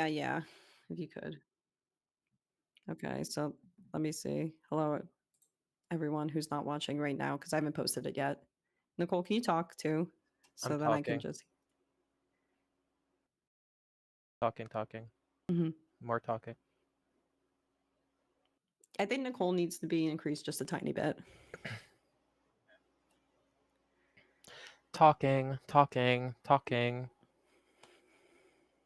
yeah, if you could. Okay, so let me see. Hello, everyone who's not watching right now because I haven't posted it yet. Nicole, can you talk too? I'm So then I can talking, just. talking. Mhm. More talking. I think Nicole needs to be increased just a tiny bit. Talking.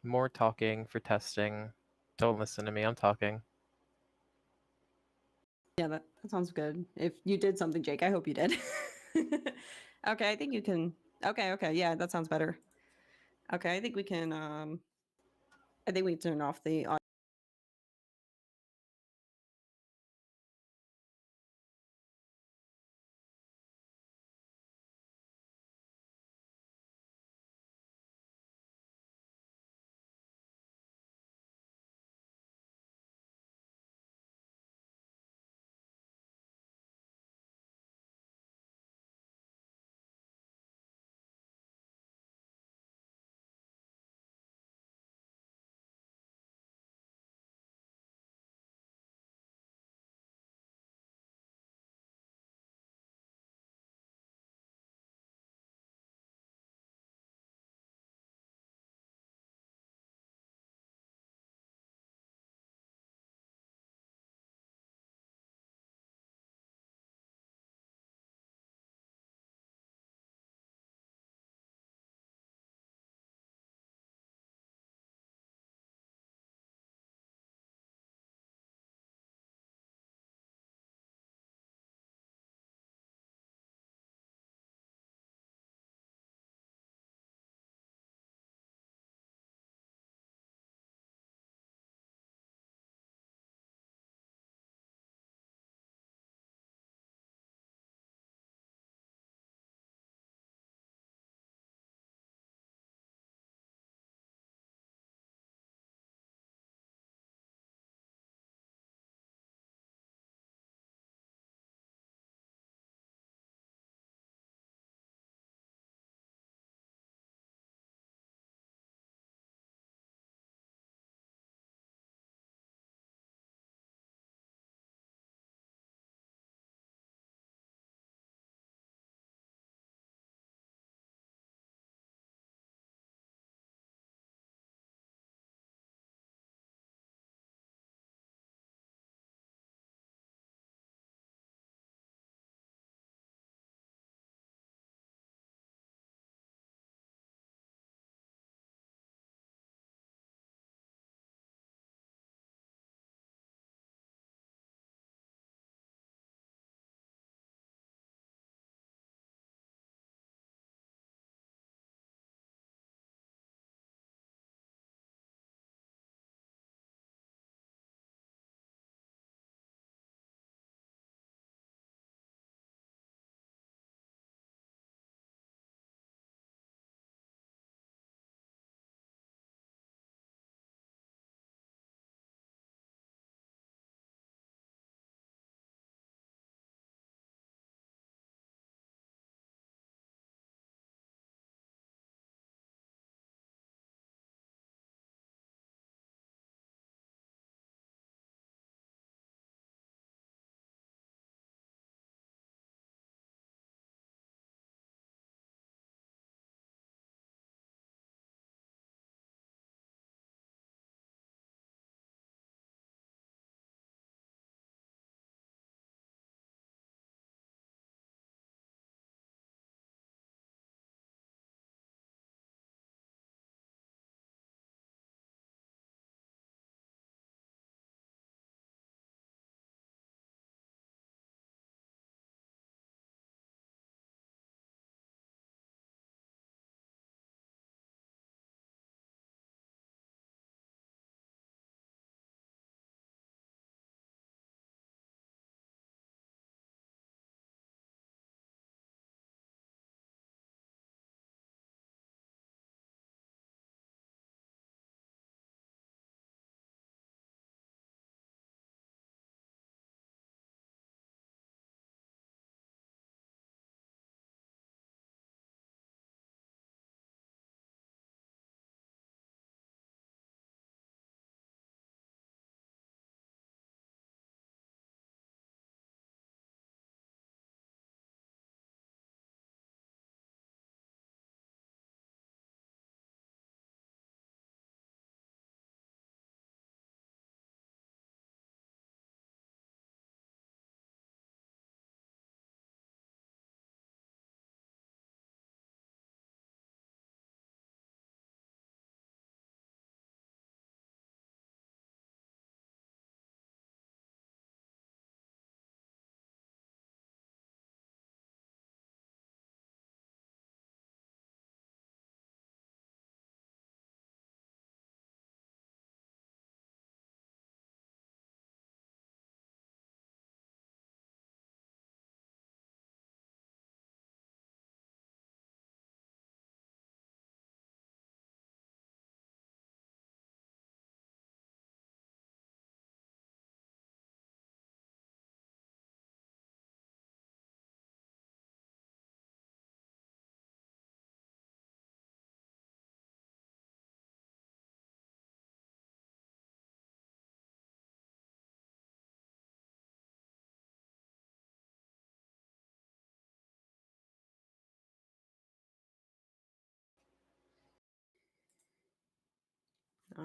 More talking for testing. Don't listen to me, I'm talking. Yeah, that sounds good. If you did something, Jake, I hope you did. Okay, I think you can. Okay, yeah, that sounds better. Okay, I think we can. I think we turn off the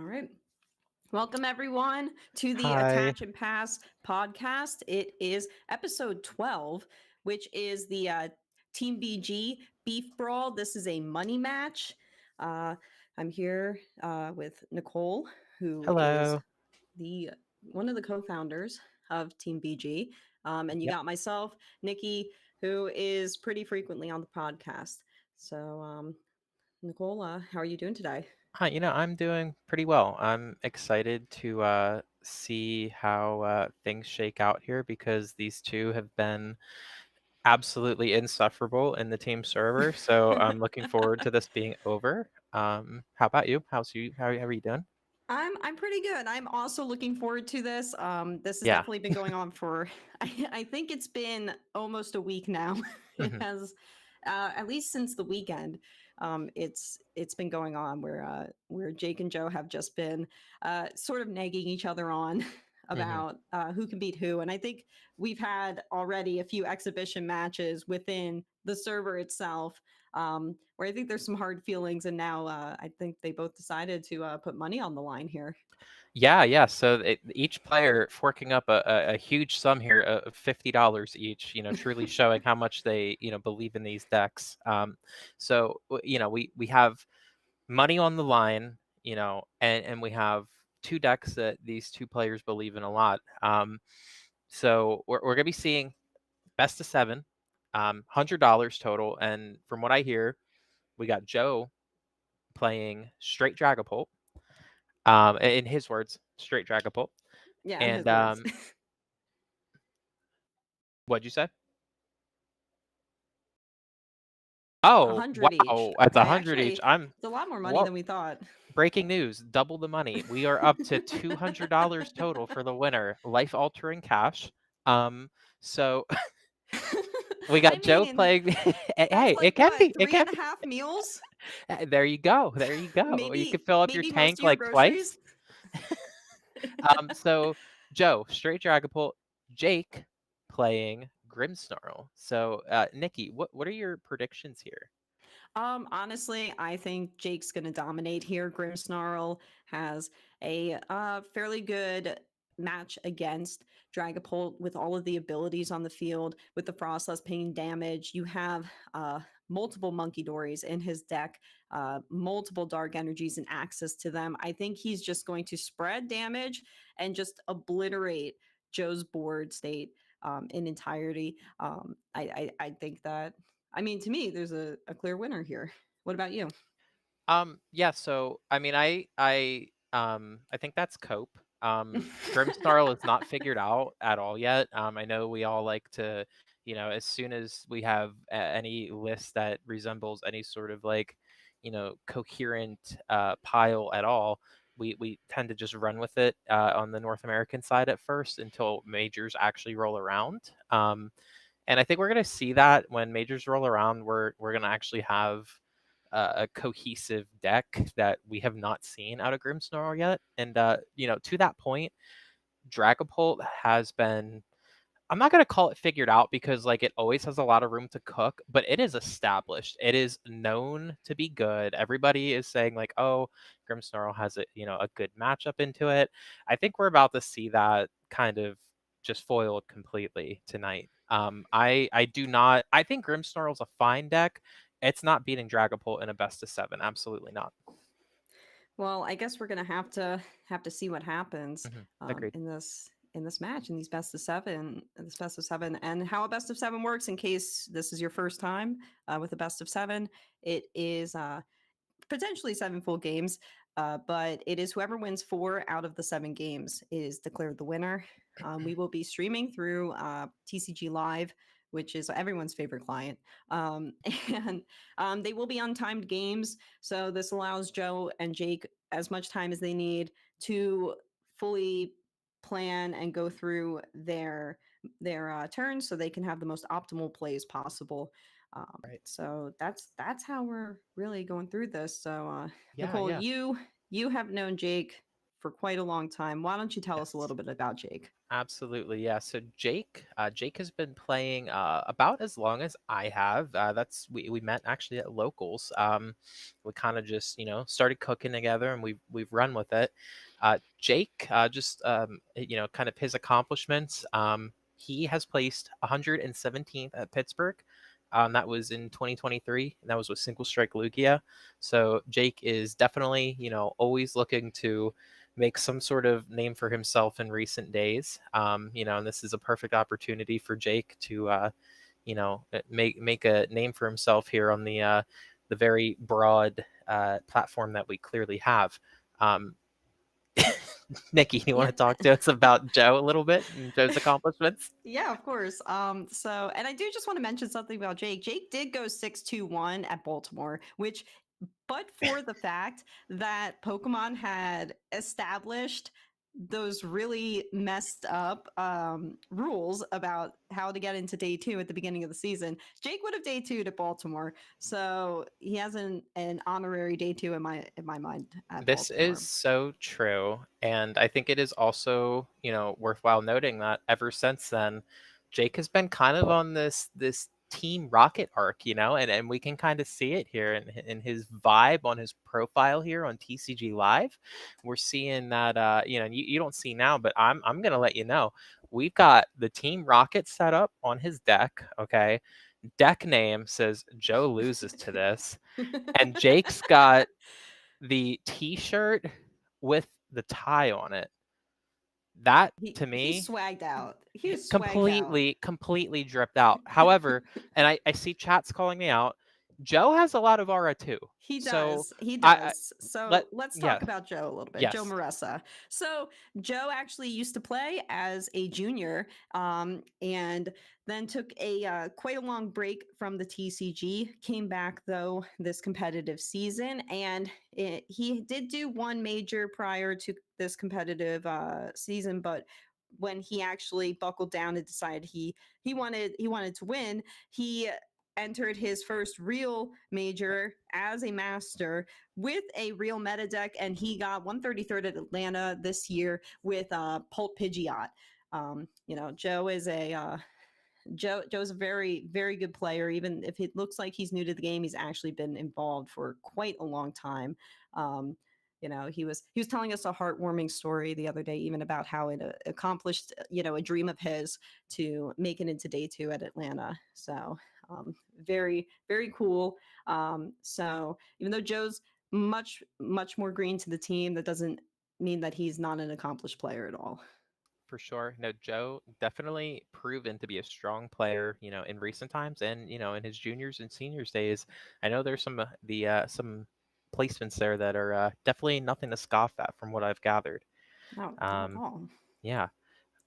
All right. Welcome, everyone, to the Hi. Attach and Pass podcast. It is episode 12, which is the Team BG Beef Brawl. This is a money match. Uh, I'm here with Nicole, who is Hello. the one of the co-founders of Team BG. And you Yep. got myself, Nikki, who is pretty frequently on the podcast. So, Nicole, how are you doing today? Hi. I'm doing pretty well. I'm excited to see how things shake out here because these two have been absolutely insufferable in the team server. So I'm looking forward to this being over. How about you? How are you doing? I'm pretty good. I'm also looking forward to this. This has Yeah. definitely been going on for I think it's been almost a week now. It Hmm. has at least since the weekend. It's been going on where Jake and Joe have just been sort of nagging each other on Hmm. about who can beat who. And I think we've had already a few exhibition matches within the server itself, where I think there's some hard feelings, and now I think they both decided to put money on the line here. Yeah, yeah. So each player forking up a huge sum here of $50 each. Truly showing how much they believe in these decks. We have money on the line, and we have two decks that these two players believe in a lot. So we're gonna be seeing best of seven, $100 total, and from what I hear, we got Joe playing straight Dragapult. In his words, straight Dragapult. Yeah, in And his words. what'd you say? A Oh, hundred each. wow! That's a Okay, hundred each. actually, I'm it's a lot more money what? than we thought. Breaking news! Double the money. We are up to $200 total for the winner. Life altering cash. Um, so we I got Joe mean, playing. that's Hey, like it can what, be. It three can and a be. half meals? There you go. There you go. You could Maybe fill up your maybe most tank of your like groceries. twice. So Joe, straight Dragapult. Jake playing Grimmsnarl. So, Nikki, what are your predictions here? Honestly, I think Jake's going to dominate here. Grimmsnarl has a fairly good match against Dragapult with all of the abilities on the field. With the Frostless paying damage, you have multiple Monkey Dories in his deck, multiple Dark Energies and access to them. I think he's just going to spread damage and just obliterate Joe's board state in entirety. I think that, I mean, to me, there's a clear winner here. What about you? Yeah, so I mean I think that's cope. Grimmsnarl is not figured out at all yet. I know we all like to, as soon as we have any list that resembles any sort of like, coherent pile at all, we tend to just run with it on the North American side at first until majors actually roll around. And I think we're gonna see that when majors roll around, we're gonna actually have a cohesive deck that we have not seen out of Grimmsnarl yet. And to that point, Dragapult has been. I'm not gonna call it figured out because like it always has a lot of room to cook, but it is established. It is known to be good. Everybody is saying like, "Oh, Grimmsnarl has a good matchup into it." I think we're about to see that kind of just foiled completely tonight. I do not. I think Grimmsnarl's a fine deck. It's not beating Dragapult in a best of seven. Absolutely not. Well, I guess we're gonna have to see what happens Agreed. in this match, in these this best of seven, and how a best of seven works. In case this is your first time with a best of seven, it is potentially seven full games, but it is whoever wins four out of the seven games is declared the winner. We will be streaming through TCG Live, which is everyone's favorite client. Um, and they will be untimed games. So this allows Joe and Jake as much time as they need to fully plan and go through their turns so they can have the most optimal plays possible. Right. So that's how we're really going through this. So Yeah. Nicole, Yeah. you have known Jake for quite a long time. Why don't you tell us a Yes. little bit about Jake? Absolutely, yeah. So Jake has been playing about as long as I have. That's we met actually at locals. We kind of just started cooking together, and we've run with it. Jake, just kind of his accomplishments. He has placed 117th at Pittsburgh. That was in 2023, and that was with single strike Lugia. So Jake is definitely always looking to make some sort of name for himself in recent days. And this is a perfect opportunity for Jake to, make a name for himself here on the very broad platform that we clearly have. Um, Nikki, you want Yeah. to talk to us about Joe a little bit and Joe's accomplishments? Yeah, of course. So and I do just want to mention something about Jake. Jake did go 6-2-1 at Baltimore, which but for the fact that Pokemon had established those really messed up rules about how to get into day two at the beginning of the season, Jake would have day two at Baltimore. So he has an honorary day two in my mind at This is Baltimore. so true. And I think it is also, worthwhile noting that ever since then, Jake has been kind of on this Team Rocket arc, and we can kind of see it here in his vibe on his profile here on TCG Live. We're seeing that you don't see now, but I'm gonna let you know. We've got the Team Rocket set up on his deck, okay? Deck name says Joe loses to this. And Jake's got the T-shirt with the tie on it. That to He's me, swagged out. He was swagged out. completely dripped out. However, and I see chats calling me out. Joe has a lot of aura too. He So does. He I does. let So let's talk yes, about Joe a little bit. Joe yes. Maressa. So Joe actually used to play as a junior, and then took a quite a long break from the TCG. Came back though this competitive season, and he did do one major prior to this competitive season, but when he actually buckled down and decided he wanted to win, he entered his first real major as a master with a real meta deck, and he got 133rd at Atlanta this year with Pulp Pidgeot. Joe is a Joe's a very, very good player. Even if it looks like he's new to the game, he's actually been involved for quite a long time. Um, he was telling us a heartwarming story the other day, even about how it accomplished a dream of his to make it into day two at Atlanta. So very, very cool. So even though Joe's much, much more green to the team, that doesn't mean that he's not an accomplished player at all. For sure. No, Joe definitely proven to be a strong player, in recent times and, in his juniors and seniors days. I know there's some placements there that are definitely nothing to scoff at from what I've gathered. No, not at Um, all. yeah.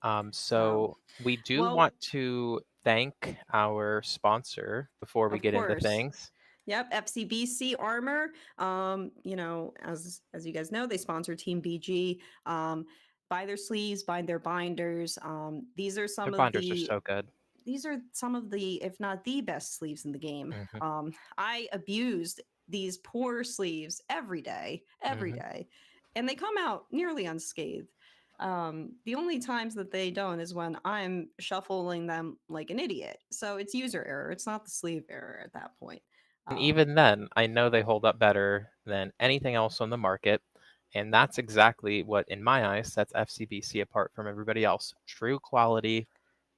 So, So we do well, want to thank our sponsor before we of get into course. things. Yep, FCBC Armor. As you guys know, they sponsor Team BG. Buy their sleeves, buy their binders. Their binders are so good. These are some of the, if not the best sleeves in the game. Hmm. I abused these poor sleeves every Hmm. day, and they come out nearly unscathed. The only times that they don't is when I'm shuffling them like an idiot. So it's user error. It's not the sleeve error at that point. And Um, even then, I know they hold up better than anything else on the market. And that's exactly what, in my eyes, sets FCBC apart from everybody else. True quality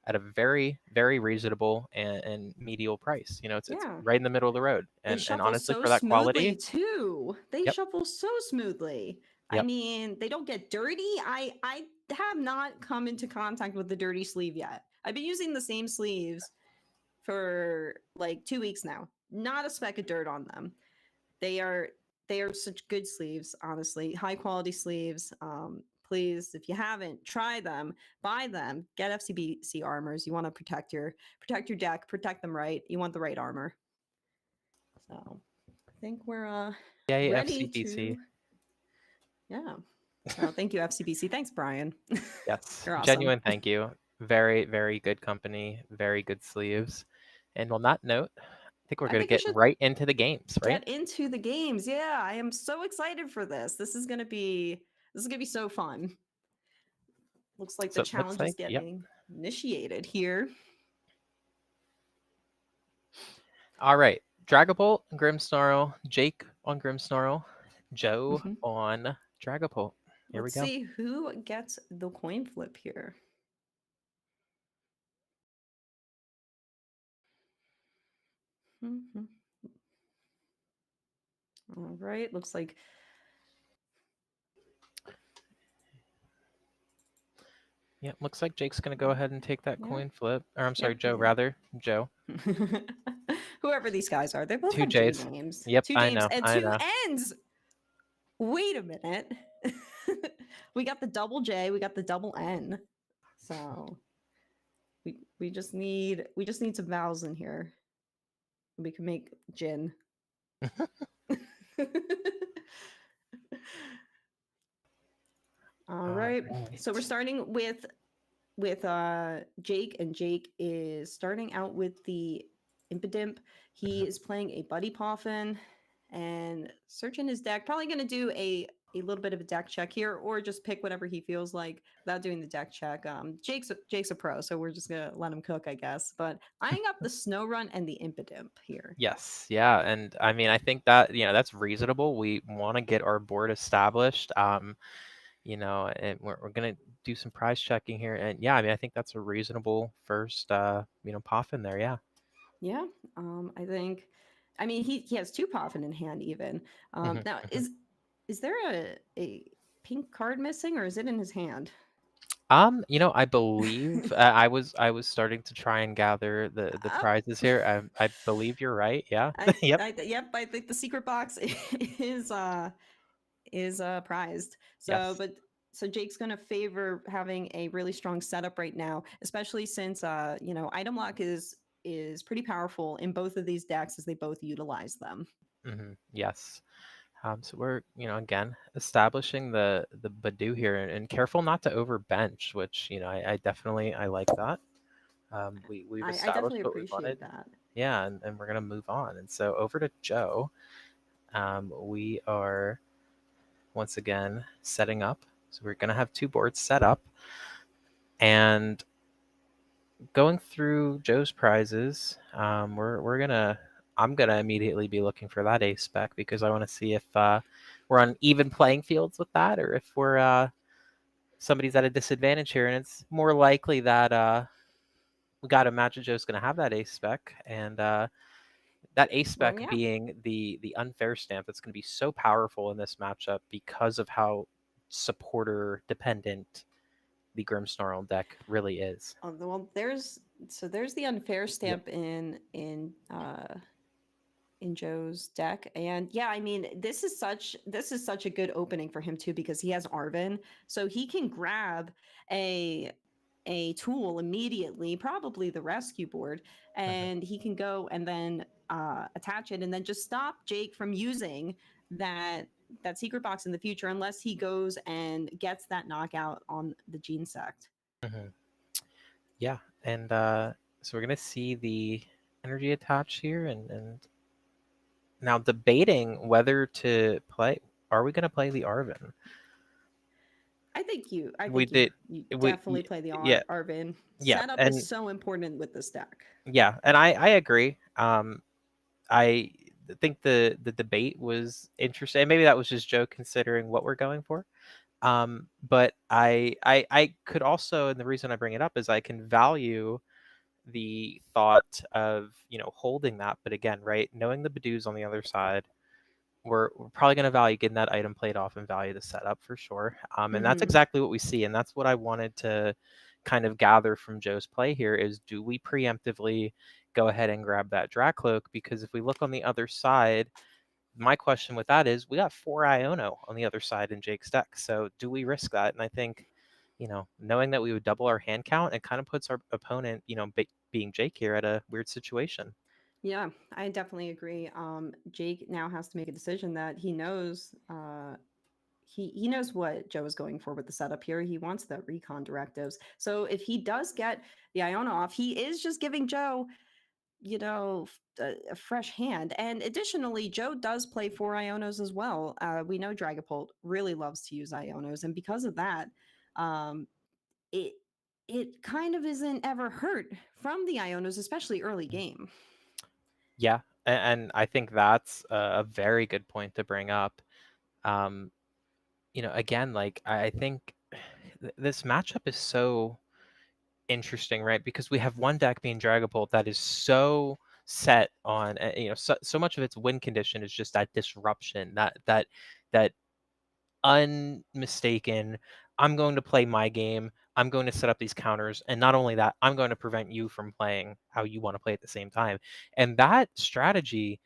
at a very, very reasonable and medial price. It's yeah. right in the middle of the road. They And shuffle honestly, so for that smoothly quality, too. They yep, shuffle so smoothly. I yep. mean, they don't get dirty. I have not come into contact with the dirty sleeve yet. I've been using the same sleeves for like 2 weeks now. Not a speck of dirt on them. They are they are such good sleeves, honestly. High quality sleeves. Please, if you haven't, try them, buy them, get FCBC armors. You want to protect your deck, protect them right. You want the right armor. So I think we're Yay, ready FCBC. to, yeah. So thank you, FCBC. Thanks, Brian. Yes, You're awesome. genuine thank you. Very, very good company, very good sleeves. And on that note, I think we're I going to think we get should right into the games, right? get into the games. Yeah, I am so excited for this. This is going to be This is gonna be so fun. Looks like the So it looks challenge is like, yep. getting initiated here. All right. Dragapult and Grimmsnarl. Jake on Grimmsnarl. Joe Mhm. on Dragapult. Here we Let's go. see who gets the coin flip here. Mhm. All right. Looks like Yep. Looks like Jake's going to go ahead and take that yeah. coin flip. Or I'm sorry, Yep. Joe, rather. Joe. Whoever these guys are, they both Two have J J's. names. Yep. Two I James know. and I two know. N's. Wait a minute. We got the double J, we got the double N. So we just need some vowels in here. We can make gin. All All right. So we're right. starting with Jake, and Jake is starting out with the Impidimp. He Mhm. is playing a Buddy Poffin and searching his deck. Probably going to do a little bit of a deck check here, or just pick whatever he feels like without doing the deck check. Jake's a pro, so we're just gonna let him cook, I guess. But eyeing up the Snow Run and the Impidimp here. Yes. Yeah. And I mean, I think that, that's reasonable. We want to get our board established. And we're going to do some prize checking here. And yeah, I mean, I think that's a reasonable first, pop in there. Yeah. Yeah, I think. I mean, he has two Poffin in hand even. Hmm. Now Hmm. is there a pink card missing, or is it in his hand? I believe I was starting to try and gather the Oh, prizes here. I believe you're right. Yeah. Yep. yep. I think the secret box is prized. So, Yes. but so Jake's going to favor having a really strong setup right now, especially since item lock is pretty powerful in both of these decks as they both utilize them. Yes. So we're, again, establishing the Badu here, and careful not to overbench, which, I definitely I like that. We've I established definitely what we wanted. appreciate that. Yeah, and we're gonna move on. And so over to Joe. We are once again setting up. So we're gonna have two boards set up, and going through Joe's prizes. I'm gonna immediately be looking for that ace spec because I want to see if we're on even playing fields with that, or if we're somebody's at a disadvantage here, and it's more likely that we got to imagine Joe's going to have that ace spec, and that ace Well, spec yeah. being the unfair stamp that's going to be so powerful in this matchup because of how supporter dependent the Grimmsnarl deck really is. Oh, well, there's the unfair Yep. stamp in Joe's deck. And yeah, I mean, this is such a good opening for him too, because he has Arvin. So he can grab a a tool immediately, probably the rescue board, Hmm. and he can go and then attach it and then just stop Jake from using that that secret box in the future, unless he goes and gets that knockout on the gene sect. Hmm. Yeah, and so we're gonna see the energy attach here, and now debating whether to play. Are we gonna play the Arvin? I We think you did. you We definitely play the Yeah, Arvin. yeah, Setup is and so important with this deck. I agree. I think the debate was interesting. And maybe that was just Joe considering what we're going for. But I could also, and the reason I bring it up is I can value the thought of holding that, but again, right, knowing the Badoo's on the other side, we're probably going to value getting that item played off and value the setup for sure. And that's Hmm. exactly what we see, and that's what I wanted to kind of gather from Joe's play here is, do we preemptively go ahead and grab that Dracloak? Because if we look on the other side, my question with that is, we got 4 Iono on the other side in Jake's deck, so do we risk that? And I think, knowing that we would double our hand count, it kind of puts our opponent, being Jake here, at a weird situation. Yeah, I definitely agree. Jake now has to make a decision that he knows. He knows what Joe is going for with the setup here. He wants the recon directives. So if he does get the Iona off, he is just giving Joe a fresh hand. And additionally, Joe does play four Ionos as well. We know Dragapult really loves to use Ionos, and because of that, um, it it kind of isn't ever hurt from the Ionos, especially early game. Yeah, and I think that's a very good point to bring up. Um, again, like I think this matchup is so interesting, right? Because we have one deck being Dragapult that is so set on, so much of its win condition is just that disruption, that unmistaken. I'm going to play my game. I'm going to set up these counters, and not only that, I'm going to prevent you from playing how you want to play at the same time. And that strategy,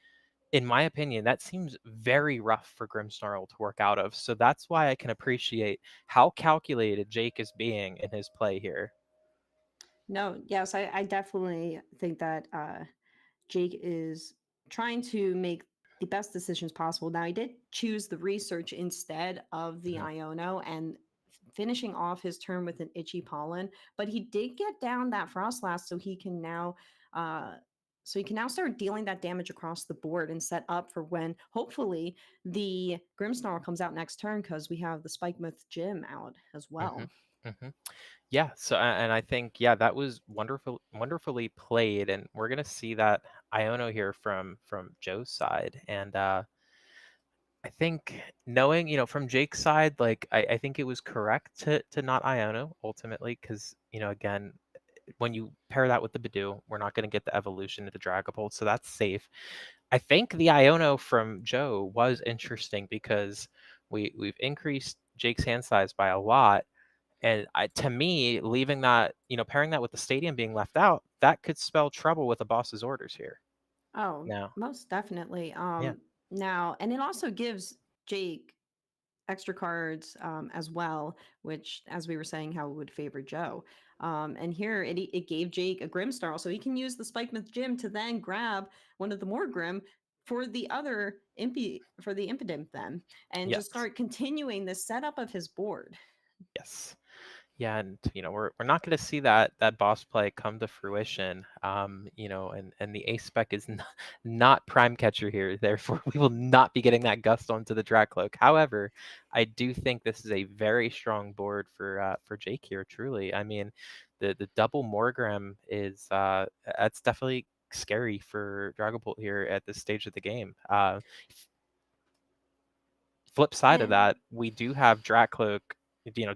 in my opinion, that seems very rough for Grimmsnarl to work out of. So that's why I can appreciate how calculated Jake is being in his play here. No, yes, I definitely think that Jake is trying to make the best decisions possible. Now, he did choose the research instead of the Mhm, Iono and finishing off his turn with an itchy pollen, but he did get down that frost blast uh so he can now start dealing that damage across the board and set up for when hopefully the Grimmsnarl comes out next turn because we have the Spike Myth Gym out as mhm, well. mhm. Yeah, so and I think yeah, that was wonderfully played, and we're gonna see that Iono here from Joe's side, and I think knowing, from Jake's side, like I think it was correct to not Iono ultimately, because again, when you pair that with the Badoo, we're not going to get the evolution of the Dragapult, so that's safe. I think the Iono from Joe was interesting because we've increased Jake's hand size by a lot, and to me, leaving that, pairing that with the stadium being left out, that could spell trouble with the boss's orders here. Oh, Now, most definitely. yeah, Now, and it also gives Jake extra cards as well, which, as we were saying, how it would favor Joe. And here it gave Jake a Grimmsnarl, so he can use the Spikemouth Gym to then grab one of the more Grim for the other for the Impidimp then, and just yes, start continuing the setup of his board. yes. Yeah, and we're not going to see that boss play come to fruition. And the ace spec is not prime catcher here. Therefore, we will not be getting that gust onto the drag cloak. However, I do think this is a very strong board for Jake here. Truly, I mean, the double Morgram is that's definitely scary for Dragapult here at this stage of the game. Flip side of And that, we do have Drakcloak,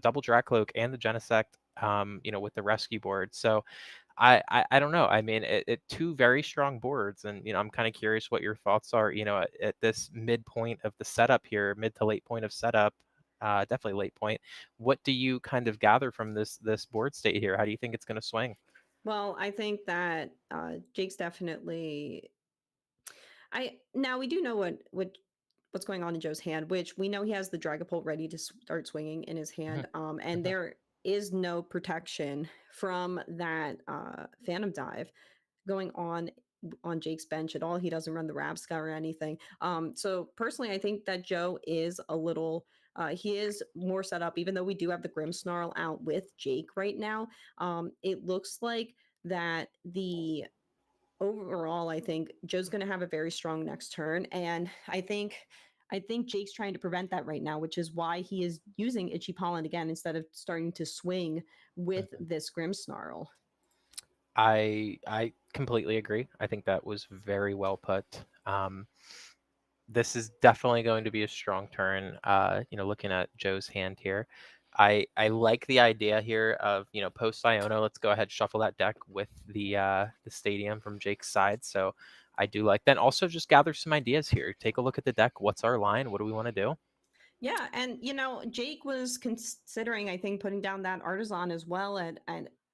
double Drakcloak and the Genesect, with the rescue board. So I don't know. I mean, two very strong boards, and I'm kind of curious what your thoughts are. At this midpoint of the setup here, mid to late point of setup, definitely late point. What do you kind of gather from this board state here? How do you think it's going to swing? well, I think that Jake's definitely. I now we do know what's going on in Joe's hand, which we know he has the Dragapult ready to start swinging in his Hmm. hand. And Hmm. there is no protection from that Phantom Dive going on Jake's bench at all. He doesn't run the Rabsca or anything. So personally, I think that Joe is a little. He is more set up, even though we do have the Grimmsnarl out with Jake right now. It looks like that the overall, I think Joe's going to have a very strong next turn, and I think Jake's trying to prevent that right now, which is why he is using Itchy Pollen again instead of starting to swing with Hmm. this Grimmsnarl. I completely agree. I think that was very well put. This is definitely going to be a strong turn. Looking at Joe's hand here, I like the idea here of post Iono. Let's go ahead shuffle that deck with the stadium from Jake's side. So I do like that. Also, just gather some ideas here. Take a look at the deck. What's our line? What do we want to do? Yeah, and Jake was considering, I think, putting down that artisan as well at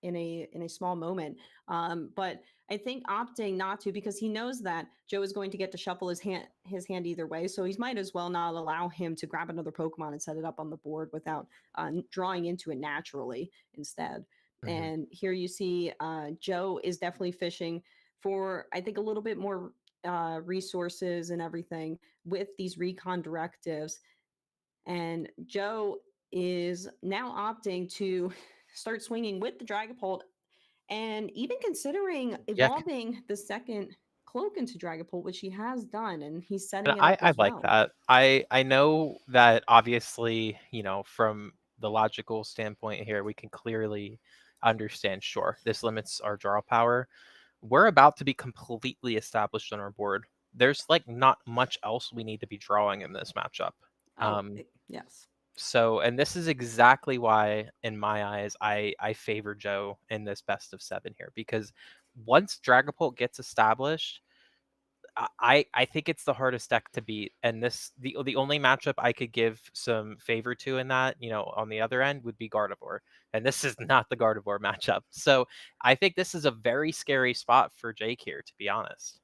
in a small moment. But I think opting not to because he knows that Joe is going to get to shuffle his hand either way, so he might as well not allow him to grab another Pokemon and set it up on the board without drawing into it naturally instead. Hmm. And here you see Joe is definitely fishing for, I think, a little bit more resources and everything with these recon directives, and Joe is now opting to start swinging with the Dragapult and even considering Yeah, evolving the second cloak into Dragapult, which he has done, and he's and setting it up I as like well. that. I know that obviously, from the logical standpoint here, we can clearly understand, sure, this limits our draw power. We're about to be completely established on our board. There's like not much else we need to be drawing in this matchup. Oh, Um, yes. so, and this is exactly why, in my eyes, I favor Joe in this best of seven here, because once Dragapult gets established, I think it's the hardest deck to beat, and the only matchup I could give some favor to in that, on the other end would be Gardevoir, and this is not the Gardevoir matchup. So I think this is a very scary spot for Jake here, to be honest.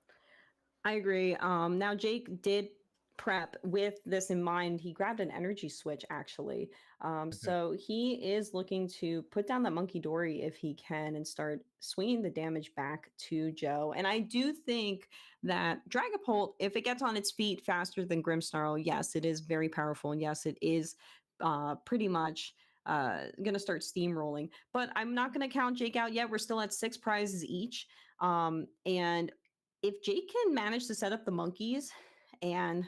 I agree. Now Jake did prep with this in mind. He grabbed an energy switch actually. Mhm. So he is looking to put down that Monkey Dory if he can and start swinging the damage back to Joe. And I do think that Dragapult, if it gets on its feet faster than Grimmsnarl, yes, it is very powerful. And yes, it is pretty much gonna start steamrolling. But I'm not gonna count Jake out yet. We're still at 6 prizes each. And if Jake can manage to set up the monkeys and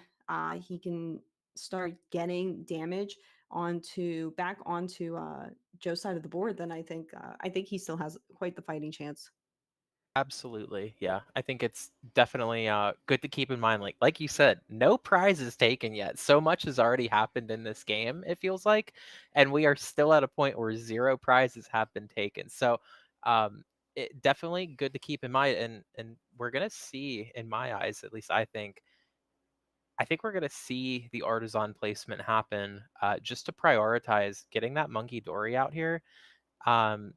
he can start getting damage onto Joe's side of the board, then I think he still has quite the fighting chance. Absolutely, yeah. I think it's definitely good to keep in mind, like you said, no prize is taken yet. So much has already happened in this game, it feels like, and we are still at a point where zero prizes have been taken. So, um, it definitely good to keep in mind, and we're gonna see, in my eyes, at least I think we're gonna see the artisan placement happen, just to prioritize getting that Monkey Dory out here. Um,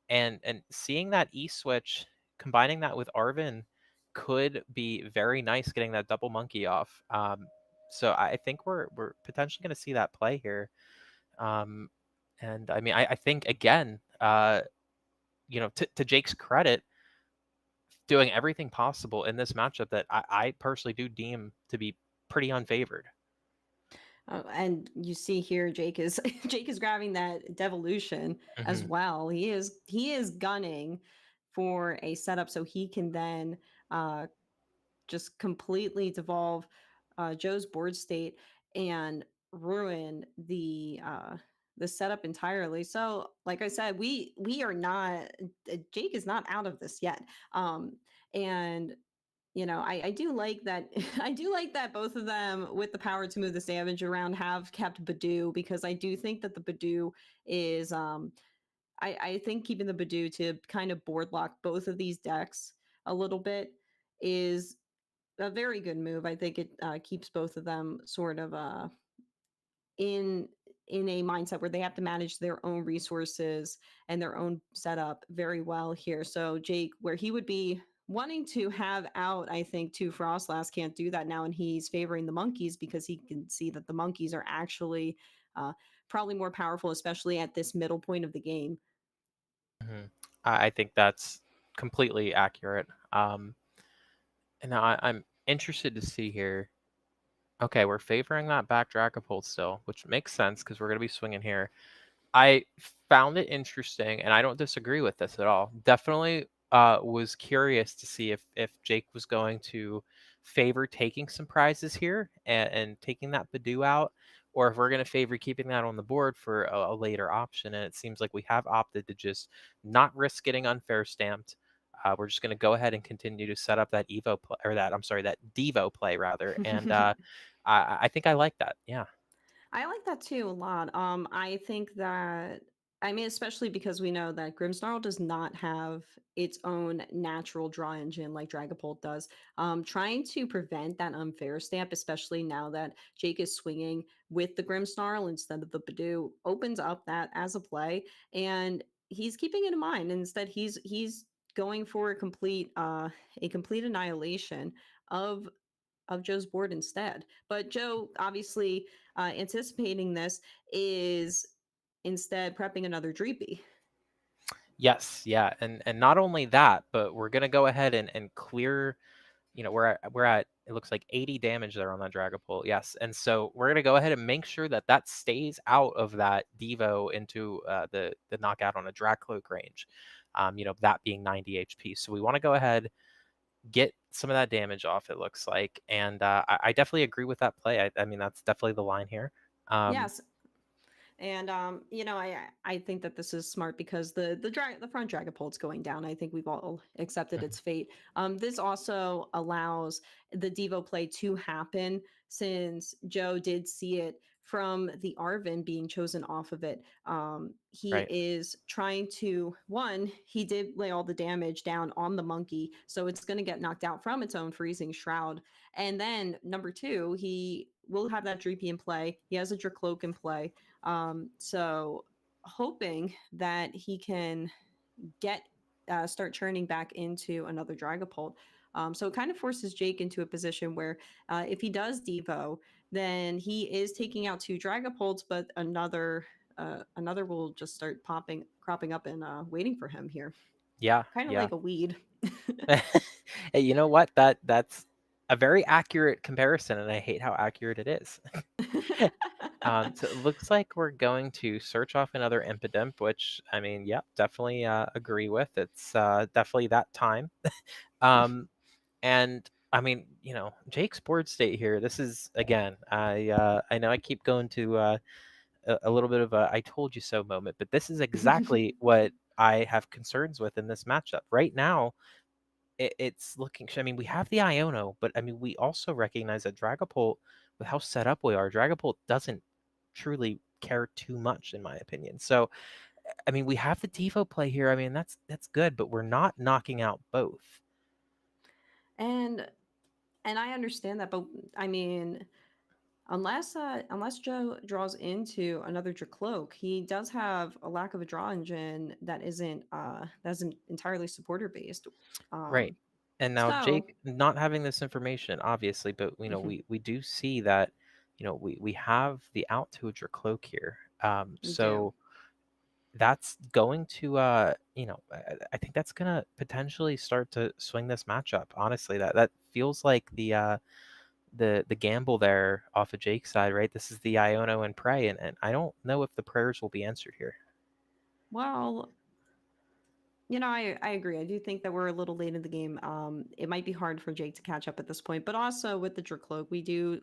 and seeing that E switch, combining that with Arvin could be very nice, getting that double monkey off. So I think we're potentially going to see that play here. Um, and I mean, I think again, to Jake's credit, doing everything possible in this matchup that I personally do deem to be pretty unfavored. And you see here, Jake is Jake is grabbing that devolution as Hmm. well. He is gunning for a setup so he can then uh, just completely devolve Joe's board state and ruin the setup entirely. So, like I said, we are not Jake is not out of this yet. And I do like that. I do like that both of them, with the power to move the damage around, have kept Badoo, because I do think that the Badoo is. I think keeping the Badoo to kind of board lock both of these decks a little bit is a very good move. I think it keeps both of them sort of in a mindset where they have to manage their own resources and their own setup very well here. So Jake, where he would be wanting to have out, I think, two Frostlass, can't do that now, and he's favoring the monkeys because he can see that the monkeys are actually uh, probably more powerful, especially at this middle point of the game. Hmm. I think that's completely accurate. And now I'm interested to see here. Okay, we're favoring that back Dragapult still, which makes sense because we're going to be swinging here. I found it interesting, and I don't disagree with this at all. Definitely was curious to see if Jake was going to favor taking some prizes here and taking that Badoo out, or if we're going to favor keeping that on the board for a later option. And it seems like we have opted to just not risk getting unfair stamped. We're just going to go ahead and continue to set up that Evo play, or that, I'm sorry, that Devo play rather. And I think I like that. Yeah. I like that too a lot. I think that, I mean, especially because we know that Grimmsnarl does not have its own natural draw engine like Dragapult does. Trying to prevent that unfair stamp, especially now that Jake is swinging with the Grimmsnarl instead of the Badoo, opens up that as a play, and he's keeping it in mind. Instead, he's going for a complete annihilation of Joe's board instead. But Joe, obviously, anticipating this, is instead prepping another Dreepy. Yes, yeah, and not only that, but we're gonna go ahead and clear. We're at it looks like 80 damage there on that Dragapult. Yes, and so we're gonna go ahead and make sure that stays out of that Devo into the knockout on a Dracloak range. that being 90 HP. So we want to go ahead, get some of that damage off, it looks like. And I definitely agree with that play. I mean, that's definitely the line here. Um, Yes, and I think that this is smart because the front Dragapult's going down. I think we've all accepted mhm, its fate. This also allows the Devo play to happen since Joe did see it from the Arvin being chosen off of it. He right. is trying to one. He did lay all the damage down on the monkey, so it's going to get knocked out from its own freezing shroud. And then number two, he will have that Dreepy in play. He has a Dracloak in play, so hoping that he can get start churning back into another Dragapult. So it kind of forces Jake into a position where if he does Devo, then he is taking out two Dragapults, but another will just start cropping up and waiting for him here, Yeah, kind of yeah. like a weed. Hey, you know what? That's a very accurate comparison, and I hate how accurate it is. So it looks like we're going to search off another Impidimp, which I mean, yeah, definitely agree with. It's definitely that time. Um, and I mean, Jake's board state here. This is again, I know I keep going to a little bit of a "I told you so" moment, but this is exactly what I have concerns with in this matchup right now. It's looking. I mean, we have the Iono, but I mean, we also recognize that Dragapult, with how set up we are, Dragapult doesn't truly care too much, in my opinion. So, I mean, we have the Devo play here. I mean, that's good, but we're not knocking out both. and and I understand that, but I mean, unless Joe draws into another Dracloak, he does have a lack of a draw engine that isn't entirely supporter based. Right. Um, And now so Jake not having this information, obviously, but mhm, we do see that, we have the out to a Dracloak here. we do. So that's going to I think that's gonna potentially start to swing this matchup. Honestly, that feels like the gamble there off of Jake's side, right? This is the Iono and Prey, and I don't know if the prayers will be answered here. Well, I agree. I do think that we're a little late in the game. It might be hard for Jake to catch up at this point, but also with the Dracloak, we do.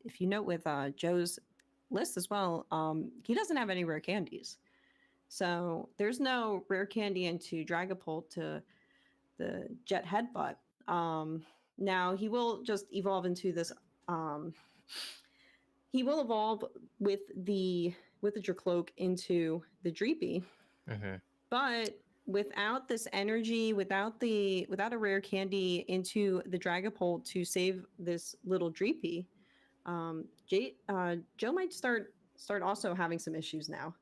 If you note with Joe's list as well, he doesn't have any rare candies. So there's no rare candy into Dragapult to the Jet Headbutt. Um, Now he will just evolve into this. Um, he will evolve with the Dracloak into the Dreepy, Hmm. but without this energy, without a rare candy into the Dragapult to save this little Dreepy, Joe might start also having some issues now.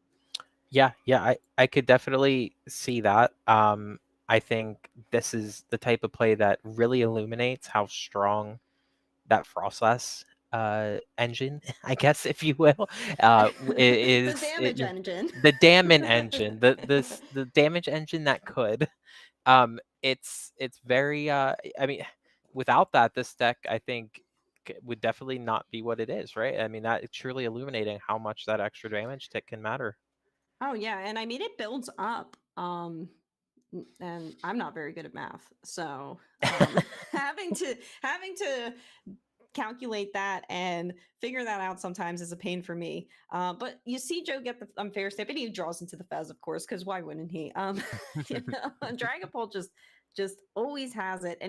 Yeah, yeah, I could definitely see that. I think this is the type of play that really illuminates how strong that Frostlass engine, I guess, if you will, The is damage engine. the damage engine, the damage engine that could. It's very. I mean, without that, this deck I think would definitely not be what it is, right? I mean, that is truly illuminating how much that extra damage tick can matter. Oh yeah, and I mean it builds up. And I'm not very good at math, so having to calculate that and figure that out sometimes is a pain for me. But you see Joe get the unfair step, and he draws into the Fez, of course, because why wouldn't he? Dragapult just always has it,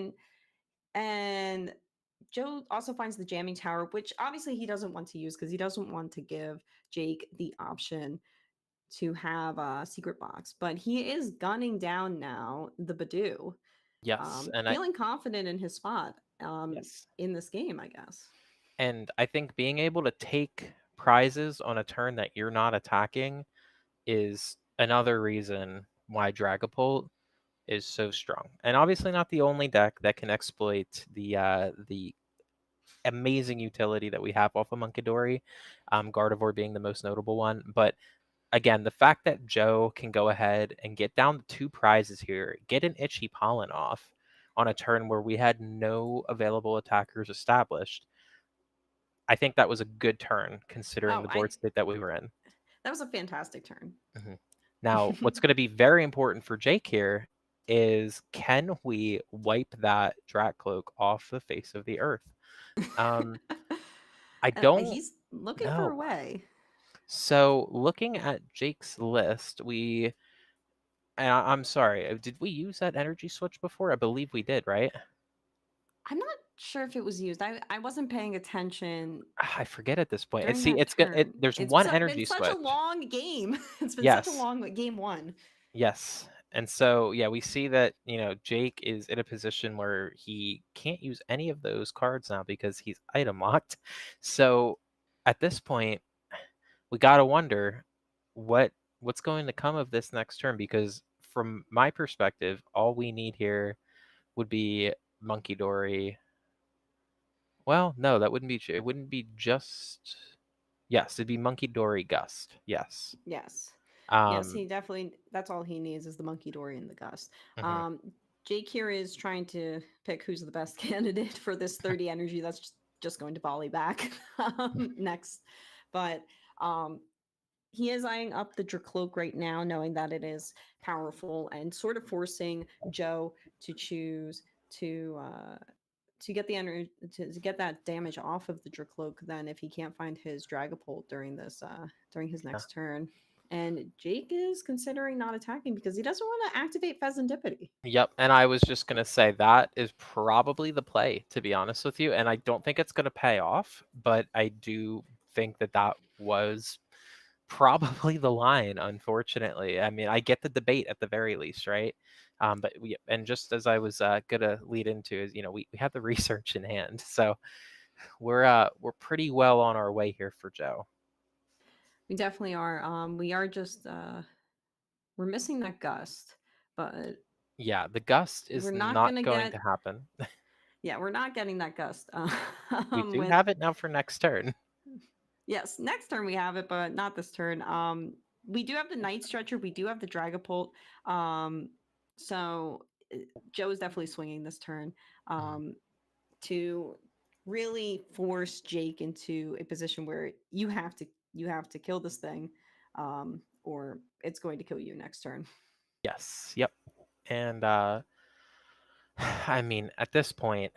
and Joe also finds the jamming tower, which obviously he doesn't want to use because he doesn't want to give Jake the option to have a secret box. But he is gunning down now the Badoo, Yes, and I feeling confident in his spot yes. in this game, I guess. And I think being able to take prizes on a turn that you're not attacking is another reason why Dragapult is so strong. And obviously not the only deck that can exploit the amazing utility that we have off of Munkidori, Gardevoir being the most notable one. But again, the fact that Joe can go ahead and get down the two prizes here, get an Itchy Pollen off on a turn where we had no available attackers established, I think that was a good turn considering Oh, the I board state that we were in. that was a fantastic turn. Mhm. Now, what's going to be very important for Jake here is, can we wipe that Drat Cloak off the face of the earth? Um, I don't He's looking for a know. way. So, looking at Jake's list, I'm sorry, did we use that energy switch before? I believe we did, right? I'm not sure if it was used. I wasn't paying attention I forget at this point. during See, that turn. there's It's one been energy such a switch. long game. It's been such a Yes. long game one. Yes. And so, yeah, we see that, Jake is in a position where he can't use any of those cards now because he's item locked. So, at this point, we got to wonder what what's going to come of this next turn, because from my perspective, all we need here would be Monkey Dory. Well, no, that wouldn't be it wouldn't be just. Yes, it'd be Monkey Dory Gust. Yes. Yes. Yes, Um he definitely, that's all he needs is the Monkey Dory and the Gust. mhm. Um, Jake here is trying to pick who's the best candidate for this 30 energy that's just going to volley back next. But um, he is eyeing up the Dracloak right now, knowing that it is powerful and sort of forcing Joe to choose to get the energy to get that damage off of the Dracloak. Then, if he can't find his Dragapult during this during his Yeah. next turn, and Jake is considering not attacking because he doesn't want to activate Pheasantipity. Yep, and I was just gonna say that is probably the play, to be honest with you, and I don't think it's gonna pay off, but I do think that that was probably the line, unfortunately. I mean, I get the debate at the very least, right? But and just as I was gonna lead into is, we have the research in hand, so we're pretty well on our way here for Joe. We definitely are. We are just we're missing that Gust, but Yeah, the gust we're is not not gonna going get. to happen. Yeah, we're not getting that Gust. We do With have it now for next turn. Yes, next turn we have it, but not this turn. We do have the Night Stretcher. We do have the Dragapult. Um, so Joe is definitely swinging this turn Mhm. to really force Jake into a position where you have to kill this thing, or it's going to kill you next turn. Yes, yep. And I mean, at this point,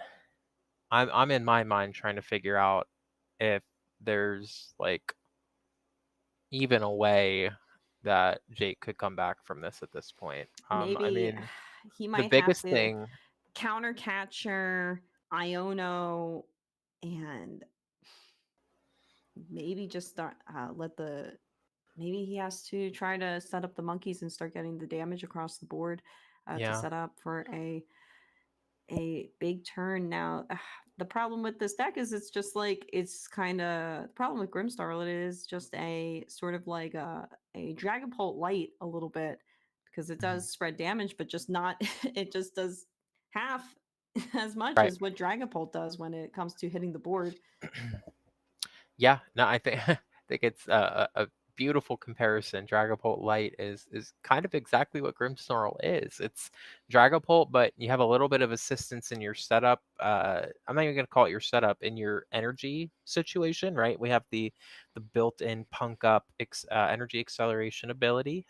I'm in my mind trying to figure out if there's like even a way that Jake could come back from this at this point. I Maybe mean, he the might have biggest to thing, counter catcher Iono and maybe just start let the maybe he has to try to set up the monkeys and start getting the damage across the board to yeah, set up for a big turn. Now the problem with this deck is it's just like it's kind of the problem with Grimstar. It is just a sort of like a Dragapult light a little bit because it mhm, does spread damage, but just not. It just does half as much right. as what Dragapult does when it comes to hitting the board. Yeah, no, I think I think it's a beautiful comparison. Dragapult Light is kind of exactly what Grimmsnarl is. It's Dragapult, but you have a little bit of assistance in your setup. I'm not even gonna call it your setup, in your energy situation, right? We have the built-in punk up energy acceleration ability.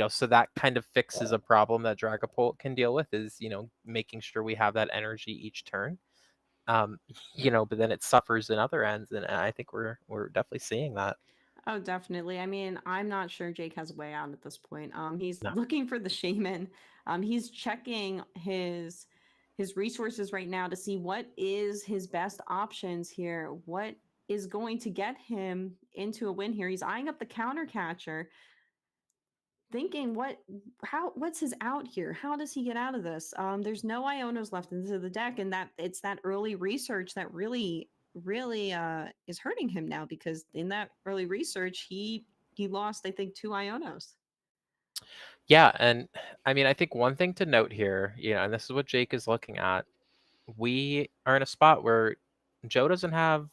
So that kind of fixes a problem that Dragapult can deal with, is making sure we have that energy each turn. um but then it suffers in other ends, and I think we're definitely seeing that. Oh, definitely. I mean, I'm not sure Jake has a way out at this point. He's No. looking for the shaman. He's checking his resources right now to see what is his best options here. What is going to get him into a win here? He's eyeing up the counter catcher, thinking what's his out here? How does he get out of this? There's no Ionos left into the deck, and that it's that early research that really is hurting him now because in that early research he lost I think two Ionos. Yeah, and I mean, I think one thing to note here, and this is what Jake is looking at, we are in a spot where Joe doesn't have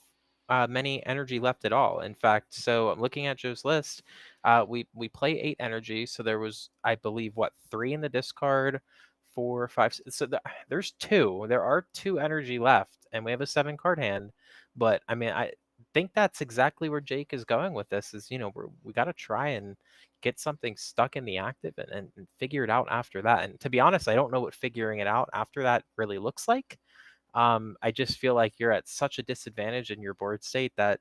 many energy left at all. In fact, so I'm looking at Joe's list. We play 8 energy, so there was, I believe, what, 3 in the discard, 4, 5. So there's 2. There are 2 energy left, and we have a 7 card hand. But I mean, think that's exactly where Jake is going with this. Is we got to try and get something stuck in the active and figure it out after that. And to be honest, I don't know what figuring it out after that really looks like. I just feel like you're at such a disadvantage in your board state that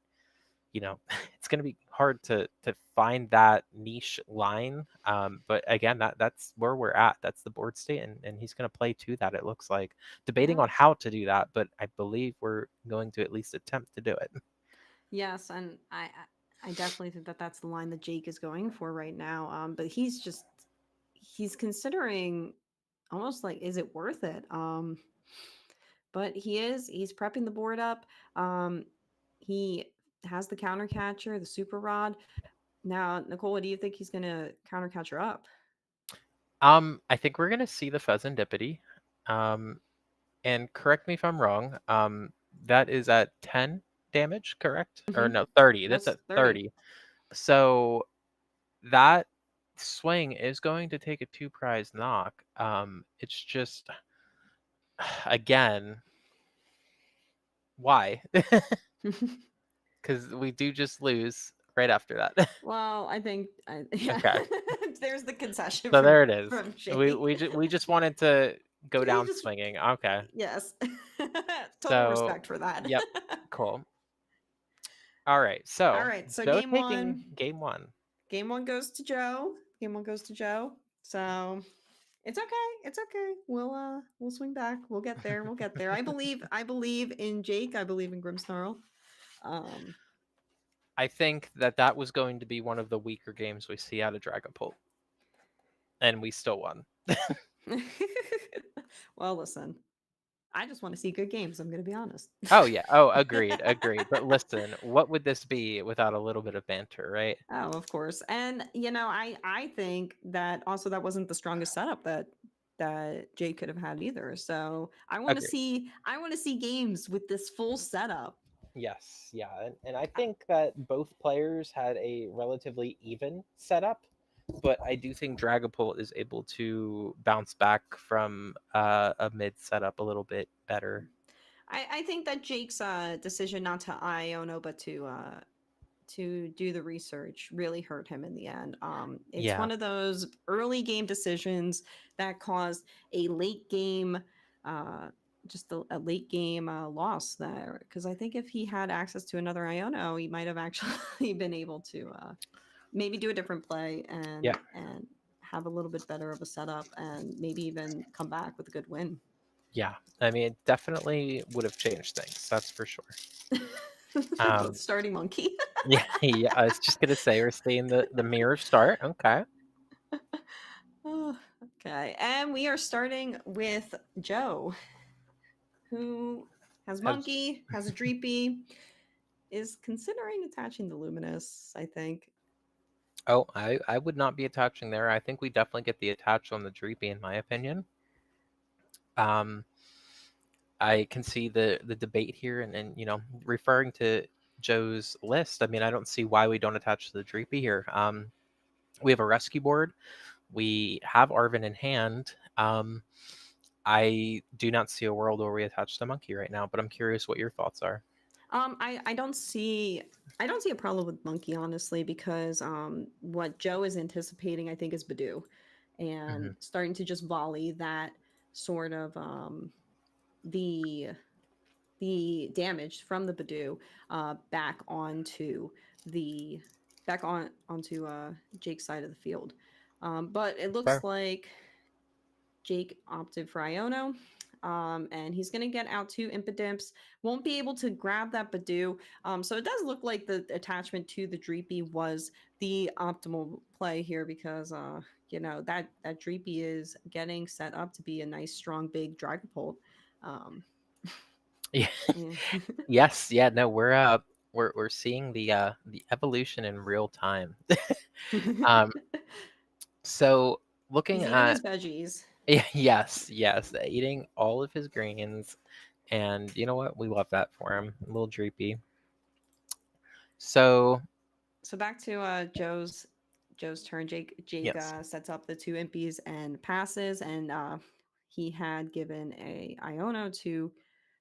it's going to be hard to find that niche line. But again, that's where we're at. That's the board state, and he's going to play to that. It looks like debating Yeah. on how to do that, but I believe we're going to at least attempt to do it. Yes, and I definitely think that that's the line that Jake is going for right now. But he's considering almost like, is it worth it? But he's prepping the board up. He has the counter catcher, the super rod. Now, Nicole, what do you think he's gonna counter catcher up? I think we're going to see the Fezandipity. Um, and correct me if I'm wrong. That is at 10 damage, correct? Or Hmm. no, 30. That's That's at 30. 30. So that swing is going to take a two prize knock. It's just again, why? Because we do just lose right after that. Well, yeah. Okay, There's the concession so from there it is. We Jake. we just we just wanted to go He down just swinging. Okay, Yes. Total so respect for that. yep, cool. All right, All so right, so Joe taking game one. game one goes to Joe. Game one goes to Joe. So it's okay. It's okay. We'll swing back. We'll get there. We'll get there. I believe in Jake. I believe in Grimsnarl. Um I think that was going to be one of the weaker games we see out of Dragapult, and we still won. well, listen. I just want to see good games. I'm going to be honest. Oh yeah. Oh, agreed, agreed. But listen, what would this be without a little bit of banter, right? Oh, of course. And I think that also that wasn't the strongest setup that Jay could have had either. So Agreed. I want to see games with this full setup. Yes, yeah, and I think that both players had a relatively even setup, but I do think Dragapult is able to bounce back from a mid setup a little bit better. I think that Jake's decision not to Iono but to do the research really hurt him in the end. It's Yeah, one of those early game decisions that caused a late game, uh, just a late game loss there. Because I think if he had access to another Iono, he might have actually been able to maybe do a different play yeah, and have a little bit better of a setup and maybe even come back with a good win. yeah. I mean, it definitely would have changed things. That's for sure. Um, Starting monkey. yeah, yeah. I was just gonna say we're seeing the mirror start. Okay. Oh, okay, and we are starting with Joe, who has Has monkey, has a dreepy, is considering attaching the luminous. I think. Oh, I would not be attaching there. I think we definitely get the attach on the Dreepy, in my opinion. Um, I can see the debate here, and referring to Joe's list. I mean, I don't see why we don't attach the Dreepy here. We have a rescue board. We have Arvin in hand. I do not see a world where we attach the monkey right now, but I'm curious what your thoughts are. I don't see a problem with monkey honestly because what Joe is anticipating I think is Badoo, Hmm. and starting to just volley that sort of the the damage from the Badoo back onto the onto Jake's side of the field. But it looks Fair. like Jake opted for Iono. And he's going to get out two Impidimps. Won't be able to grab that Badoo. So it does look like the attachment to the Dreepy was the optimal play here because, that Dreepy is getting set up to be a nice, strong, big Dragapult. Um, Yeah. yeah. Yes. Yeah. No. We're seeing the evolution in real time. Um, So looking He's eating at his veggies. yes, yes, eating all of his greens, and you know what? We love that for him. A little dreepy. So So back to Joe's turn. Jake yes, sets up the two impies and passes, and he had given a Iono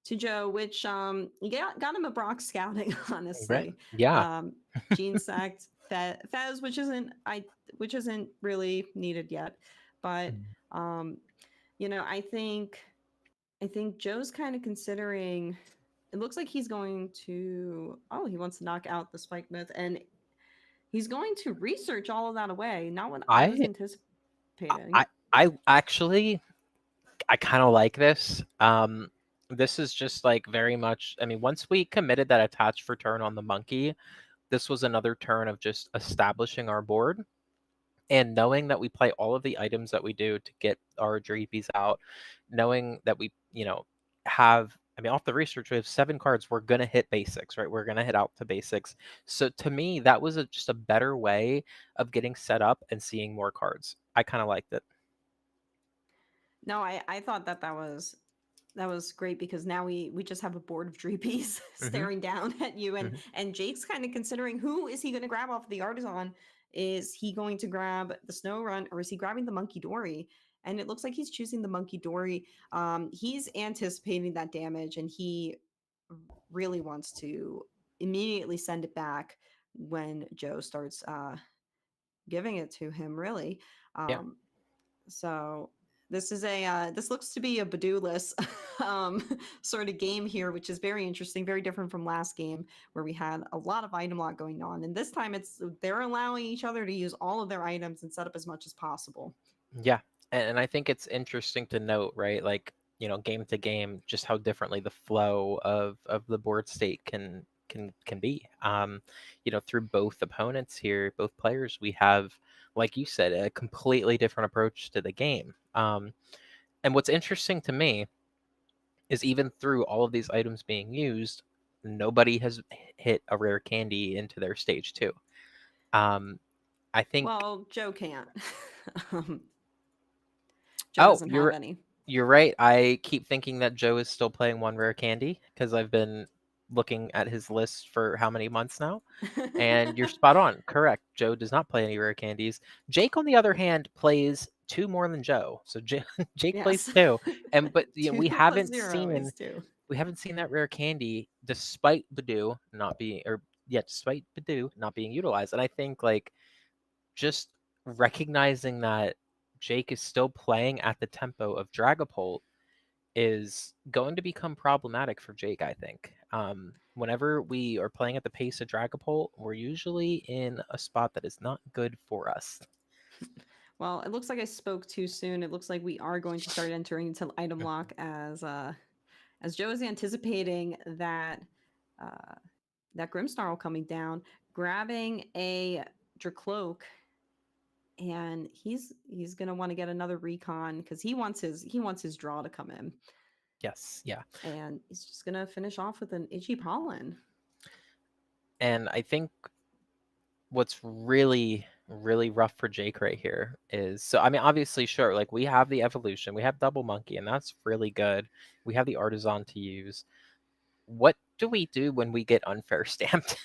to Joe, which got him a Brock scouting, Right. honestly. Yeah. Um, Gene sacked Fez, which isn't really needed yet, but Mhm. um, I think Joe's kind of considering. It looks like he's going to. Oh, he wants to knock out the Spike Myth, and he's going to research all of that away. Not what I was I anticipating. I actually I kind of like this. This is just like very much. I mean, once we committed that attach for turn on the monkey, this was another turn of just establishing our board and knowing that we play all of the items that we do to get our Dreepies out, knowing that we, have. I mean, off the research, we have 7 cards. We're gonna hit basics, right? We're gonna hit out to basics. So to me, that was just a better way of getting set up and seeing more cards. I kind of liked it. No, I thought that was great because now we just have a board of Dreepies Hmm. staring down at you, and Hmm. and Jake's kind of considering who is he going to grab off of the artisan. Is he going to grab the Snow Run, or is he grabbing the Monkey Dory? And it looks like he's choosing the Monkey Dory. He's anticipating that damage, and he really wants to immediately send it back when Joe starts giving it to him. Really, Yeah. um, so this looks to be a Badoo-less um, sort of game here, which is very interesting, very different from last game where we had a lot of item lock going on. And this time they're allowing each other to use all of their items and set up as much as possible. Yeah, and I think it's interesting to note, right? Like, game to game, just how differently the flow of the board state can be. Through both opponents here, both players, we have, like you said, a completely different approach to the game. And what's interesting to me is even through all of these items being used, nobody has hit a rare candy into their stage two. Um, I think. Well, Joe can't. um, Joe Oh, doesn't have you're any. You're right. I keep thinking that Joe is still playing one rare candy because I've been looking at his list for how many months now. And you're spot on. Correct. Joe does not play any rare candies. Jake, on the other hand, plays 2 more than Joe. So Jake plays Yes. 2. And but 2 plus 0 is 2. we haven't seen that rare candy despite Badoo not being or yeah, despite Badoo not being utilized. And I think like just recognizing that Jake is still playing at the tempo of Dragapult is going to become problematic for Jake, I think. Whenever we are playing at the pace of Dragapult, we're usually in a spot that is not good for us. Well, it looks like I spoke too soon. It looks like we are going to start entering into item lock as Joe is anticipating uh, that Grimsnarl coming down, grabbing a Dracloak, and he's gonna want to get another recon because he wants his draw to come in, Yes, yeah. and he's just gonna finish off with an itchy pollen. And I think what's really, really rough for Jake right here is so, I mean, obviously, sure, like we have the evolution, we have Double Monkey, and that's really good. We have the Artisan to use. What do we do when we get unfair stamped?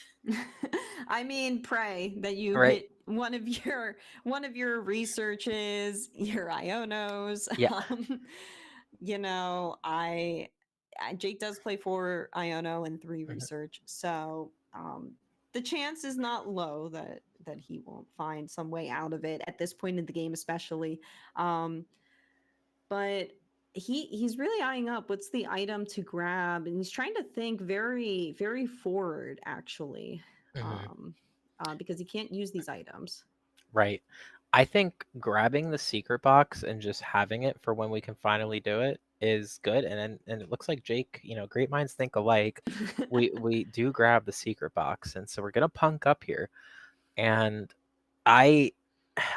I mean, pray that you Right? hit one of your researches, your Ionos. Yeah. Jake does play 4 Iono and 3 Mhm. research, so the chance is not low that he won't find some way out of it at this point in the game, especially. Um, but he's really eyeing up what's the item to grab, and he's trying to think very very forward actually, Mhm. um, because he can't use these items. Right. I think grabbing the secret box and just having it for when we can finally do it is good. And it looks like Jake, great minds think alike. We do grab the secret box, and so we're gonna punk up here. And I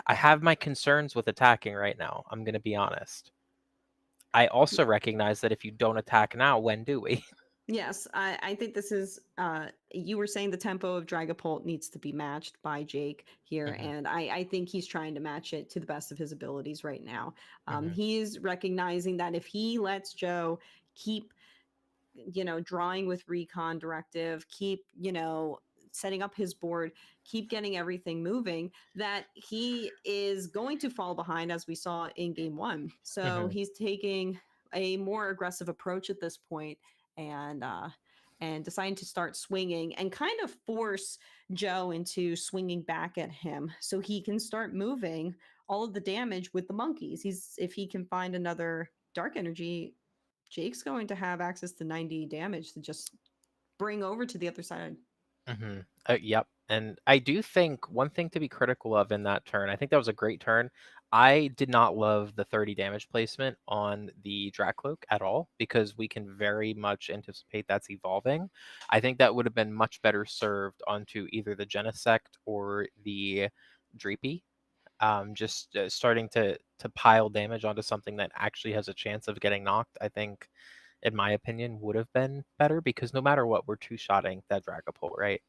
I have my concerns with attacking right now. I'm gonna be honest. I also recognize that if you don't attack now, when do we? Yes, I think this is. You were saying the tempo of Dragapult needs to be matched by Jake here, Hmm. and I think he's trying to match it to the best of his abilities right now. Hmm. He's recognizing that if he lets Joe keep drawing with recon directive, keep setting up his board, keep getting everything moving, that he is going to fall behind, as we saw in game one. So Hmm. he's taking a more aggressive approach at this point, and deciding to start swinging and kind of force Joe into swinging back at him so he can start moving all of the damage with the monkeys. He's If he can find another dark energy, Jake's going to have access to 90 damage to just bring over to the other side. Hmm. Yep. And I do think one thing to be critical of in that turn, I think that was a great turn. I did not love the 30 damage placement on the Dracloak at all because we can very much anticipate that's evolving. I think that would have been much better served onto either the Genesect or the Dreepy. Just starting to pile damage onto something that actually has a chance of getting knocked, I think, in my opinion, would have been better because no matter what, we're two-shotting that Dragapult, right?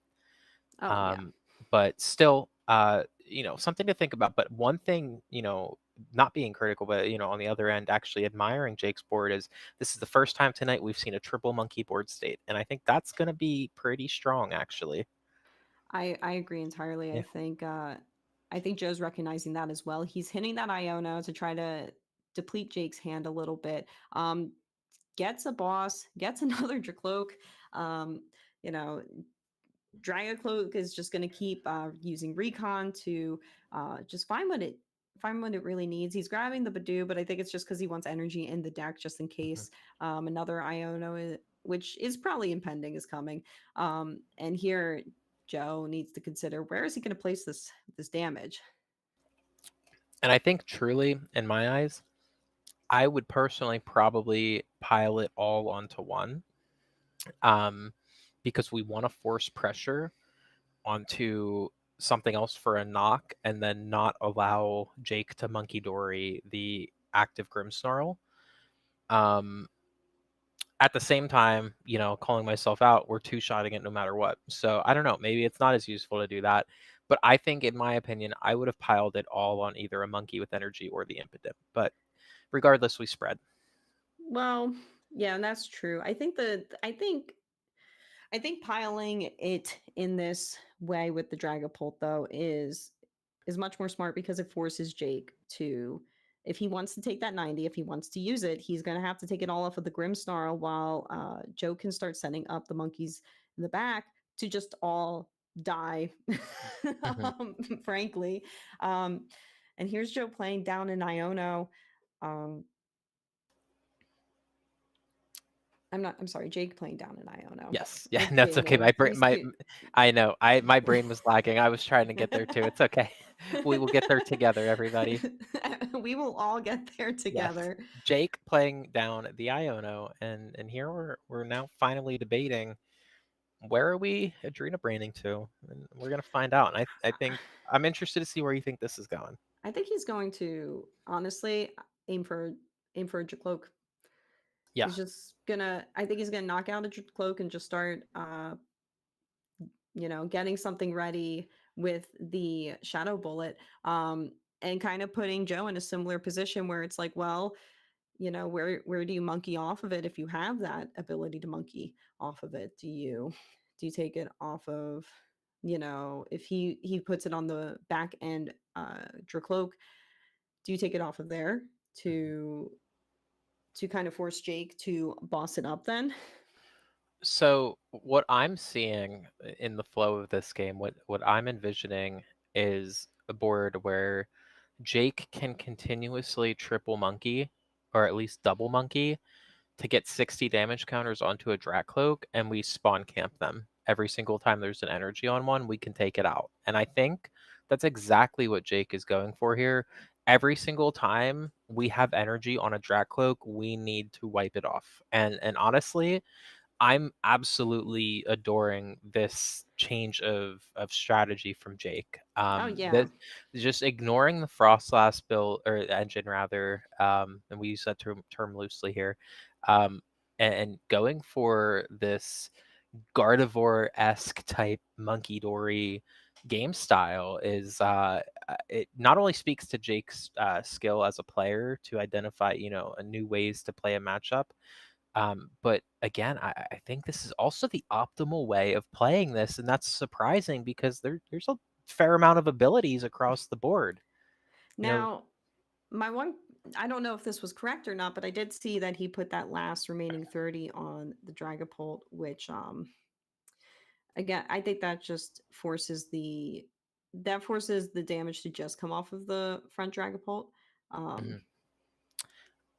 Oh, yeah. Um, but still, something to think about. But one thing, not being critical, but on the other end, actually admiring Jake's board is this is the first time tonight we've seen a triple monkey board state, and I think that's going to be pretty strong, actually. I agree entirely. Yeah. I think Joe's recognizing that as well. He's hitting that Iono to try to deplete Jake's hand a little bit. Gets a boss, gets another Dracloak. Um, you know, Dragocloak is just going to keep using Recon to just find what it really needs. He's grabbing the Badoo, but I think it's just because he wants energy in the deck just in Mhm. case another Iono, which is probably impending, is coming. And here Joe needs to consider where is he going to place this damage. And I think truly, in my eyes, I would personally probably pile it all onto one, um, because we want to force pressure onto something else for a knock and then not allow Jake to monkey dory the active Grimmsnarl. Um, at the same time, calling myself out, we're two-shotting it no matter what. So I don't know, maybe it's not as useful to do that. But I think, in my opinion, I would have piled it all on either a monkey with energy or the impotent. But regardless, we spread. Well, yeah, and that's true. I think piling it in this way with the Dragapult though is much more smart because it forces Jake to, if he wants to take that 90, if he wants to use it, he's going to have to take it all off of the Grimmsnarl while Joe can start setting up the monkeys in the back to just all die, Hmm. frankly. Um, and here's Joe playing down in Iono. Um, I'm sorry, Jake playing down in Iono. Yes, yeah, Like that's okay. Jalen. Please I know, my brain was lagging. I was trying to get there too. It's okay. We will get there together, everybody. we will all get there Yes, together. Jake playing down the Iono, and here we're now finally debating where are we Adrena branding to, and we're gonna find out. And I think I'm interested to see where you think this is going. I think he's going to honestly aim for a cloak. Yeah. He's just gonna. I think he's gonna knock out a cloak and just start, getting something ready with the shadow bullet, and kind of putting Joe in a similar position where it's like, well, where do you monkey off of it if you have that ability to monkey off of it? Do you take it off of, if he puts it on the back end Dracloak, do you take it off of there Mhm. to kind of force Jake to boss it up then? So what I'm seeing in the flow of this game, what I'm envisioning is a board where Jake can continuously triple monkey, or at least double monkey, to get 60 damage counters onto a Dratcloak, and we spawn camp them. Every single time there's an energy on one, we can take it out. And I think that's exactly what Jake is going for here. Every single time we have energy on a Dratcloak, we need to wipe it off. And honestly, I'm absolutely adoring this change of strategy from Jake. Oh yeah. That just ignoring the Frostlass build or engine rather, and we use that term loosely here, um, and going for this Gardevoir-esque type monkey dory game style is it not only speaks to Jake's skill as a player to identify new ways to play a matchup, but again, I think this is also the optimal way of playing this, and that's surprising because there's a fair amount of abilities across the board. You know, Now, my one I don't know if this was correct or not, but I did see that he put that last remaining 30 on the Dragapult, which again, I think that forces the damage to just come off of the front Dragapult. Um Mhm.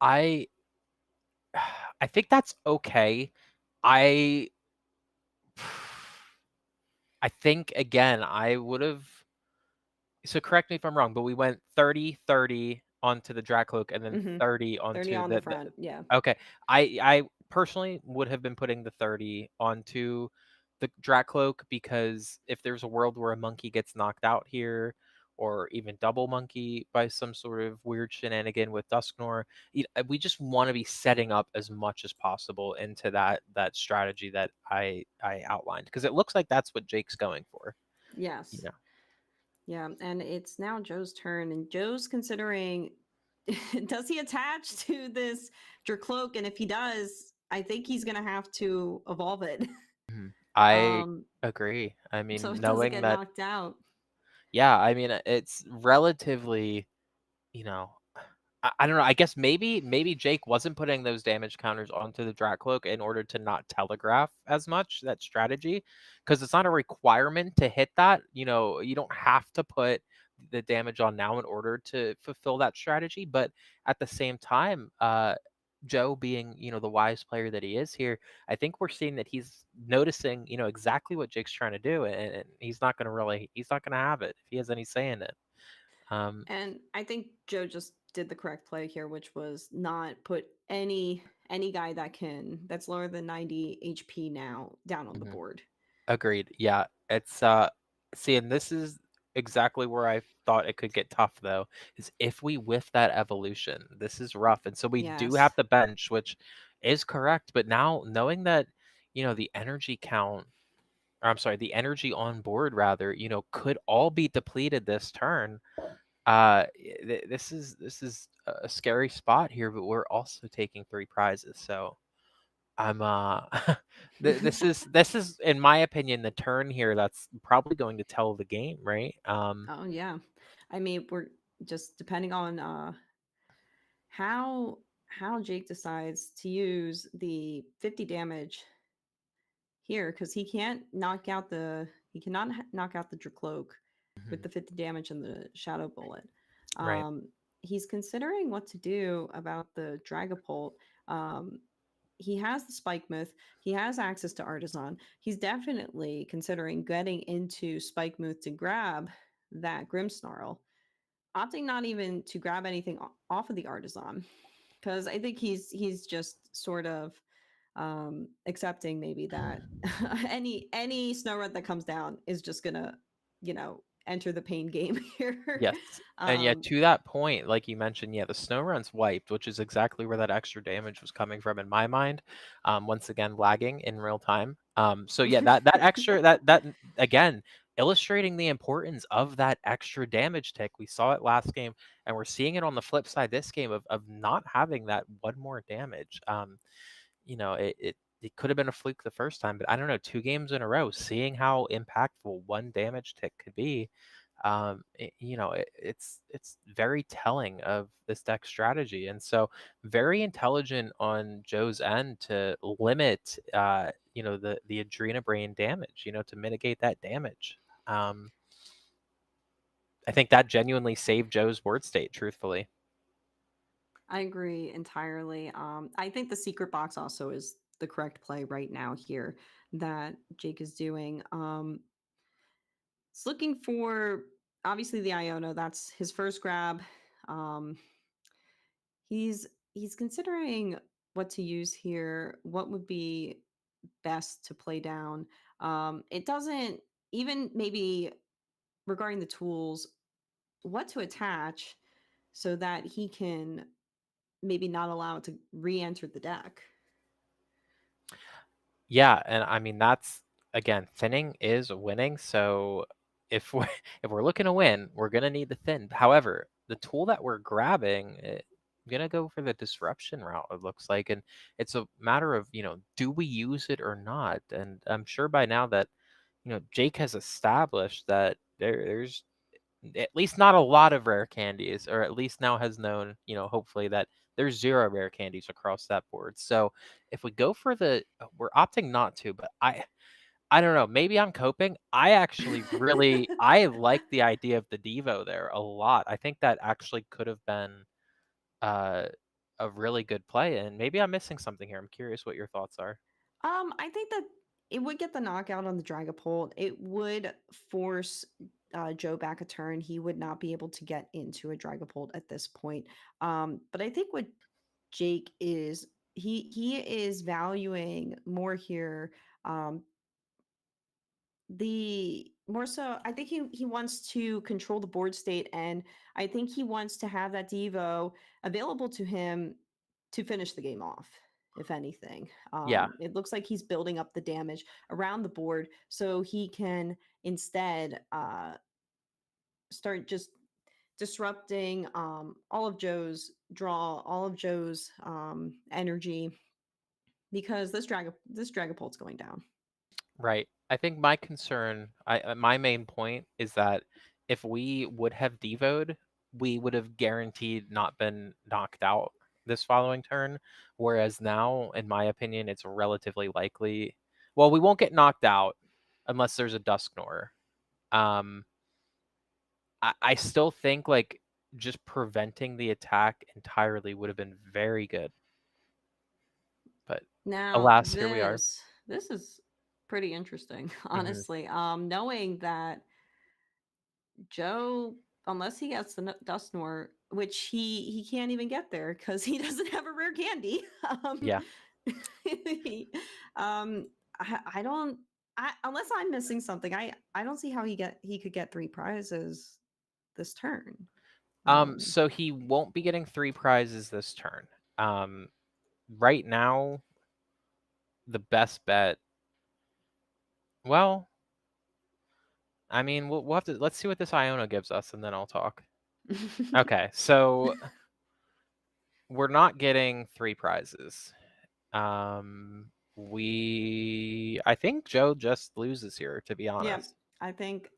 I I think that's okay. I I think again, I would have, so correct me if I'm wrong, but we went 30, 30 onto the Dracloak and then mhm. 30 30 onto on the the front. Yeah. okay. I personally would have been putting the 30 onto the Dracloak because if there's a world where a monkey gets knocked out here, or even double monkey by some sort of weird shenanigan with Dusknor, we just want to be setting up as much as possible into that strategy that I outlined, because it looks like that's what Jake's going for. You Yes. know. Yeah, and it's now Joe's turn, and Joe's considering does he attach to this Dracloak? And if he does, I think he's gonna have to evolve it. Mhm. I um, agree. I so mean, it doesn't knowing get that, knocked out. yeah, I mean, it's relatively, you know, I don't know. I guess maybe Jake wasn't putting those damage counters onto the Dratcloak in order to not telegraph as much that strategy, because it's not a requirement to hit that. You don't have to put the damage on now in order to fulfill that strategy. But at the same time, Joe being the wise player that he is here, I think we're seeing that he's noticing exactly what Jake's trying to do, and he's not gonna have it if he has any say in it. Um, And I think Joe just did the correct play here, which was not put any guy that's lower than 90 HP now down on the mhm. board. Agreed. Yeah. It's see, and this is exactly where I thought it could get tough though, is if we whiff that evolution. This is rough. And so we do Yes. have the bench, which is correct, but now knowing that, the energy count, or I'm sorry, the energy on board rather, could all be depleted this turn. This is a scary spot here, but we're also taking 3 prizes. So I'm this is in my opinion the turn here that's probably going to tell the game, right? Oh yeah. I mean, we're just depending on how how Jake decides to use the 50 damage here, because he cannot knock out the Dracloak with Mhm. the 50 damage and the Shadow Bullet. Right. Um, he's considering what to do about the Dragapult. Um, he has the Spike Myth. He has access to Artisan. He's definitely considering getting into Spike Myth to grab that Grimmsnarl, opting not even to grab anything off of the Artisan, because I think he's just sort of accepting maybe that any snow red that comes down is just gonna enter the pain game here. Yes. And yeah, um to that point, like you mentioned, yeah, the snow run's wiped, which is exactly where that extra damage was coming from in my mind. Once again, lagging in real time. So yeah, that extra that again illustrating the importance of that extra damage tick. We saw it last game, and we're seeing it on the flip side this game of not having that one more damage. It could have been a fluke the first time, but I don't know, 2 games in a row, seeing how impactful one damage tick could be, it's very telling of this deck strategy. And so very intelligent on Joe's end to limit, the Adrena Brain damage, to mitigate that damage. Um, I think that genuinely saved Joe's board state, truthfully. I agree entirely. I think the secret box also is the correct play right now here that Jake is doing. It's looking for obviously the Iono. That's his first grab. um he's he's considering what to use here, what would be best to play down. It doesn't even maybe regarding the tools, what to attach so that he can maybe not allow it to re-enter the deck. Yeah, and I mean that's again, thinning is winning. So if we're if we're looking to win, we're gonna need the thin. However, the tool that we're grabbing, gonna go for the disruption route. It looks like, and it's a matter of do we use it or not? And I'm sure by now that Jake has established that there's at least not a lot of rare candies, or at least now has known, hopefully that there's 0 rare candies across that board. So if we go for we're opting not to, but I don't know, maybe I'm coping. I actually really I like the idea of the Devo there a lot. I think that actually could have been uh, a really good play, and maybe I'm missing something here. I'm curious what your thoughts are. I think that it would get the knockout on the Dragapult. It would force Joe back a turn. He would not be able to get into a Dragapult at this point. But I think what Jake is he is valuing more here. Um, the more so, I think he wants to control the board state, and I think he wants to have that Devo available to him to finish the game off. If anything, Yeah, it looks like he's building up the damage around the board so he can instead start just disrupting all of Joe's draw, all of Joe's energy, because this Dragapult's going down. right. I think my concern, my main point is that if we would have devoed, we would have guaranteed not been knocked out this following turn. Whereas now, in my opinion, it's relatively likely. Well, we won't get knocked out unless there's a Dusknoir. Um, I still think like just preventing the attack entirely would have been very good. But Now alas, here we are. this is pretty interesting, Hmm. honestly. Knowing that Joe, unless he gets the Dusknoir, which he can't even get there because he doesn't have a rare candy. um, Yeah. he, um, I don't. Unless I'm missing something, I don't see how he could get three prizes this turn. So he won't be getting 3 prizes this turn. Um, right now, the best bet. Well, I mean, we'll have to let's see what this Iona gives us, and then I'll talk. Okay, so we're not getting 3 prizes. I think Joe just loses here, to be Yeah, honest. I think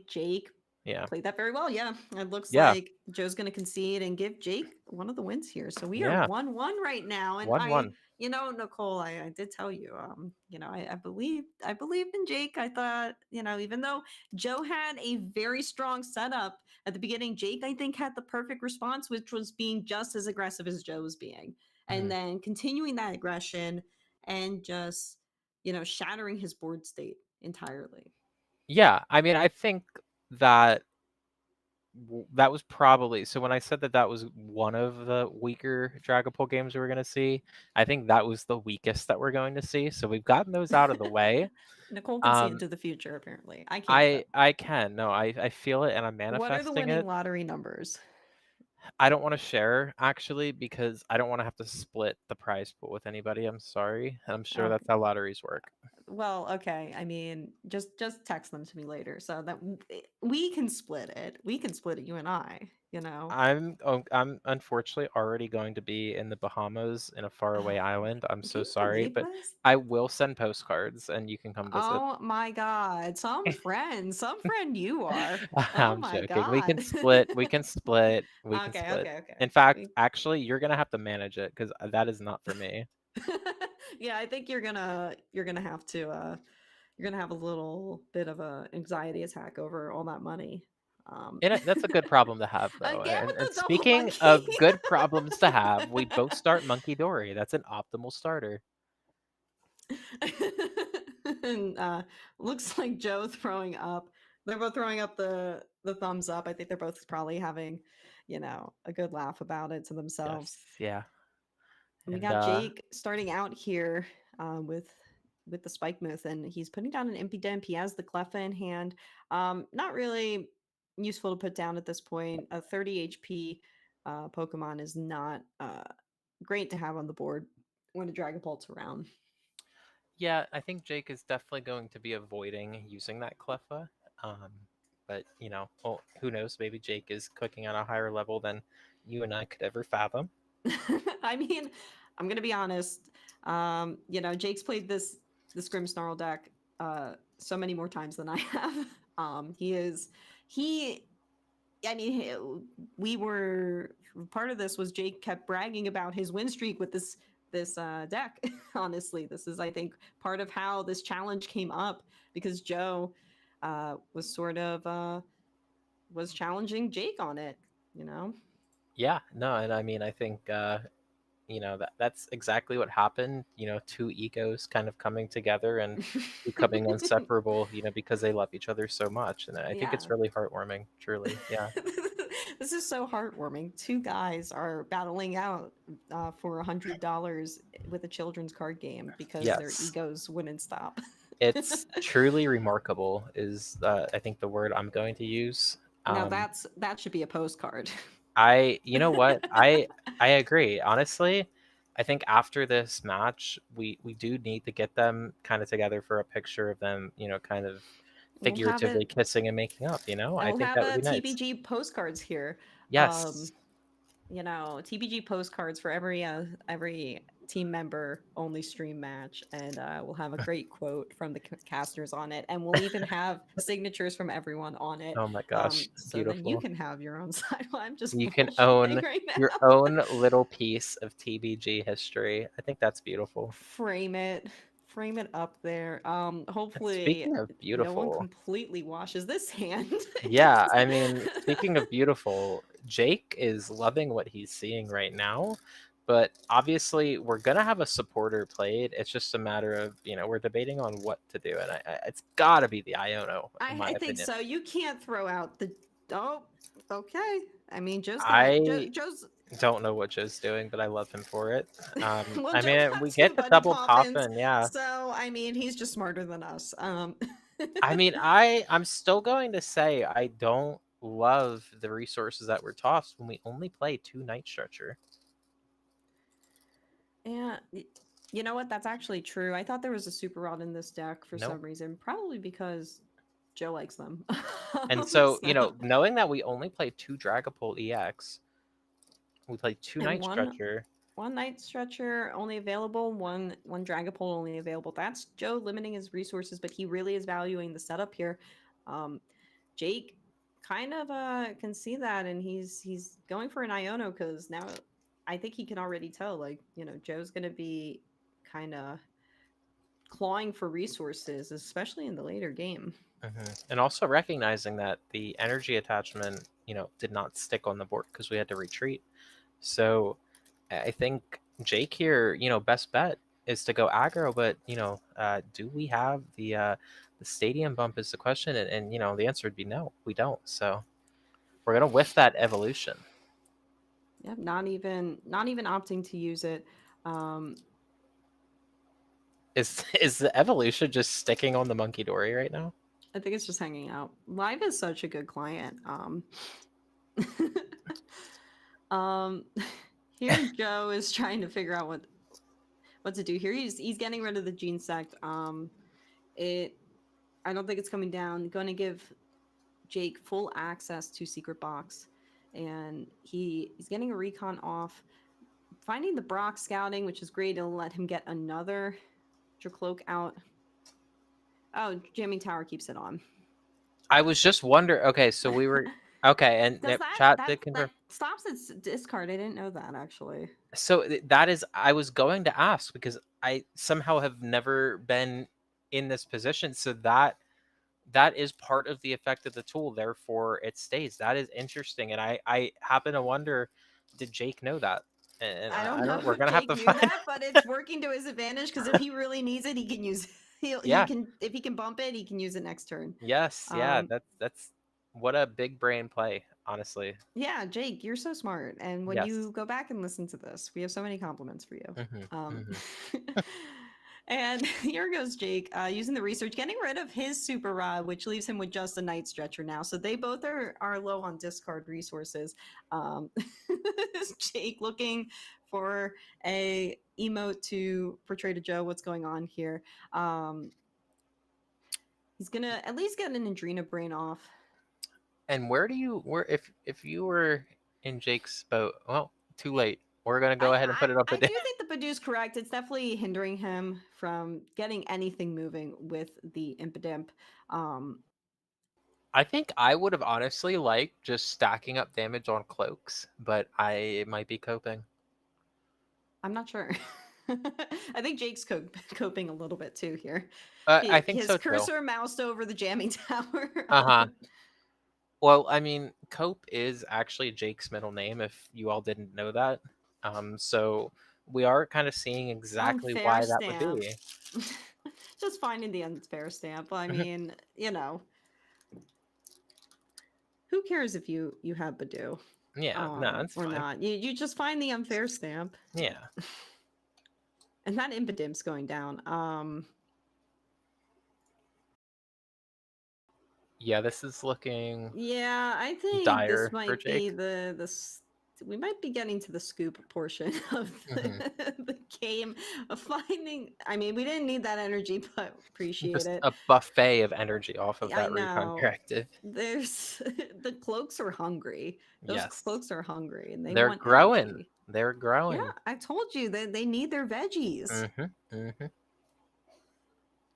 Jake Yeah. played that very well. Yeah, it looks Yeah. like Joe's going to concede and give Jake one of the wins here. So we are Yeah. 1-1 right now, and 1-1. Nicole, I did tell you, I believed in Jake. I thought, even though Joe had a very strong setup at the beginning, Jake, I think, had the perfect response, which was being just as aggressive as Joe was being, and Mhm. then continuing that aggression and just shattering his board state entirely. Yeah, I mean, I think that that was probably so when I said that that was one of the weaker Dragapult games we were going to see, I think that was the weakest that we're going to see. So we've gotten those out of the way. Nicole can see Um, into the future, apparently. I can't, I though. I can no, I feel it and I'm What are the manifesting winning it. lottery numbers? I don't want to share actually because I don't want to have to split the prize pool with anybody. I'm sorry. I'm sure Oh, that's how lotteries work. well, okay. I mean, just text them to me later so that we can split it. We can split it, you and I. I'm unfortunately already going to be in the Bahamas in a faraway island. I'm Can so you sorry, believe but this? I will send postcards and you can come visit. Oh my God. Some friend you are. Oh I'm my joking. We God. can split. We can split. We can Okay, split. okay, okay. In fact, actually, you're gonna have to manage it because that is not for me. Yeah, I think you're gonna have to you're gonna have a little bit of a anxiety attack over all that money. Um, And that's a good problem to have, though. Again And with and the double speaking monkey. of good problems to have, we both start Monkey Dory. That's an optimal starter. And looks like Joe throwing up. They're both throwing up the thumbs up. I think they're both probably having, a good laugh about it to Yes. themselves. Yeah. And we And got Jake starting out here with the spike myth, and he's putting down an impidimp. He has the Cleffa in hand. Not really useful to put down at this point. A 30 HP Pokemon is not great to have on the board when a Dragapult's around. yeah, I think Jake is definitely going to be avoiding using that Cleffa. Um, but well, who knows? Maybe Jake is cooking on a higher level than you and I could ever fathom. I mean, I'm gonna be honest. Jake's played this Grimmsnarl deck so many more times than I have. He I mean, we were part of this was Jake kept bragging about his win streak with this deck. Honestly, this is I think part of how this challenge came up because Joe was sort of was challenging Jake on it. You know. Yeah, no, and I mean, I think that's exactly what happened. Two egos kind of coming together and becoming inseparable. Because they love each other so much, and I think it's Yeah. really heartwarming. Truly, yeah. This is so heartwarming. Two guys are battling out for $100 with a children's card game because their Yes, egos wouldn't stop. it's truly remarkable. Is I think the word I'm going to use. Now Um, that should be a postcard. you know what? I agree. Honestly, I think after this match, we do need to get them kind of together for a picture of them, kind of We'll have figuratively it, kissing and making up. and I we'll think have that would a be nice. TBG postcards here. Um, Yes. TBG postcards for every team member only stream match, and we'll have a great quote from the casters on it, and we'll even have signatures from everyone on it, Oh my gosh, so that you beautiful. can have your own side. I'm just You can bullshitting own right your now. own little piece of TBG history. I think that's beautiful. Frame it up there. And Hopefully speaking of no one beautiful, completely washes this hand. yeah, I mean, speaking of beautiful, Jake is loving what he's seeing right now. But obviously, we're gonna have a supporter played. It's just a matter of we're debating on what to do, and it's got to be the Iono, in my I think opinion. so. You can't throw out the. Oh, okay. I mean, I Joe's. don't know what Joe's doing, but I love him for it. Well, I Joe mean, got we two get the bunny double poppins, poppin', yeah. so I mean, he's just smarter than us. I mean, I'm still going to say I don't love the resources that were tossed when we only play two Night Stretcher. Yeah, you know what? That's actually true. I thought there was a super rod in this deck for Nope. some reason, probably because Joe likes them. And so, So, knowing that we only play two Dragapult EX, we play two and Night Stretcher. one night stretcher only available, one Dragapult only available. That's Joe limiting his resources, but he really is valuing the setup here. Um, Jake kind of can see that, and he's going for an Iono because now I think he can already tell, like, Joe's gonna be kind of clawing for resources, especially in the later game. And also recognizing that the energy attachment, did not stick on the board because we had to retreat. So I think Jake here, best bet is to go aggro, but do we have the stadium bump is the question, and the answer would be no, we don't. So we're gonna whiff that evolution. Yeah, not even opting to use it. Um, Is the evolution just sticking on the monkey dory right now? I think it's just hanging out. Live is such a good client. Um, here Joe is trying to figure out what to do here. He's getting rid of the gene sect. It I don't think it's coming down. Going to give Jake full access to secret box, and he's getting a recon off. Finding the Brock scouting, which is great. It'll let him get another Dracloak out. Oh, jamming tower keeps it on. I was just wondering. Okay, so we were okay, and Does that chat that did confirm. that stops its discard? I didn't know that actually. So that is, I was going to ask because I somehow have never been in this position. So that is part of the effect of the tool. Therefore, it stays. That is interesting, and I happen to wonder, did Jake know that? And I don't I know don't. We're if gonna have Jake to knew find. that, but it's working to his advantage because if he really needs it, he can use he Yeah. can if he can bump it, he can use it next turn. Yes. Yeah. Um, That's what a big brain play. Honestly. yeah, Jake, you're so smart. And when Yes. you go back and listen to this, we have so many compliments for you. Hmm. Um, Hmm. and here goes Jake using the research, getting rid of his super rod, which leaves him with just a night stretcher now. So they both are low on discard resources. Um, Jake looking for a emote to portray to Joe what's going on here. Um, he's gonna at least get an Adrena brain off. And where if you were in Jake's boat? Well, too late. We're gonna go ahead and put it up I a day. do think the Badoo's correct. It's definitely hindering him from getting anything moving with the Impidimp. Um, I think I would have honestly liked just stacking up damage on cloaks, but I might be coping. I'm not sure. I think Jake's coping a little bit too here. I think His so too. cursor moused over the jamming tower. Uh-huh. Well, I mean, Cope is actually Jake's middle name, if you all didn't know that. So we are kind of seeing exactly Unfair why that would stamp. be. Just finding the unfair stamp. I mean, who cares if you have Badoo Yeah, no, that's or fine. not? You just find the unfair stamp, Yeah. and that impidim's going down. Yeah, this is looking Yeah, I think this dire for might be Jake. we might be getting to the scoop portion of Hmm. the game of finding. I mean, we didn't need that energy, but appreciate Just it. a buffet of energy off of I that recon know directive. there's the cloaks are hungry. Those Yes. cloaks are hungry and they They're want growing. energy. They're Yeah, growing. I told you that they need their veggies. Mm-hmm. Mm-hmm.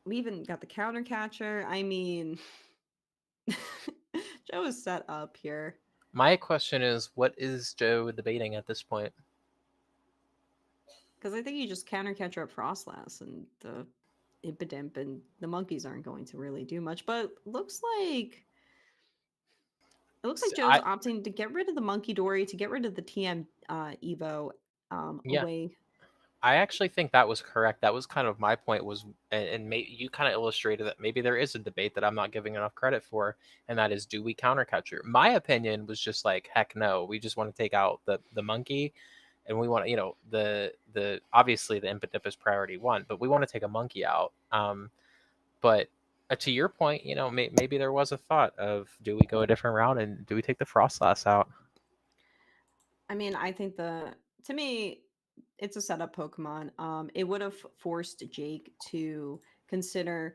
We even got the counter catcher. I mean, Joe is set up here. My question is, what is Joe debating at this point? Because I think you just counter catcher up Frostlass and the Impidimp and the monkeys aren't going to really do much. But it looks like Joe's I opting to get rid of the Monkey Dory, to get rid of the TM Evo Yeah, away. I actually think that was correct. That was kind of my point was, you kind of illustrated that maybe there is a debate that I'm not giving enough credit for, and that is, do we counter catcher? My opinion was just like, heck no, we just want to take out the monkey, and we want to, the obviously the input dip is priority one, but we want to take a monkey out. But to your point, maybe there was a thought of, do we go a different route and do we take the Frostlass out? I mean, I think to me, it's a setup Pokemon. It would have forced Jake to consider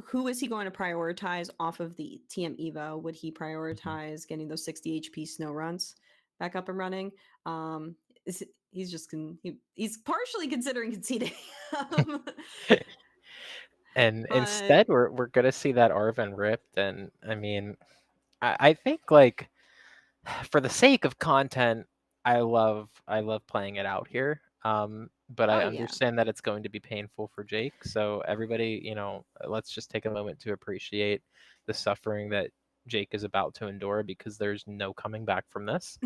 who is he going to prioritize off of the TM Evo? Would he Mhm. prioritize getting those 60 HP snow runs back up and running? He's just he's partially considering conceding. um, And but instead, we're gonna see that Arven ripped, and I mean, I think like for the sake of content, I love playing it out here. But I oh yeah. understand that it's going to be painful for Jake. So everybody, let's just take a moment to appreciate the suffering that Jake is about to endure, because there's no coming back from this.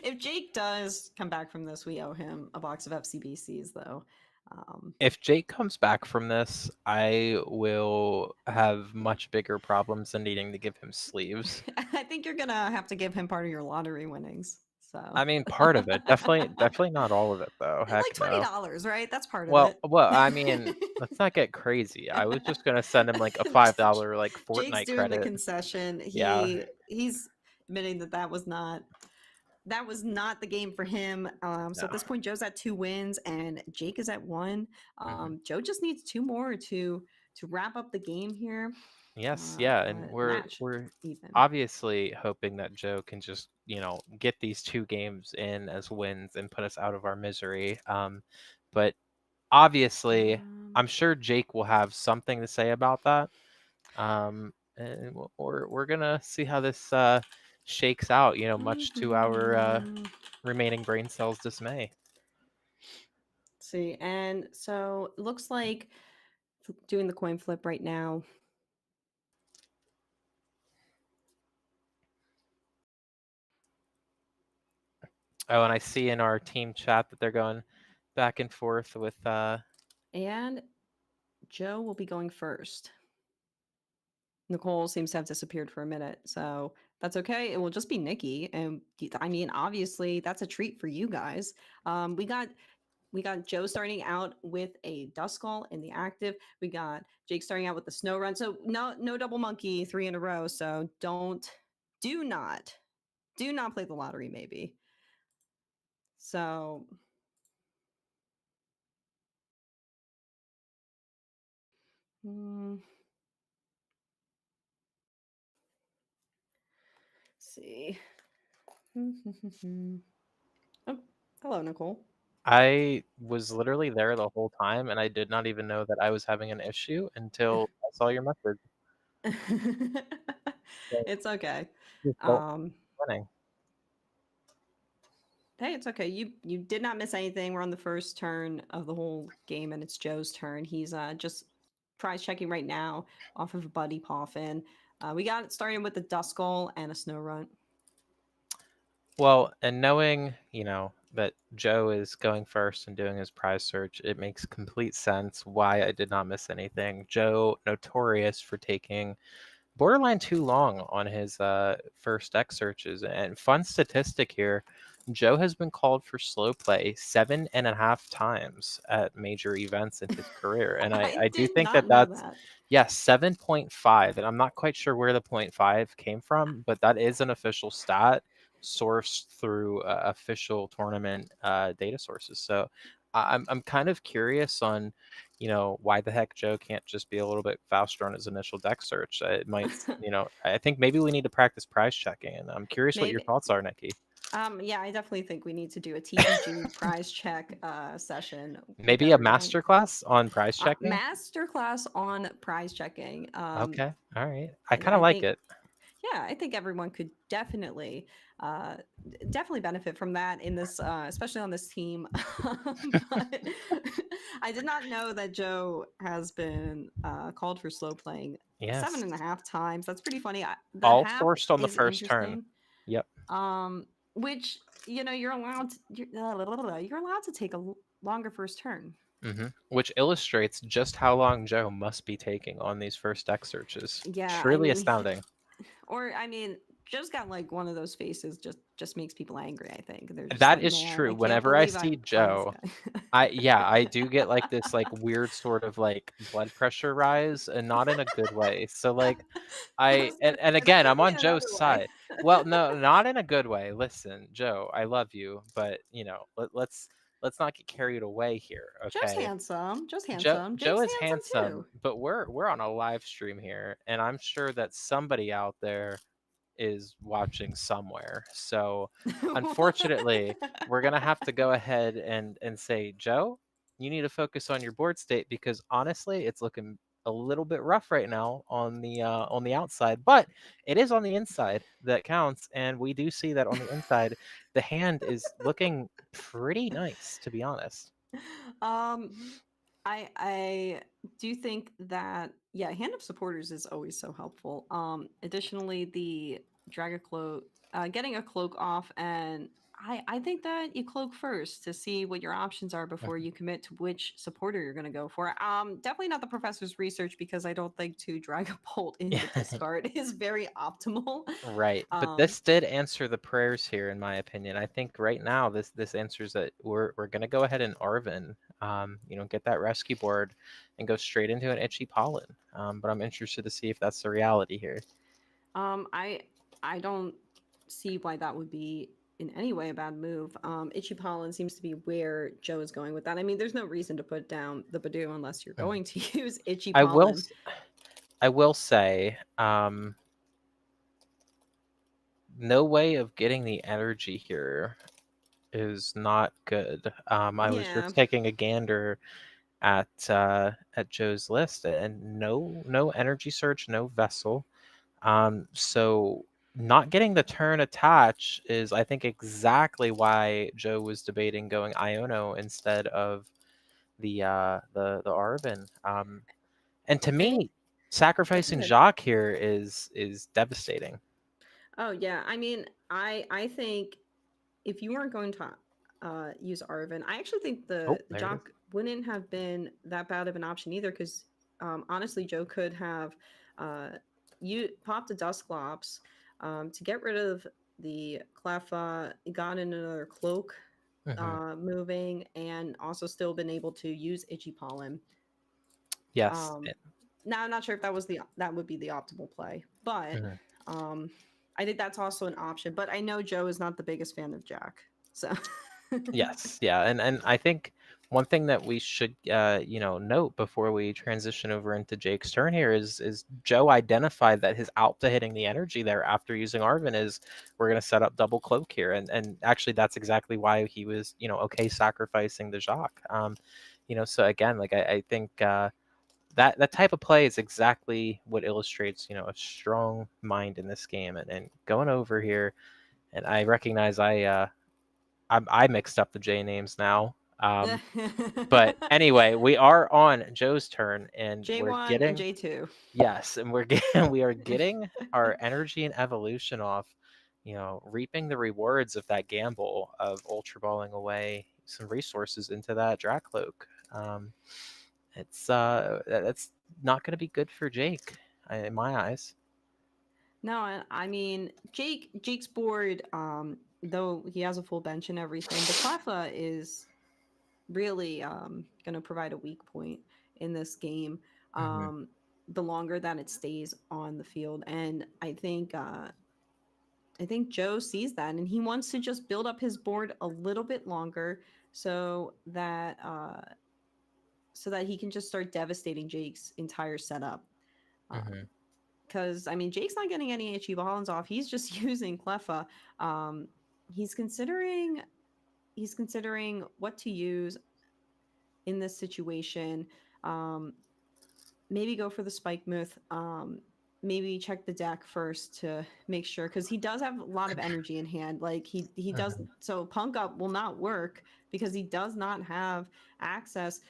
If Jake does come back from this, we owe him a box of FCBCs, though. Um, If Jake comes back from this, I will have much bigger problems than needing to give him sleeves. I think you're gonna have to give him part of your lottery winnings. So, I mean, part of it. Definitely not all of it though. like Heck no. $20, right? That's part of Well, it. well, I mean, let's not get crazy. I was just gonna send him like a $5 like Jake's Fortnite doing the credit. concession. Yeah. He's admitting that was not the game for him. So No. at this point, Joe's at 2 wins and Jake is at 1. Hmm. Joe just needs 2 more to wrap up the game here. Yes, yeah, and But we're match we're even. obviously hoping that Joe can just, get these 2 games in as wins and put us out of our misery. But obviously, Um, I'm sure Jake will have something to say about that. And we're gonna see how this shakes out. Much to our remaining brain cells' dismay. see, and so it looks like doing the coin flip right now. Oh, and I see in our team chat that they're going back and forth with. And Joe will be going first. Nicole seems to have disappeared for a minute, so that's okay. It will just be Nikki, and I mean, obviously, that's a treat for you guys. We got Joe starting out with a Duskull in the active. We got Jake starting out with the Snow Run. So no double monkey 3 in a row. So do not play the lottery. Maybe. So let's see. Oh, hello, Nicole. I was literally there the whole time, and I did not even know that I was having an issue until I saw your message. So It's okay. just don't Um, winning. hey, it's okay. You did not miss anything. We're on the first turn of the whole game, and it's Joe's turn. He's just prize checking right now off of a Buddy Poffin. We got it starting with a Duskull and a Snow Runt. Well, and knowing, that Joe is going first and doing his prize search, it makes complete sense why I did not miss anything. Joe, notorious for taking borderline too long on his first deck searches. And fun statistic here, Joe has been called for slow play 7.5 times at major events in his career. And I, I I do did think not that know that's, that. yes, 7.5. And I'm not quite sure where the point 0.5 came from, but that is an official stat sourced through official tournament data sources. So I'm kind of curious on why the heck Joe can't just be a little bit faster on his initial deck search. It might, I think maybe we need to practice prize checking, and I'm curious what your Maybe. thoughts are, Nikki. Yeah, I definitely think we need to do a TBG prize check session with Maybe a everyone. master class on prize checking. Masterclass on prize checking. Okay, all right. I kind of I like think it. yeah, I think everyone could uh, definitely benefit from that in this, especially on this team. But I did not know that Joe has been called for slow playing seven Yes, and a half times. That's pretty funny. The all half sourced on the is first turn. interesting. Yep. Which you're allowed to, you're allowed to take a longer first turn. Which illustrates just how long Joe must be taking on these first deck searches. Yeah, I Truly mean, astounding. or I mean, Joe's got like one of those faces just makes people angry. I think they're just That like, is man, true. I can't Whenever I believe see I'm playing this Joe, guy. I do get like this like weird sort of like blood pressure rise, and not in a good way. So like I I was gonna and say that again, could I'm be on in another Joe's way. side. Well, no, not in a good way. Listen, Joe, I love you, but let's not get carried away here, Joe's okay? handsome. Joe's Joe handsome. Joe Jake's is handsome handsome, too. but we're on a live stream here, and I'm sure that somebody out there is watching somewhere. So, unfortunately, we're gonna have to go ahead and say, Joe, you need to focus on your board state because honestly, it's looking a little bit rough right now on the outside, but it is on the inside that counts, and we do see that on the inside, the hand is looking pretty nice, to be honest. um, I do think that yeah, hand of supporters is always so helpful. Additionally, the drag a cloak, getting a cloak off, and I think that you cloak first to see what your options are before you commit to which supporter you're going to go for. Definitely not the professor's research because I don't think to drag a bolt in the discard is very optimal. Right, but Um, this did answer the prayers here, in my opinion. I think right now this answers that we're gonna go ahead and Arvin, get that rescue board and go straight into an itchy pollen. But I'm interested to see if that's the reality here. Um, I I don't see why that would be in any way a bad move. Itchy Pollen seems to be where Joe is going with that. I mean, there's no reason to put down the Badoo unless you're Mhm. going to use Itchy I will Pollen. s- I will say, no way of getting the energy here is not good. I was Yeah, just taking a gander at Joe's list, and no energy surge, no vessel. So not getting the turn attach is, I think, exactly why Joe was debating going Iono instead of the Arvin. And to and me, go sacrificing ahead. Jacques here is devastating. Oh yeah, I mean, I think if you weren't going to use Arvin, I actually think Oh, the there it is. Jock wouldn't have been that bad of an option either because honestly, Joe could have uh, you popped a Dusclops to get rid of the Cleffa, gotten another cloak Hmm. moving, and also still been able to use Itchy Pollen. Yes. Um, Now I'm not sure if that would be the optimal play, but Mhm. um, I think that's also an option. But I know Joe is not the biggest fan of Jack, so Yes, yeah, and I think one thing that we should note before we transition over into Jake's turn here is Joe identified that his out to hitting the energy there after using Arvin is we're gonna set up double cloak here, and actually that's exactly why he was okay sacrificing the Jacques. So again, like I think that type of play is exactly what illustrates, a strong mind in this game. And going over here, and I recognize I mixed up the J names now. But anyway, we are on Joe's turn, and we're J1 and getting J2. yes, and we're getting we are getting our energy and evolution off. Reaping the rewards of that gamble of ultra balling away some resources into that Dracloak. That's not going to be good for Jake, in my eyes. No, I mean Jake's board, though he has a full bench and everything, the Cleffa is really gonna provide a weak point in this game. Hmm. The longer that it stays on the field. And I think Joe sees that and he wants to just build up his board a little bit longer so that he can just start devastating Jake's entire setup. Hmm. Because I mean, Jake's not getting any HE Ballins off. He's just using Cleffa. Um, he's considering what to use in this situation. Um, Maybe go for the Spike Myth. Maybe check the deck first to make sure because he does have a lot of energy in hand. Like he does. Hmm. So Punk Up will not work because he does not have access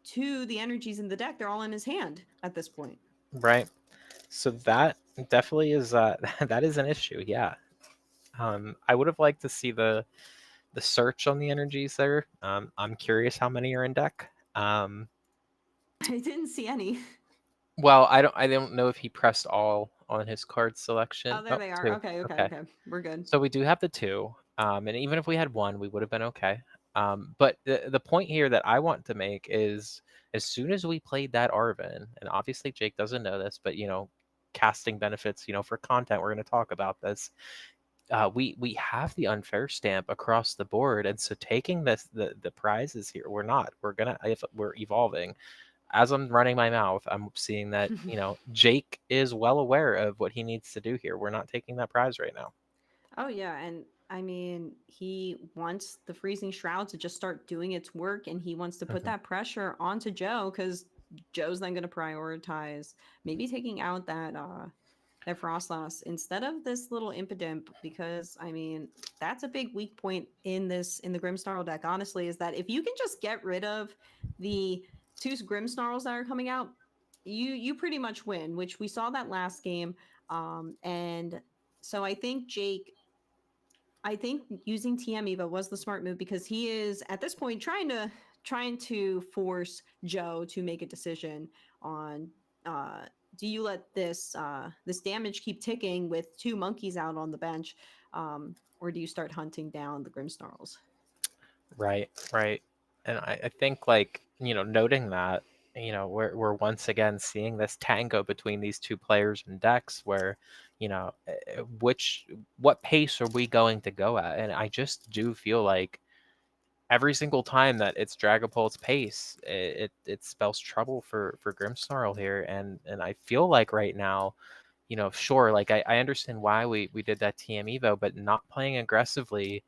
to the energies in the deck. They're all in his hand at this point. Right. So that definitely is that is an issue. Yeah. I would have liked to see the search on the energies there. I'm curious how many are in deck. I didn't see any. Well, I don't know if he pressed all on his card selection. Oh, there Oh, they are. two. Okay, okay, Okay. okay. We're good. So we do have the two. And even if we had one, we would have been okay. But the point here that I want to make is as soon as we played that Arvin, and obviously Jake doesn't know this, but casting benefits, for content, we're going to talk about this. We have the unfair stamp across the board, and so taking the prizes here, we're not. If we're evolving. As I'm running my mouth, I'm seeing that Jake is well aware of what he needs to do here. We're not taking that prize right now. Oh yeah, and I mean, he wants the freezing shroud to just start doing its work, and he wants to put Hmm. that pressure onto Joe because Joe's then going to prioritize maybe taking out that Frostlass instead of this little Impidimp because I mean that's a big weak point in the Grimmsnarl deck. Honestly, is that if you can just get rid of the two Grimmsnarls that are coming out, you pretty much win. Which we saw that last game, and so I think using TM Eva was the smart move because he is at this point trying to force Joe to make a decision on uh do you let this damage keep ticking with two monkeys out on the bench, or do you start hunting down the Grimmsnarls? Right, right. And I think like, noting that, we're once again seeing this tango between these two players and decks where, which what pace are we going to go at? And I just do feel like every single time that it's Dragapult's pace, it spells trouble for Grimmsnarl here. And I feel like right now, sure, like I understand why we did that TM Evo, but not playing aggressively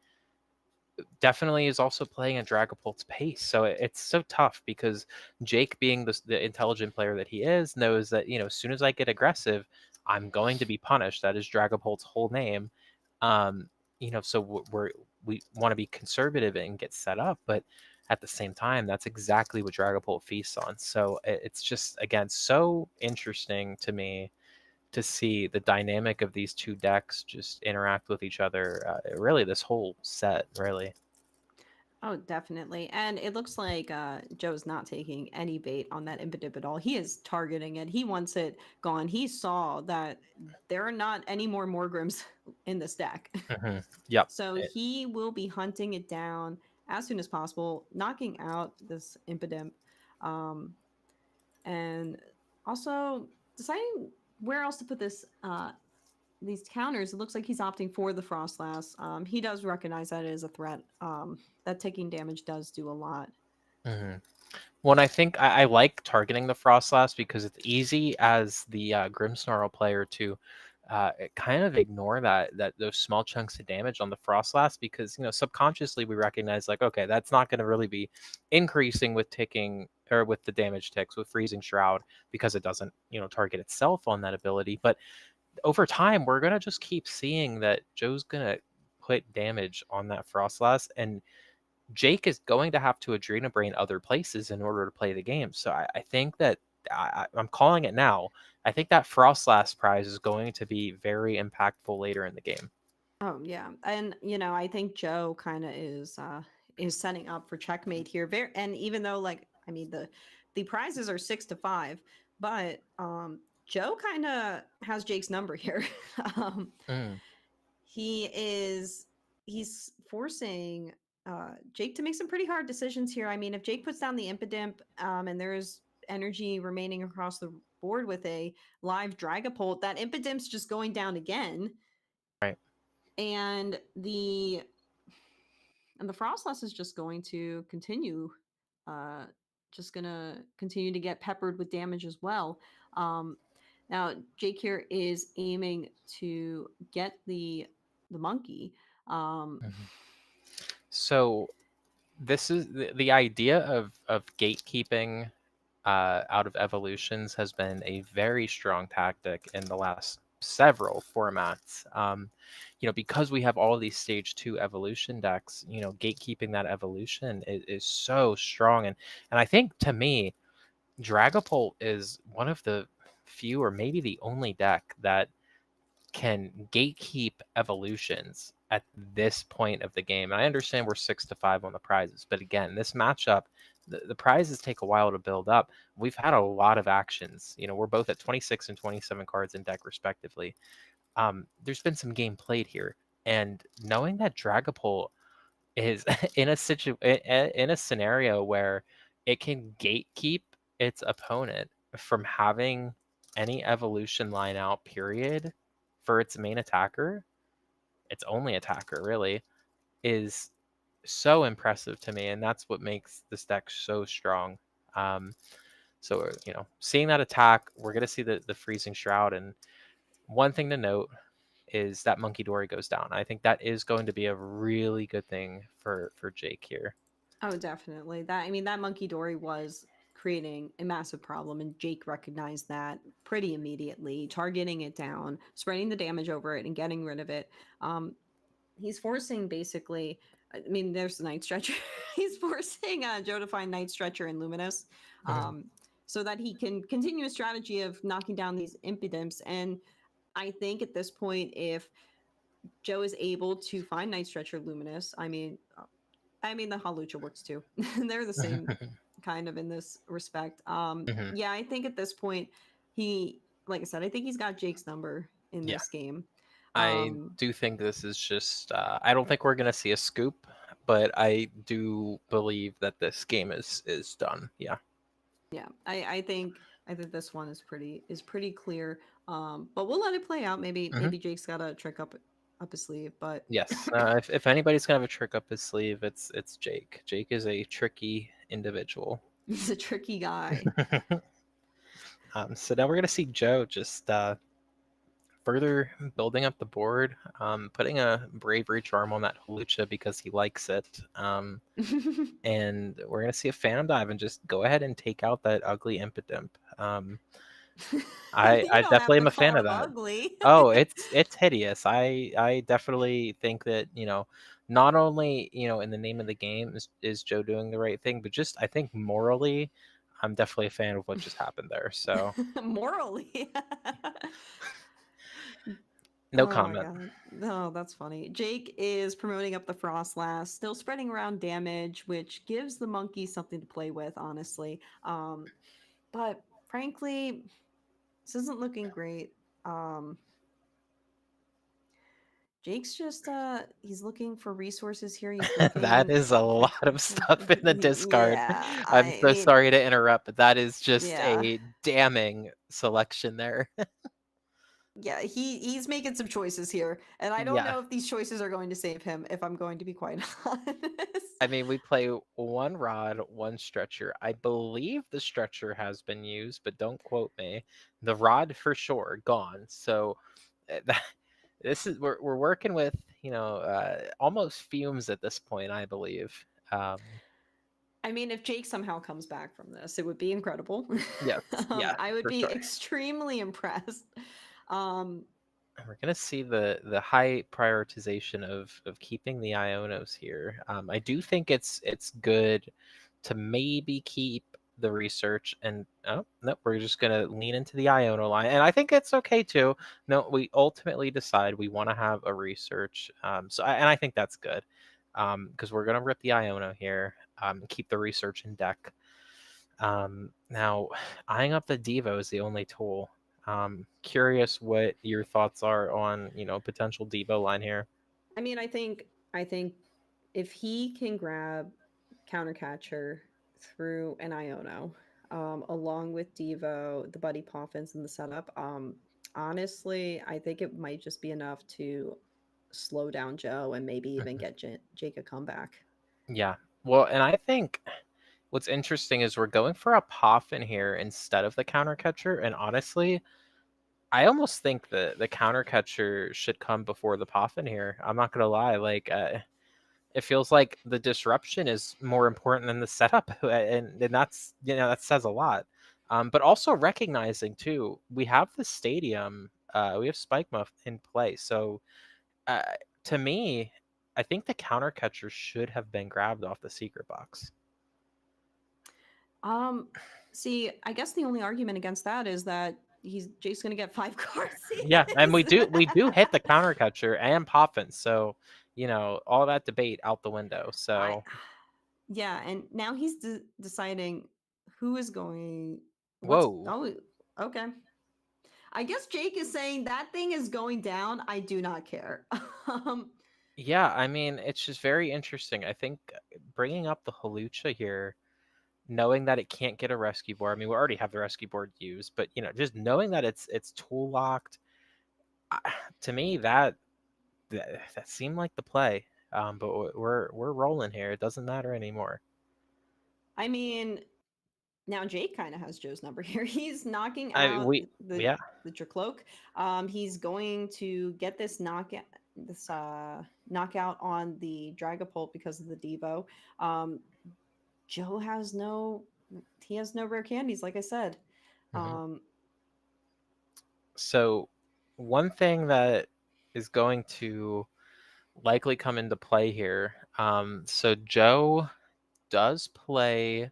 definitely is also playing at Dragapult's pace. So it's so tough because Jake, being the intelligent player that he is, knows that as soon as I get aggressive, I'm going to be punished. That is Dragapult's whole name. Um, so we want to be conservative and get set up, but at the same time, that's exactly what Dragapult feasts on. So it's just again so interesting to me to see the dynamic of these two decks just interact with each other. Really, this whole set, really. Oh, definitely. And it looks like Joe's not taking any bait on that Impidip at all. He is targeting it. He wants it gone. He saw that there are not any more Morgrims in this deck. Hmm. Yep. So he will be hunting it down as soon as possible, knocking out this Impidimp. Um, and also deciding where else to put these counters. It looks like he's opting for the Frostlass. He does recognize that it is a threat. That taking damage does do a lot. Hmm. Well, and I think I like targeting the Frostlass because it's easy as the Grimmsnarl player to kind of ignore that those small chunks of damage on the Frostlass because subconsciously we recognize like okay that's not going to really be increasing with taking or with the damage ticks with Freezing Shroud, because it doesn't, target itself on that ability. But over time, we're gonna just keep seeing that Joe's gonna put damage on that Frostlass, and Jake is going to have to Adrena Brain other places in order to play the game. So I think that I'm calling it now. I think that Frostlass prize is going to be very impactful later in the game. Oh yeah, and I think Joe kind of is setting up for checkmate here. Very, and even though the prizes are 6-5, but Joe kind of has Jake's number here. um, Mm. he is he's forcing Jake to make some pretty hard decisions here. I mean, if Jake puts down the Impidimp, and there's energy remaining across the board with a live Dragapult, that Impidimp's just going down again, Right. and the Frostlass is uh just gonna continue to get peppered with damage as well. um Now Jake here is aiming to get the monkey. Mhm. So this is the idea of gatekeeping out of evolutions has been a very strong tactic in the last several formats. Because we have all of these stage 2 evolution decks, gatekeeping that evolution is so strong. And I think, to me, Dragapult is one of the few, or maybe the only deck that can gatekeep evolutions at this point of the game. And I understand we're 6-5 on the prizes, but again, this matchup, the prizes take a while to build up. We've had a lot of actions. We're both at 26 and 27 cards in deck, respectively. There's been some game played here, and knowing that Dragapult is in a scenario where it can gatekeep its opponent from having any evolution line out, period, for its main attacker, its only attacker really, is so impressive to me, and that's what makes this deck so strong. Um, so seeing that attack, we're gonna see the Freezing Shroud, and one thing to note is that Monkey Dory goes down. I think that is going to be a really good thing for Jake here. Oh, definitely. That monkey dory was creating a massive problem, and Jake recognized that pretty immediately, targeting it down, spreading the damage over it, and getting rid of it. He's forcing, basically, I mean, there's the Night Stretcher. He's forcing Joe to find Night Stretcher and Luminous, Mhm. so that he can continue a strategy of knocking down these Impidimps. And I think at this point, if Joe is able to find Night Stretcher, Luminous, the Halucha works too. They're the same kind of in this respect. Mhm. Yeah, I think at this point, like I said, I think he's got Jake's number in Yeah, this game. I Um, do think this is just. I don't think we're gonna see a scoop, but I do believe that this game is done. Yeah. yeah, I think this one is pretty clear. But we'll let it play out. Maybe Hmm. maybe Jake's got a trick up his sleeve, but Yes. If anybody's gonna have a trick up his sleeve, it's Jake. Jake is a tricky individual. he's a tricky guy. So now we're gonna see Joe just further building up the board, putting a bravery charm on that Halucha because he likes it. And we're gonna see a Phantom Dive and just go ahead and take out that ugly Impidimp. I You don't have definitely am to a fan call of him that. ugly. Oh, it's hideous. I definitely think that, not only, in the name of the game is Joe doing the right thing, but just I think morally, I'm definitely a fan of what just happened there. So Morally. no Oh my comment. god. No, that's funny. Jake is promoting up the Frostlass, still spreading around damage, which gives the monkey something to play with, honestly. But frankly, this isn't looking great. Um, Jake's just he's looking for resources here. He's That looking is a lot of stuff in the discard. Yeah, I'm I so mean, sorry to interrupt, but that is just yeah. a damning selection there. Yeah, he's making some choices here, and I don't Yeah. know if these choices are going to save him, if I'm going to be quite honest. I mean, we play one rod, one stretcher. I believe the stretcher has been used, but don't quote me. The rod for sure gone. So that, this is we're working with almost fumes at this point, I believe. Um, I mean, if Jake somehow comes back from this, it would be incredible. Yes, yeah, I would for be sure. extremely impressed. Um, And we're gonna see the high prioritization of keeping the Ionos here. I do think it's good to maybe keep the research, and oh no, we're just gonna lean into the Iono line, and I think it's okay too. No, we ultimately decide we want to have a research, and I think that's good, because we're gonna rip the Iono here, keep the research in deck. Now, eyeing up the Devo is the only tool. Curious what your thoughts are on, potential Devo line here. I mean, I think if he can grab Countercatcher through an Iono, along with Devo, the Buddy Poffins, and the setup, honestly, I think it might just be enough to slow down Joe and maybe even Mhm. get Jake a comeback. Yeah. Well, and I think what's interesting is we're going for a Poffin here instead of the counter catcher. And honestly, I almost think the counter catcher should come before the Poffin here. I'm not gonna lie. Like, it feels like the disruption is more important than the setup, and that's that says a lot. But also recognizing too, we have the stadium, we have Spike Muff in play, so uh, to me, I think the counter catcher should have been grabbed off the secret box. Um, See, I guess the only argument against that is that Jake's gonna get 5 cards. Yeah, and we Yes. do hit the counter catcher and Poffin, so all that debate out the window. I So Yeah, and now he's deciding who is going. What's whoa. Oh, okay. I guess Jake is saying that thing is going down. I do not care. um, Yeah, I mean, it's just very interesting. I think bringing up the Halucha here, knowing that it can't get a rescue board. I mean, we already have the rescue board used, but just knowing that it's tool locked, to me that seemed like the play. But we're rolling here. It doesn't matter anymore. I mean, now Jake kind of has Joe's number here. He's knocking I out we yeah. the Dracloak. He's going to get this knockout on the Dragapult because of the Devo. Um, Joe has no he has no rare candies, like I said. Mhm. Um, So one thing that is going to likely come into play here. So Joe does play.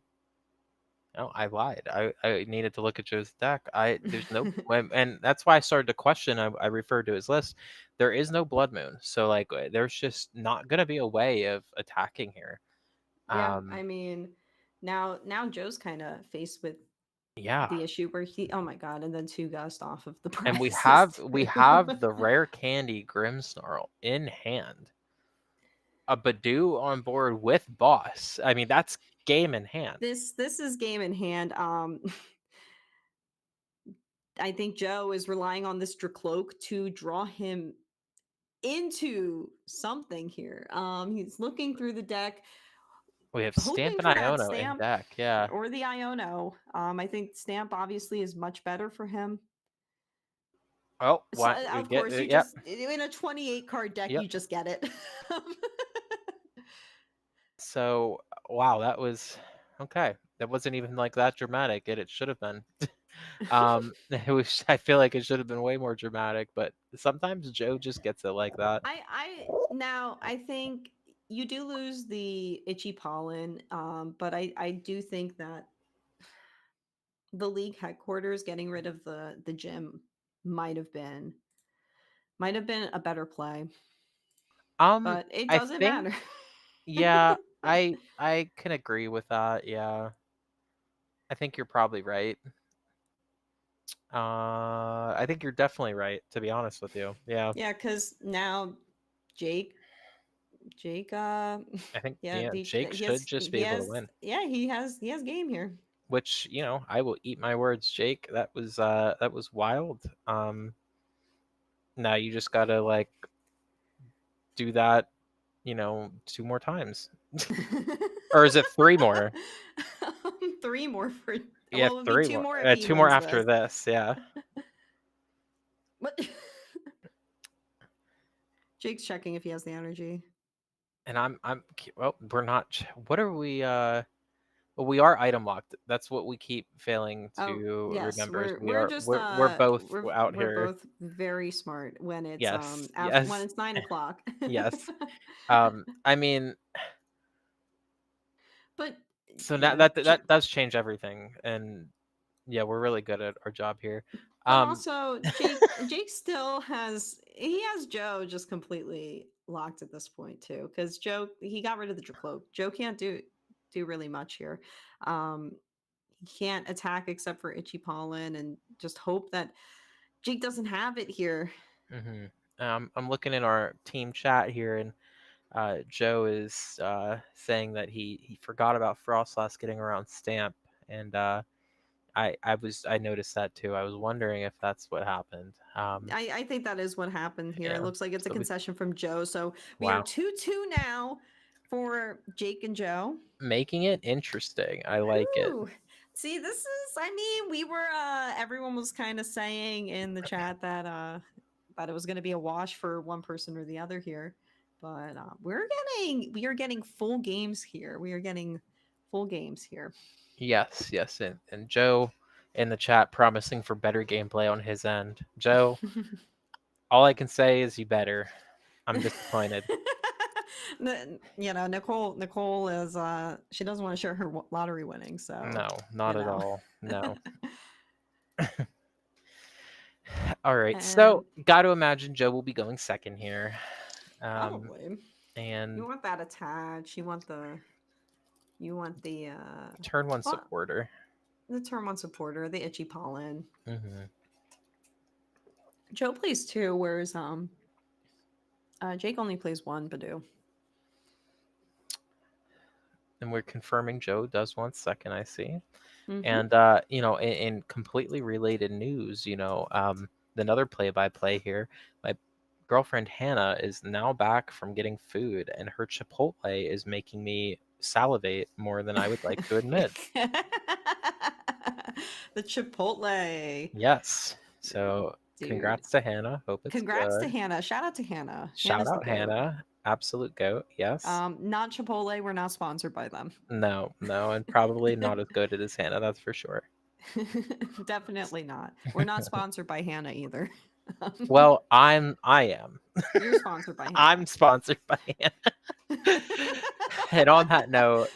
Oh, I lied. I needed to look at Joe's deck. There's no and that's why I started to question. I referred to his list. There is no Blood Moon, so like there's just not gonna be a way of attacking here. yeah, Um, I mean, now Joe's kind of faced with yeah, the issue where oh my god, and then 2 gust off of the and we prices have we too. have the rare candy Grimmsnarl in hand, a Badoo on board with Boss. I mean that's game in hand. This is game in hand. I think Joe is relying on this Dracloak to draw him into something here. He's looking through the deck, We have Stamp hoping and for that Iono in stamp deck. Yeah. or the Iono. I think stamp obviously is much better for him. Oh, So, what we of get? course, you Yep, just in a 28 card deck, yep. you just get it. So, wow, that was okay. That wasn't even like that dramatic, and it should have been. It was. I feel like it should have been way more dramatic, but sometimes Joe just gets it like that. I think you do lose the itchy pollen, but I do think that the league headquarters getting rid of the gym might have been a better play, Um, but it I doesn't think, matter. yeah, I can agree with that. Yeah, I think you're probably right. I think you're definitely right. To be honest with you, yeah, Yeah, because now Jake Jake I think yeah, Jake should just be able to win. he has game here. Which I will eat my words, Jake. That was wild. Now you just gotta like do that, 2 more times. Or is it 3 more? 3 more for Yeah, well, it would be three two more. more if he 2 more wins after this. this. Yeah, What? Jake's checking if he has the energy. and well, we're not. What are we? we are item locked. That's what we keep failing Oh to yes, remember. Is we're just we're both out we're here. both very smart when it's Yes, after when yes, it's 9 o'clock. yes. I mean, But so you now know, that does change everything, and yeah, we're really good at our job here. but Um, also Jake still has Joe just completely locked at this point too, because Joe he got rid of the cloak. Joe can't do really much here. Um, he can't attack except for Itchy Pollen, and just hope that Jake doesn't have it here. mhm. I'm looking in our team chat here, and Joe is saying that he forgot about Frostlass getting around Stamp, and I noticed that too. I was wondering if that's what happened. I think that is what happened here. It Yeah. looks like it's a So we concession from Joe. So we are wow, 2-2 now for Jake and Joe. making it interesting. I like it. Ooh. See, this is I mean, we were everyone was kind of saying in the chat that it was going to be a wash for one person or the other here. But we are getting full games here. We are getting full games here. Yes, yes, and Joe in the chat promising for better gameplay on his end. Joe, all I can say is you better. I'm disappointed. You know, Nicole is she doesn't want to share her lottery winnings, so No, you not at know. all. No. All right. So, And got to imagine Joe will be going second here. Um, probably you and want that attach. You want turn one well, supporter. the turn one supporter, the Itchy Pollen. Hmm. Joe plays two, whereas Jake only plays one Badoo. And we're confirming Joe does want second, I see. Mm-hmm. And in completely related news, another play-by-play here, my girlfriend Hannah is now back from getting food, and her Chipotle is making me salivate more than I would like to admit. The Chipotle. Yes. So Dude. congrats to Hannah. Hope it's Congrats to good. Hannah. Shout out to Hannah. Shout Hannah's the out goat. Hannah. Absolute goat. Yes. Not Chipotle. We're not sponsored by them. No, no, and probably not as good as Hannah, that's for sure. Definitely not. We're not sponsored by Hannah either. Well, I am. You're sponsored by I'm Hannah. sponsored by Hannah. And on that note,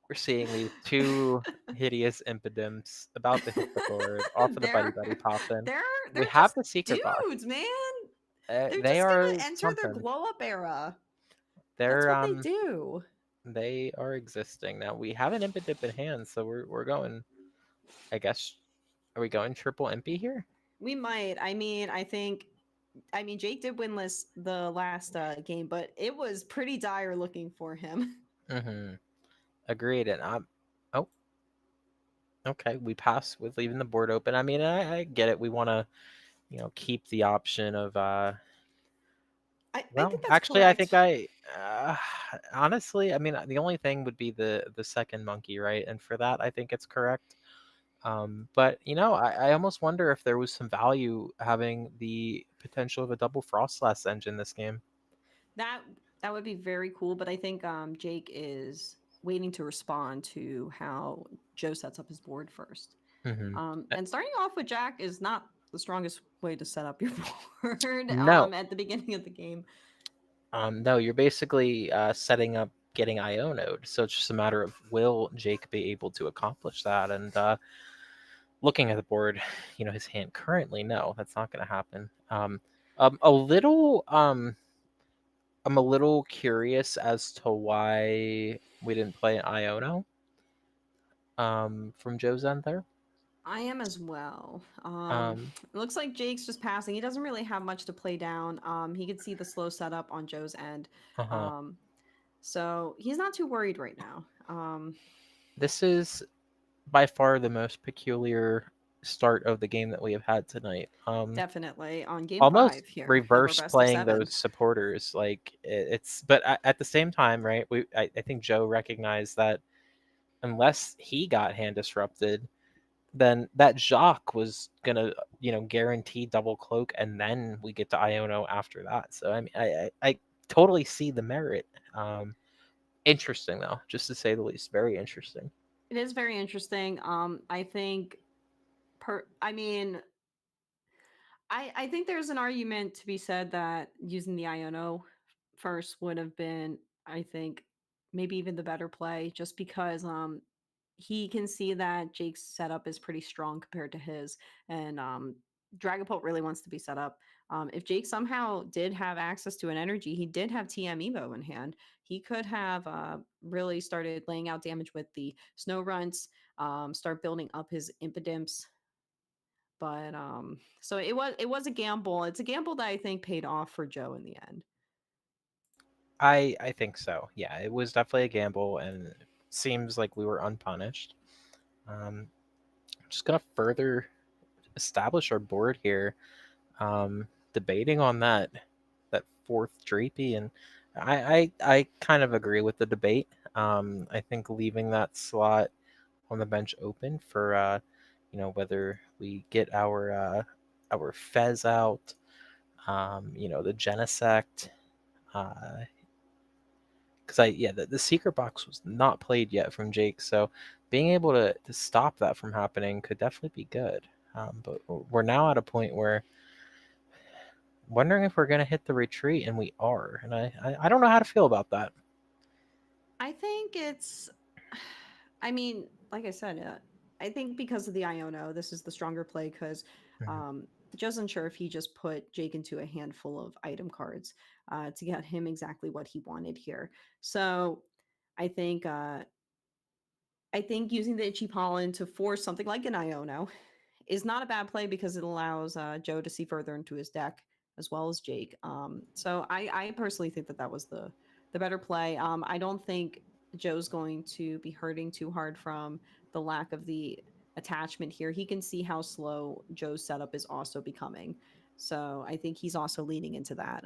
we're seeing these two hideous impidimps about to hit the board off of the buddy they're buddy poppin. they're We they're have just the secret box. dudes, man. They're They just are gonna enter their something. glow up era. That's They're what they do. they are existing now. We have an impidimp in hand, so we're going. I guess are we going triple impy here? We might. I mean Jake did winless the last game, but it was pretty dire looking for him. Mm-hmm. Agreed. And I'm. Oh, okay. We pass with leaving the board open. I mean, I get it. We want to, keep the option of. I Well, think that's actually, I think correct. uh, honestly, I mean, the only thing would be the second monkey, right? And for that, I think it's correct. But I almost wonder if there was some value having the potential of a double Frostlass engine this game. That that would be very cool, but I think Jake is waiting to respond to how Joe sets up his board first. Hmm. And starting off with Jack is not the strongest way to set up your board No, at the beginning of the game. no, you're basically setting up getting Ionoed, so it's just a matter of will Jake be able to accomplish that? And looking at the board, his hand currently, no, that's not going to happen. A little, I'm a little curious as to why we didn't play an Iono. From Joe's end there. I am as well. Um, It looks like Jake's just passing. He doesn't really have much to play down. He could see the slow setup on Joe's end. uh-huh. Um, so he's not too worried right now. This is by far the most peculiar start of the game that we have had tonight. Definitely on game Almost 5 here of our reverse best of playing 7. those supporters. Like it's, but at the same time, right? I think Joe recognized that unless he got hand disrupted, then that Jacques was gonna, guarantee double cloak, and then we get to Iono after that. So I mean, I totally see the merit. Interesting though, just to say the least. Very interesting. It is very interesting. I think I mean, I think there's an argument to be said that using the Iono first would have been, I think, maybe even the better play, just because he can see that Jake's setup is pretty strong compared to his, and Dragapult really wants to be set up. If Jake somehow did have access to an energy, he did have TM Evo in hand. He could have really started laying out damage with the snow runts, start building up his impidimps, but so it was a gamble. It's a gamble that I think paid off for Joe in the end. I think so. Yeah, it was definitely a gamble, and it seems like we were unpunished. I'm just gonna further establish our board here. Debating on that fourth Drapey, and I kind of agree with the debate. I think leaving that slot on the bench open for whether we get our Fez out, the Genesect, because the secret box was not played yet from Jake, so being able to stop that from happening could definitely be good. But we're now at a point where wondering if we're gonna hit the retreat, and we are, and I don't know how to feel about that. I think it's, I mean, like I said, I think because of the Iono, this is the stronger play because Mhm. Joe's unsure if he just put Jake into a handful of item cards to get him exactly what he wanted here. So I think uh, I think using the Itchy Pollen to force something like an Iono is not a bad play because it allows Joe to see further into his deck as well as Jake. So I personally think that that was the better play. I don't think Joe's going to be hurting too hard from the lack of the attachment here. He can see how slow Joe's setup is also becoming. So I think he's also leaning into that.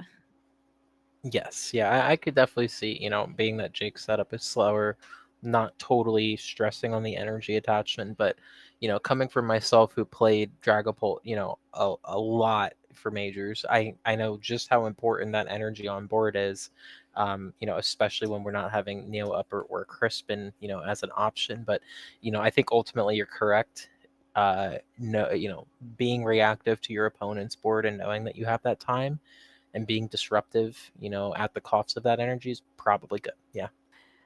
Yes, yeah, I could definitely see, being that Jake's setup is slower, not totally stressing on the energy attachment, but coming from myself who played Dragapult, a lot for majors, I know just how important that energy on board is. Especially when we're not having Neo Upper or Crispin, as an option. But I think ultimately you're correct. No, being reactive to your opponent's board and knowing that you have that time and being disruptive, at the cost of that energy is probably good. Yeah.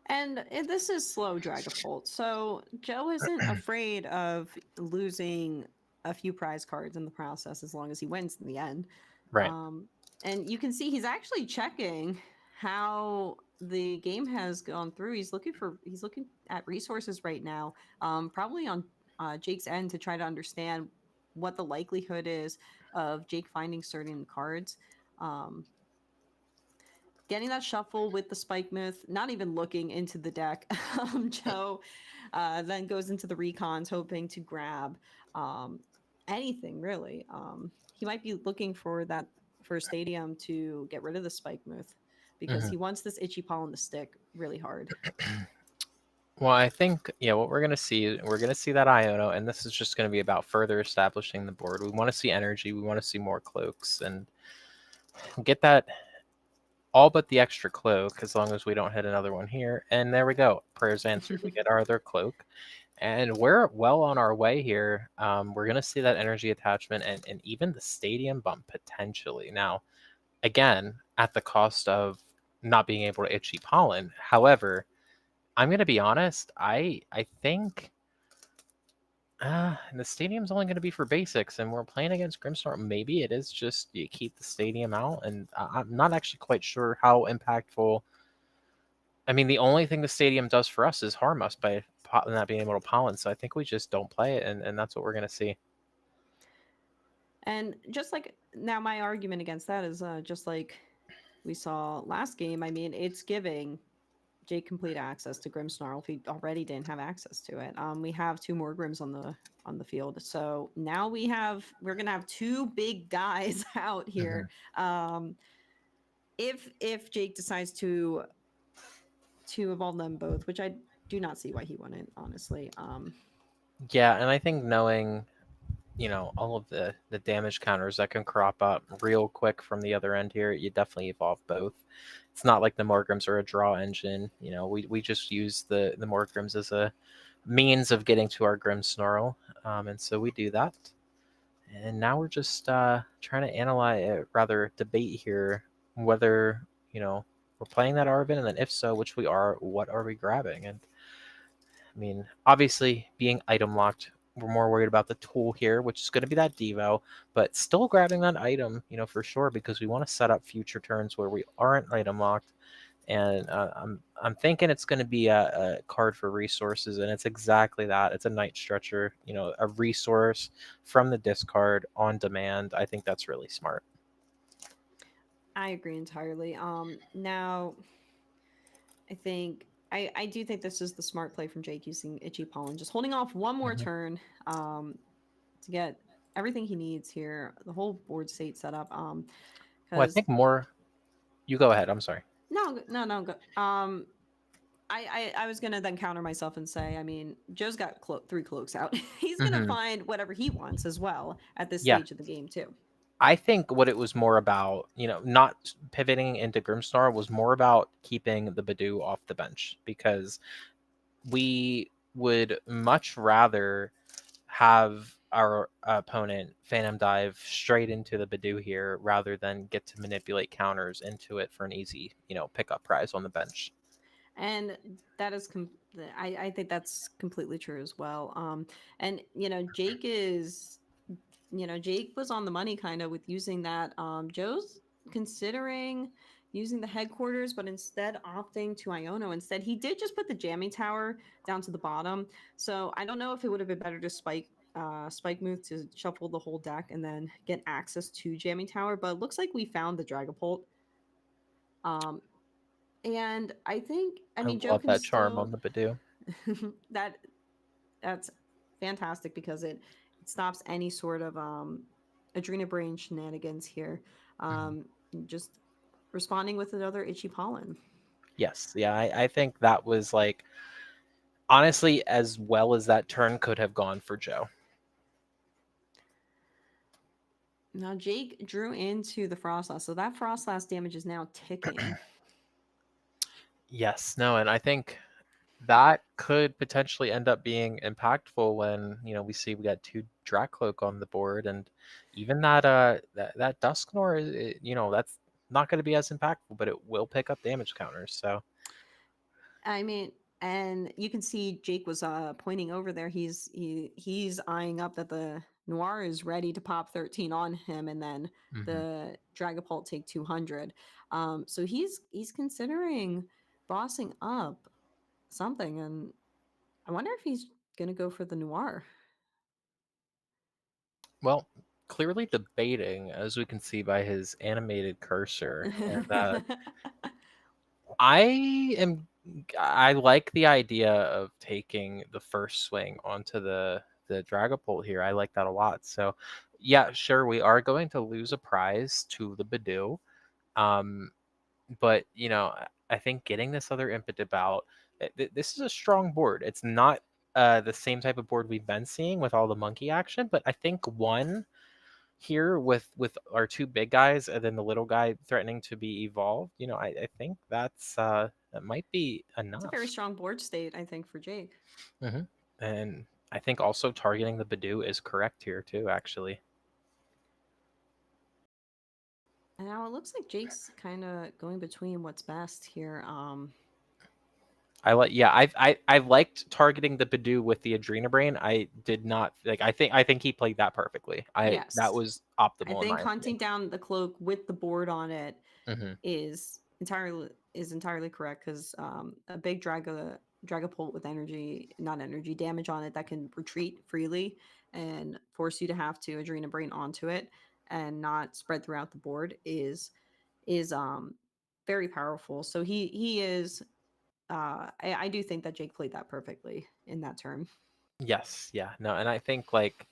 And this is slow Dragapult. So Joe isn't afraid of losing a few prize cards in the process as long as he wins in the end. Right. Um, and you can see he's actually checking how the game has gone through. He's looking at resources right now, probably on Jake's end to try to understand what the likelihood is of Jake finding certain cards. Um, Getting that shuffle with the spike myth, not even looking into the deck. Joe then goes into the recons, hoping to grab um, anything really. He might be looking for that for Stadium to get rid of the spike myth because Hmm. he wants this itchy pollen to stick really hard. Well, I think what we're gonna see that Iono, and this is just gonna be about further establishing the board. We want to see energy. We want to see more cloaks, and get that all but the extra cloak as long as we don't hit another one here. And there we go. Prayers answered. We get our other cloak. And we're well on our way here. We're going to see that energy attachment and even the stadium bump potentially. Now, again, at the cost of not being able to itchy pollen. However, I'm going to be honest. I think the stadium's only going to be for basics, and we're playing against Grimstar. Maybe it is just you keep the stadium out, and I'm not actually quite sure how impactful. I mean, the only thing the stadium does for us is harm us by not being able to pollen. So I think we just don't play it, and that's what we're going to see. And just like now, my argument against that is just like we saw last game. I mean, it's giving Jake complete access to Grimmsnarl if he already didn't have access to it. We have two more Grims on the field, so now we're gonna have two big guys out here. Mhm. If Jake decides to evolve them both, which I do not see why he wouldn't, honestly. Yeah, and I think knowing all of the damage counters that can crop up real quick from the other end here, you definitely evolve both. It's not like the Morgrims are a draw engine. We just use the Morgrims as a means of getting to our Grimmsnarl. And so we do that. And now we're just trying to analyze, rather debate here, whether, we're playing that Arvin, and then if so, which we are, what are we grabbing? And I mean, obviously, being item locked, we're more worried about the tool here, which is going to be that Devo, but still grabbing that item, for sure, because we want to set up future turns where we aren't item locked. And I'm thinking it's going to be a card for resources, and it's exactly that. It's a Night Stretcher, a resource from the discard on demand. I think that's really smart. I agree entirely. Now I think I do think this is the smart play from Jake using Itchy Pollen, just holding off one more Mhm. turn to get everything he needs here, the whole board state set up. Well, I Because think more. You go ahead. I'm sorry. no. I was gonna then counter myself and say, I mean, Joe's got three cloaks out. He's gonna Hmm. find whatever he wants as well at this Yeah, stage of the game too. I think what it was more about, not pivoting into Grimstar, was more about keeping the Badoo off the bench, because we would much rather have our opponent Phantom Dive straight into the Badoo here rather than get to manipulate counters into it for an easy, pickup prize on the bench. And that is I think that's completely true as well. And Jake is, Jake was on the money kind of with using that. Joe's considering using the headquarters, but instead opting to Iono. Instead, he did just put the jamming tower down to the bottom. So I don't know if it would have been better to spike move to shuffle the whole deck and then get access to jamming tower. But it looks like we found the Dragapult. Um, and I I mean, Joe love can that charm still on the Badoo. that that's fantastic because it stops any sort of Adrena Brain shenanigans here. Mhm. Um, just responding with another itchy pollen. Yes, yeah, I think that was like, honestly, as well as that turn could have gone for Joe. Now Jake drew into the Frostlass, so that Frostlass damage is now ticking. Yes, no, and I think that could potentially end up being impactful when we see we got two Dracloak on the board, and even that Dusknor is, that's not going to be as impactful, but it will pick up damage counters. So I mean, and you can see Jake was pointing over there. He's eyeing up that the Noir is ready to pop 13 on him, and then mhm. the Dragapult take 200. So he's considering bossing up something, and I wonder if he's gonna go for the Noir. Well, clearly debating, as we can see by his animated cursor, and I am I like the idea of taking the first swing onto the Dragapult here. I like that a lot. So, yeah, sure, we are going to lose a prize to the Badoo. Um, but I think getting this other impetus out, this is a strong board. It's not the same type of board we've been seeing with all the monkey action, but I think one here with our two big guys and then the little guy threatening to be evolved, I think that might be It's a very enough. strong board state, I think, for Jake. Hmm. And I think also targeting the Badoo is correct here too, actually. And now it looks like Jake's kind of going between what's best here. Yeah, I liked targeting the Badoo with the Adrena Brain. I did not like. I think he played that perfectly. That Yes, was I optimal in think my hunting opinion. down the cloak with the board on it Hmm. is entirely correct because a big dragapult with energy, not energy damage on it that can retreat freely and force you to have to adrena brain onto it and not spread throughout the board is very powerful. So he is. I do think that Jake played that perfectly in that term. Yes, yeah, no, and I think like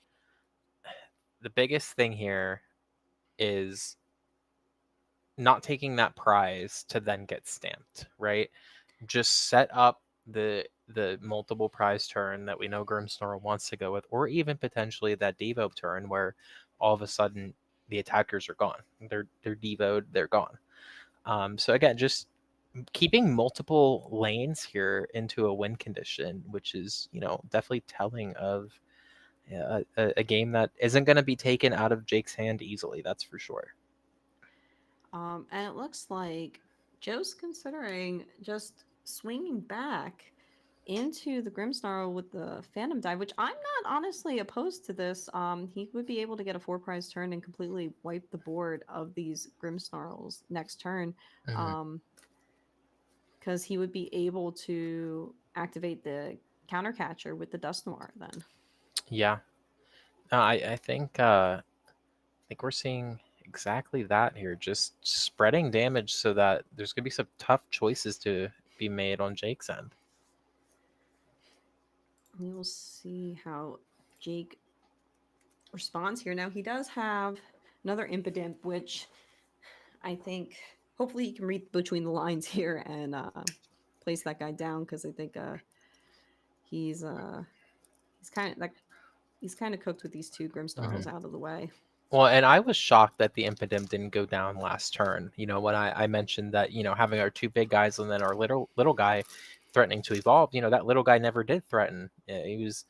the biggest thing here is not taking that prize to then get stamped, right? Just set up the multiple prize turn that we know Grimsnarl wants to go with, or even potentially that Devo turn where all of a sudden the attackers are gone. They're Devoed, they're gone. So again, just keeping multiple lanes here into a win condition, which is, definitely telling of a game that isn't going to be taken out of Jake's hand easily. That's for sure. And it looks like Joe's considering just swinging back into the Grimmsnarl with the Phantom Dive, which I'm not honestly opposed to this. He would be able to get a 4 prize turn and completely wipe the board of these Grimmsnarls next turn. Mhm. Um, because he would be able to activate the counter catcher with the Dust Noir then. Yeah, I think we're seeing exactly that here, just spreading damage so that there's going to be some tough choices to be made on Jake's end. We will see how Jake responds here. Now he does have another Impidimp, which I think hopefully he can read between the lines here and place that guy down, because I think he's he's kind of like he's kind of cooked with these two Grimmsnarls Mhm. out of the way. Well, and I was shocked that the Impidimp didn't go down last turn. When I mentioned that, having our two big guys and then our little guy threatening to evolve, that little guy never did threaten. He was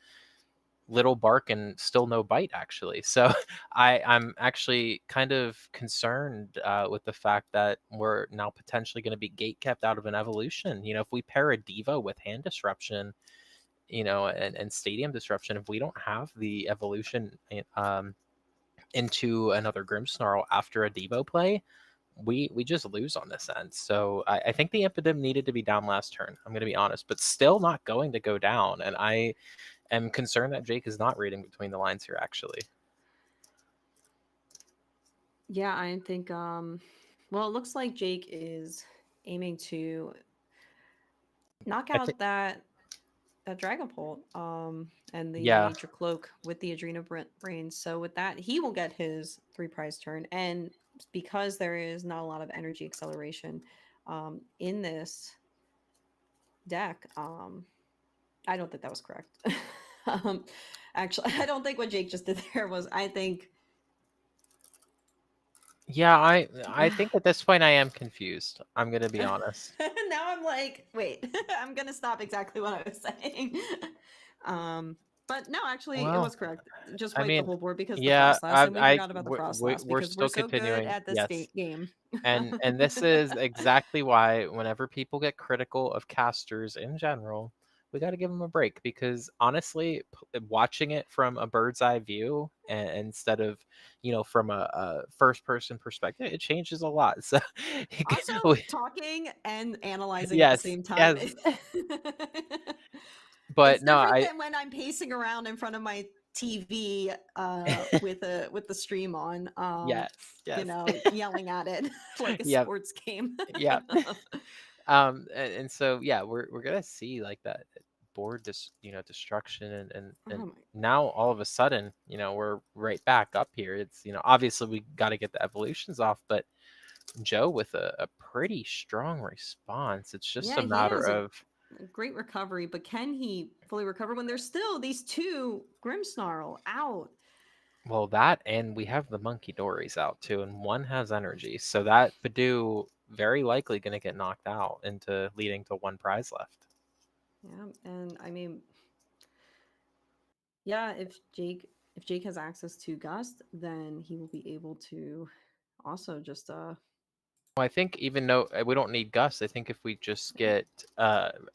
little bark and still no bite, actually. So I'm actually kind of concerned with the fact that we're now potentially going to be gate kept out of an evolution. If we pair a Diva with hand disruption, and stadium disruption, if we don't have the evolution into another Grimmsnarl after a Devo play, we just lose on this end. So I think the Impidum needed to be down last turn. I'm going to be honest, but still not going to go down. And I am concerned that Jake is not reading between the lines here, actually. Yeah, I think well, it looks like Jake is aiming to knock I think, out that Dragapult and the yeah. Nature Cloak with the Adrena Brains. So with that, he will get his 3 prize turn. And because there is not a lot of energy acceleration in this deck, I don't think that was correct. um, actually, I don't think what Jake just did there was. I think Yeah, I think at this point I am confused. I'm going to be honest. now I'm like, wait, I'm gonna stop exactly what I was saying. um, but no, actually, it Well, was correct. Just I wipe the mean, whole board because the yeah, Frostlass, and we forgot about the Frostlass we're because we're still so good continuing. at this Yes. game. And this is exactly why whenever people get critical of casters in general, we got to give them a break, because honestly, watching it from a bird's eye view instead of, from a first person perspective, it changes a lot. So Also, we- talking and analyzing at the yes, same time. yes, but It's no, different I than when I'm pacing around in front of my TV with the stream on, yes, yes, yelling at it like a yep, sports game. yep. And so yeah, we're gonna see like that board destruction, and Oh my. now all of a sudden, we're right back up here. It's, obviously we got to get the evolutions off, but Joe with a pretty strong response. It's just Yeah, a he matter has of, a great recovery, but can he fully recover when there's still these two Grimmsnarl out? well, that, and we have the monkey dories out too, and one has energy, so that Badoo very likely gonna get knocked out into leading to one prize left. Yeah, and I mean, yeah, if Jake has access to Gust, then he will be able to also just Well, I think even though we don't need Gus, I think if we just get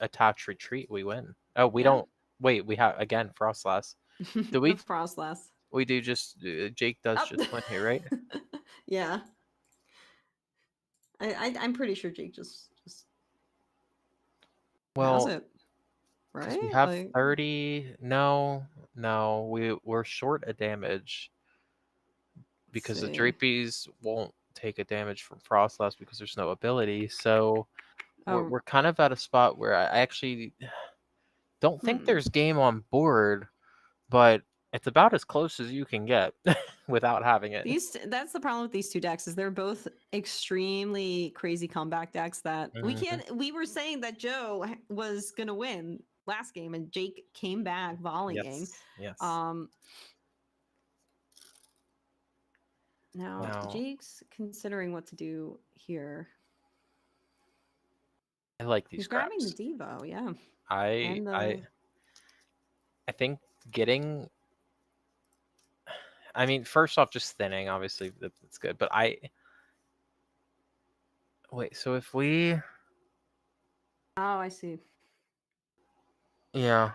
attach retreat, we win. Oh, we yeah. don't. Wait, we have again Frostlass. Do The we? Frostlass. We do just Jake does Up. just win here, right? Yeah. I'm pretty sure Jake just has Well, it, because we right? have Like 30. No, no, we're short a damage let's because the see. Drapies won't take a damage from Frostlass because there's no ability. So we're Oh, we're kind of at a spot where I actually don't think hmm. there's game on board, but it's about as close as you can get without having it. These that's the problem with these two decks is they're both extremely crazy comeback decks that we Mhm. can't. We were saying that Joe was gonna win last game and Jake came back volleying. Yes, yes. Um, now Now, Jake's considering what to do here. I like these He's grabbing the scraps. Devo, yeah. I And I the I think getting. I mean, first off, just thinning. Obviously, that's good. But I wait. So if we, oh, I see. yeah,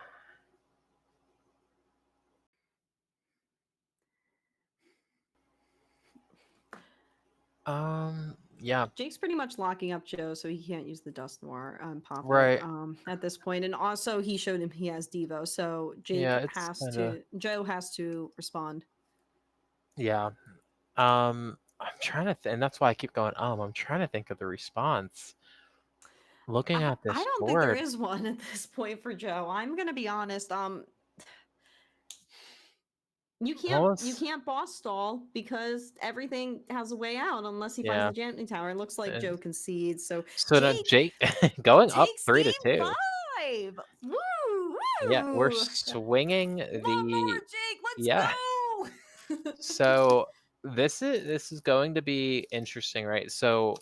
yeah, Jake's pretty much locking up Joe, so he can't use the Dust Noir pop it right. at this point. And also, he showed him he has Devo, so Yeah, Jake it's has kind of to, Joe has to respond. yeah. I'm trying to, and that's why I keep going. I'm trying to think of the response. Looking at I this don't think there board, is one at this point for Joe. I'm gonna be honest. You almost, can't boss stall because everything has a way out unless he finds yeah. the Janty Tower. It looks like And Joe concedes. So so now Jake Jake going up takes 3-2. game 5. Woo Yeah, we're woo! swinging One more, the, Jake. yeah. Let's go. So this is going to be interesting, right? So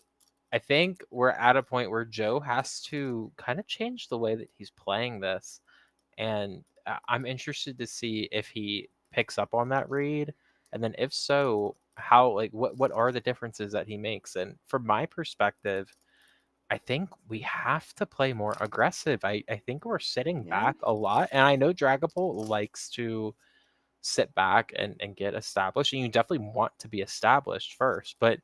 I think we're at a point where Joe has to kind of change the way that he's playing this, and I'm interested to see if he picks up on that read, and then if so, how, like, what are the differences that he makes? And from my perspective, I think we have to play more aggressive. I think we're sitting Yeah, back a lot, and I know Dragapult likes to sit back and get established, and you definitely want to be established first, but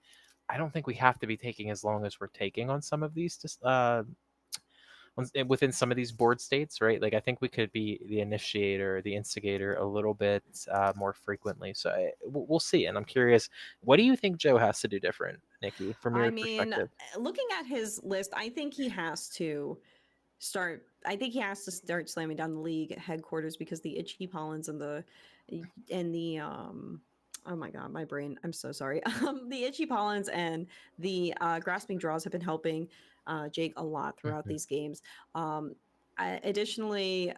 I don't think we have to be taking as long as we're taking on some of these within some of these board states, right? Like I think we could be the initiator, the instigator a little bit more frequently. So we'll see, and I'm curious, what do you think Joe has to do different, Nikki, from I your mean, perspective? looking at his list, I think he has to start. I think he has to start slamming down the league headquarters because the itchy pollens and the oh my god, my brain. I'm so sorry. The itchy pollens and the grasping draws have been helping Jake a lot throughout Mhm. these games. Additionally,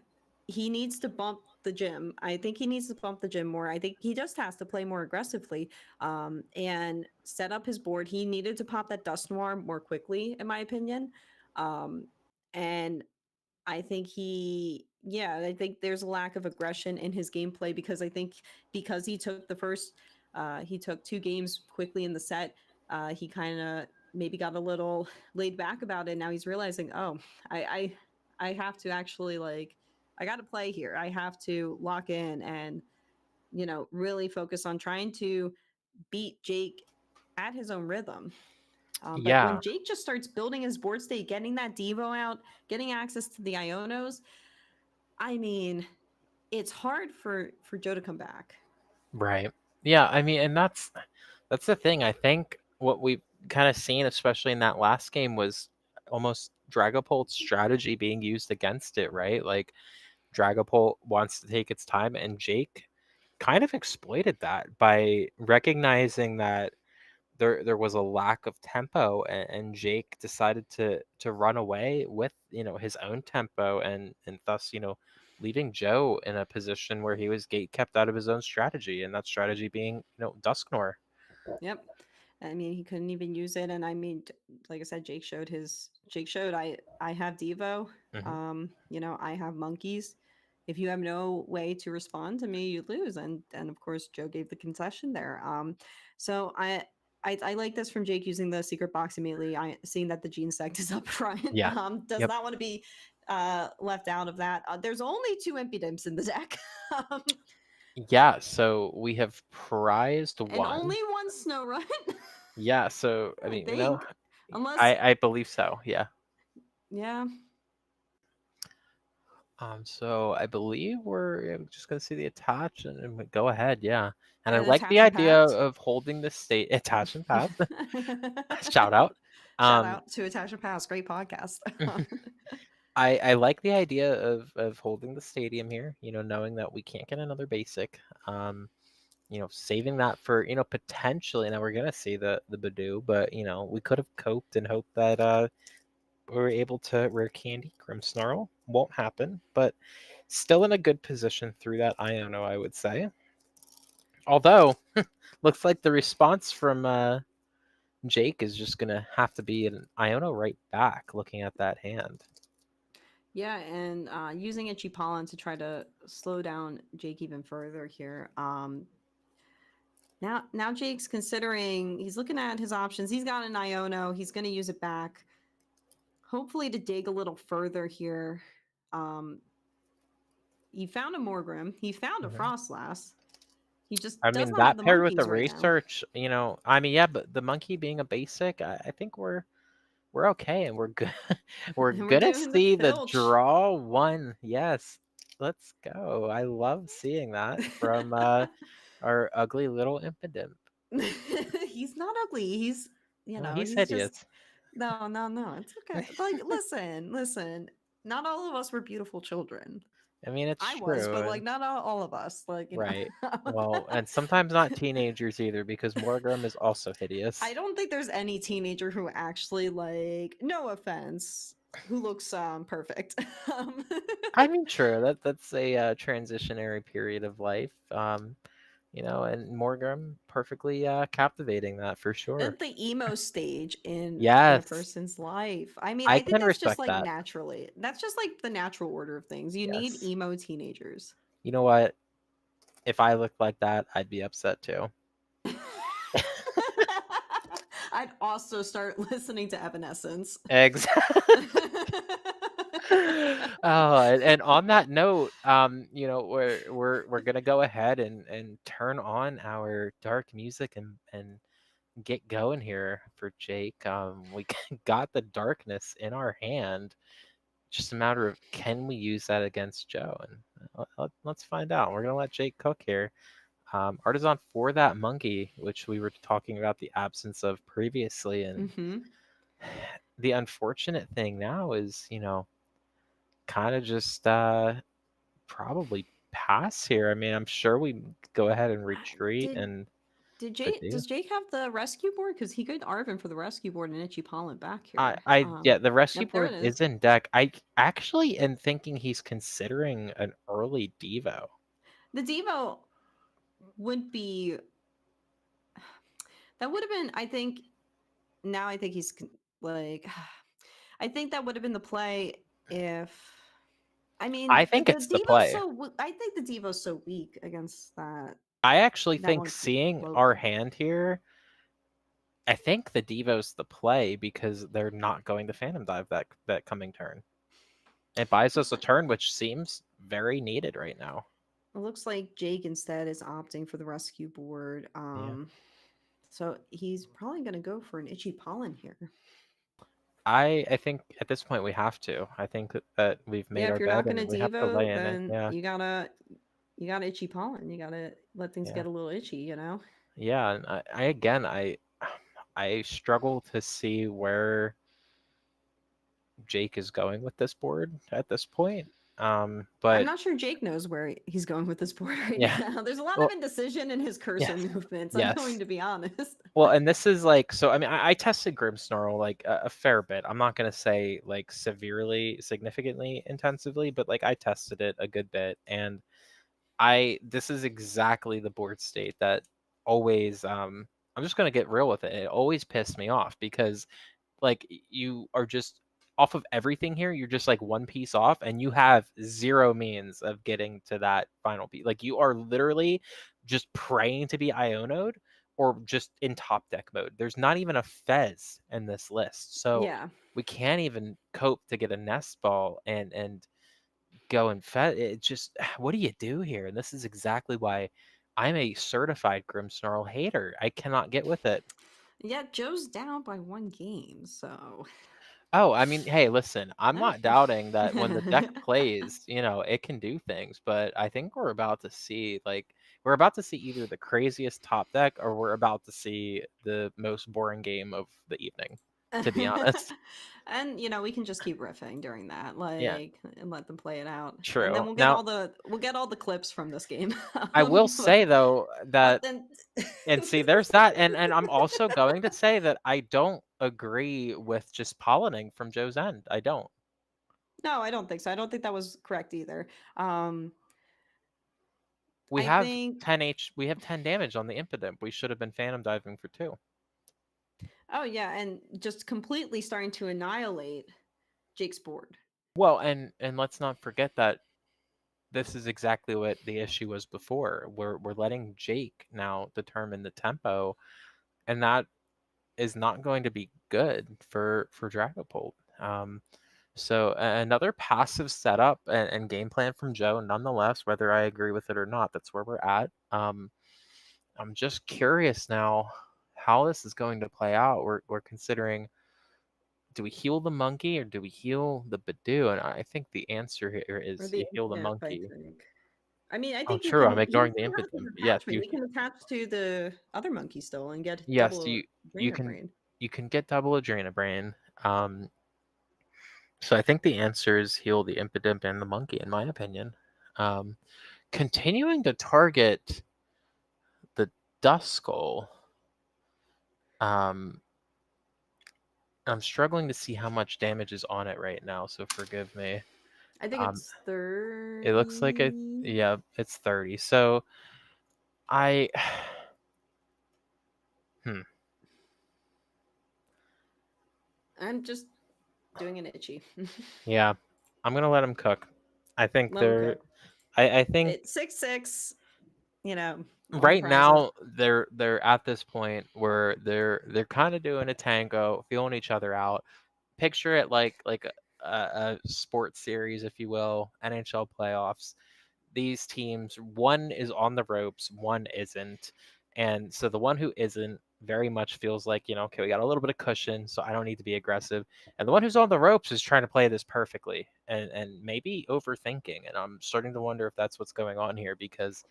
he needs to bump the gym. I think he needs to bump the gym more. I think he just has to play more aggressively and set up his board. He needed to pop that Dust Noir more quickly, in my opinion. Um, and I think I think there's a lack of aggression in his gameplay because I think because he took 2 games quickly in the set, he kind of maybe got a little laid back about it. Now he's realizing, oh, I have to actually like, I got to play here. I have to lock in and, really focus on trying to beat Jake at his own rhythm. But when Yeah, Jake just starts building his board state, getting that Devo out, getting access to the Ionos, I mean, it's hard for Joe to come back. right. Yeah, I mean, and that's the thing. I think what we've kind of seen, especially in that last game, was almost Dragapult's strategy being used against it, right? Like Dragapult wants to take its time, and Jake kind of exploited that by recognizing that there was a lack of tempo, and Jake decided to run away with his own tempo, and thus leaving Joe in a position where he was gate kept out of his own strategy, and that strategy being Dusknor. Yep. I mean, he couldn't even use it. And I mean, like I said, Jake showed I have Devo. Hmm. I have monkeys. If you have no way to respond to me, you lose. And of course, Joe gave the concession there. So I like this from Jake using the secret box immediately. I seeing that the gene sect is up front. Yeah. Does Yep. not want to be left out of that. There's only 2 impudence in the deck. um, Yeah. So we have prized and one. only one snow run. Yeah. So I I mean, think, unless I believe so. Yeah. yeah, So I believe we're just gonna see the attach and we go ahead, yeah. And I an like the attach and idea pass. of holding the state attach and pass. Shout out. Shout Um, out to attach and pass. Great podcast. I like the idea of holding the stadium here. Knowing that we can't get another basic. Saving that for potentially. Now we're gonna see the Badoo, but we could have coped and hoped that we were able to rare candy Grimmsnarl. Won't happen, but still in a good position through that Iono, I would say. Although, looks like the response from Jake is just gonna have to be an Iono right back looking at that hand. Yeah, and using Itchy Pollen to try to slow down Jake even further here. Now Jake's considering, he's looking at his options. He's got an Iono. He's going to use it back, hopefully to dig a little further here. Um, he found a Morgrim. He found a Mhm. Frostlass. He just I does mean, not have that the paired with the monkeys right now. research, I mean, yeah, but the monkey being a basic, I think we're okay and we're good. We're And we're gonna doing the see the filch. draw one. Yes, let's go. I love seeing that from our ugly little impidimp. He's not ugly. Well, he's He's just hideous. no, no, no. It's okay. Like, listen. Not all of us were beautiful children. I mean, it's I was, true, but like and not all of us. Like, right. Well, and sometimes not teenagers either, because Morgrim is also I hideous. don't think there's any teenager who actually like, no offense, who looks perfect. um, I mean, true. That's a transitionary period of life. And Morgrim perfectly captivating that for sure. the emo stage in a Yes, person's life. I mean, I I think can that's just respect like that. naturally. That's just like the natural order of things. You need Yes. emo teenagers. You know what? If I looked like that, I'd be upset too. I'd also start listening to Evanescence. Exactly. Oh, and on that note, we're gonna go ahead and turn on our dark music and get going here for Jake. We got the darkness in our hand. Just a matter of can we use that against Joe, and let's find out. We're gonna let Jake cook here. Artisan for that monkey, which we were talking about the absence of previously, and Mm-hmm. the unfortunate thing now is, kind of just probably pass here. I mean, I'm sure we go ahead and retreat Did and but do. Does Jake have the rescue board? Because he could Arvin for the rescue board and Itchy Pollen back I here. I yeah, the rescue Yep, there board it is. is in deck. I actually am thinking he's considering an early Devo. The Devo would be that would have been. I think now I think like I think that would have been the play if I mean I think the it's the Devo's play. I think the Devo's so weak against I actually that think one seeing cloak. our hand here, I think the Devo's the play because they're not going to Phantom Dive that coming turn. It buys us a turn, which seems very needed right now. It looks like Jake instead is opting for the rescue board. Yeah. So he's probably going to go for an Itchy Pollen here. I think at this point we have to. I think that we've Yeah, made if our you're bed not going and to we have to lay Devo, in it. then Yeah. you gotta Itchy Pollen. You gotta let things Yeah. get a little itchy, you know. Yeah, and I again I struggle to see where Jake is going with this board at this point. I'm But not sure Jake knows where he's going with this board right yeah. now. There's a lot of Well, indecision in his cursor yes. movements. I'm Yes. going to be honest. Well, and this is like so. I mean, I tested Grimmsnarl like a fair bit. I'm not gonna say like severely, significantly, intensively, but like I tested it a good bit, and I this is exactly the board state that always. I'm just gonna get real with it. It always pissed me off because like you are just off of everything here. You're just like one piece off, and you have zero means of getting to that final piece. Like you are literally just praying to be Ionoed or just in top deck mode. There's not even a Fez in this list, so Yeah. we can't even cope to get a nest ball and go and Fez. It just what do you do here? And this is exactly why I'm a certified Grimmsnarl hater. I cannot get with it. Yeah, Joe's down by one game, so Oh, I mean, hey, listen, I'm not doubting that when the deck plays, it can do things, but I think we're about to see either the craziest top deck or we're about to see the most boring game of the evening, to be honest. and we can just keep riffing during that, Yeah, like, and let them play it out, and then true. Now, we'll get all the clips from this game. I will but say though but that then and see there's that and I'm also going to say that I don't agree with just pollinating from Joe's end. I don't. no, I don't think so. I don't think that was correct either. Um, We I have think 10 damage on the impidimp. We should have been phantom diving for 2. Oh yeah, and just completely starting to annihilate Jake's board. Well, and let's not forget that this is exactly what the issue was before. We're letting Jake now determine the tempo, and that is not going to be good for Dragapult. So another passive setup and game plan from Joe, nonetheless, whether I agree with it or not, that's where we're at. I'm just curious now how this is going to play out. We're considering, do we heal the monkey or do we heal the Badoo? And I think the answer here Or is the you heal the imp, I monkey. think. I mean, I Oh, think you true. I'm can. He ignoring the still has impotent. his Yes, attachment. He can attach to the other monkey still and get yes, double you Drainer can Brain. you can get double Adrena Brain. Um, so I think the answer is heal the Impidimp and the monkey, in my opinion. Um, continuing to target the Duskull. Um, I'm struggling to see how much damage is on it right now, so forgive me. I think Um, it's it looks like it. 30. Yeah, it's 30. So I, hmm, I'm just doing an itchy. yeah, I'm gonna let him cook. I think Let him they're. cook. I think It's 6-6. You know, all right prizes. now they're at this point where they're kind of doing a tango, feeling each other out. Picture it like a sports series, if you will, NHL playoffs. These teams, one is on the ropes, one isn't. And so the one who isn't very much feels like, okay, we got a little bit of cushion, so I don't need to be aggressive. And the one who's on the ropes is trying to play this perfectly and maybe overthinking. And I'm starting to wonder if that's what's going on here because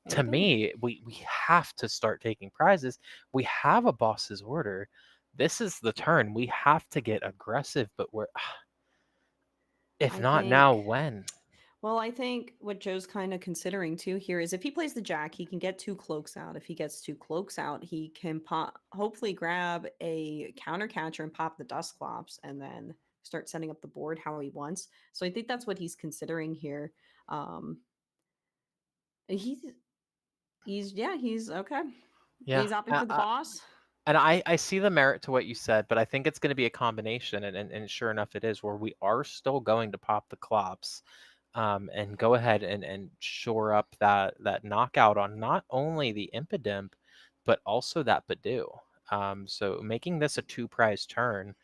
to Maybe. me, we have to start taking prizes. We have a boss's order. This is the turn. We have to get aggressive, but we're if I not now, think. when? Well, I think what Joe's kind of considering too here is if he plays the jack, he can get two cloaks out. If he gets two cloaks out, he can pop, hopefully grab a counter catcher and pop the Dusclops and then start setting up the board how he wants. So I think that's what he's considering here. Um, he's he's okay. Yeah. He's opting for the boss. And I see the merit to what you said, but I think it's going to be a combination, and sure enough, it is where we are still going to pop the clops, and go ahead and shore up that knockout on not only the Impidimp, but also that Badoo. So making this a two prize turn,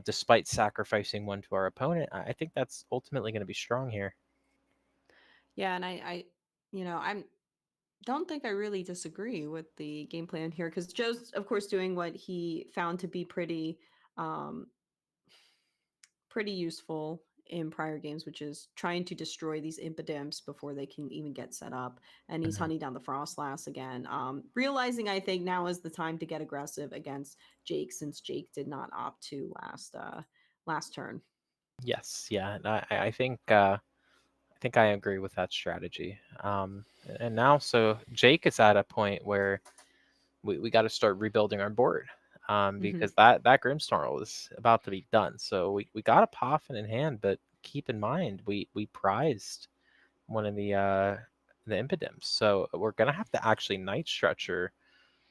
despite sacrificing one to our opponent, I think that's ultimately going to be strong here. Yeah, and I'm don't think I really disagree with the game plan here because Joe's, of course, doing what he found to be um, pretty useful in prior games, which is trying to destroy these impidimps before they can even get set up. And he's Mhm. hunting down the Frostlass again. Realizing I think now is the time to get aggressive against Jake since Jake did not opt to last turn. Yes, yeah, and I think I agree with that strategy. And now, so Jake is at a point where we got to start rebuilding our board, Hmm. because that Grimmsnarl is about to be done. So we got a Poffin in hand, but keep in mind we prized one of the Impidimps, so we're gonna have to actually Night Stretcher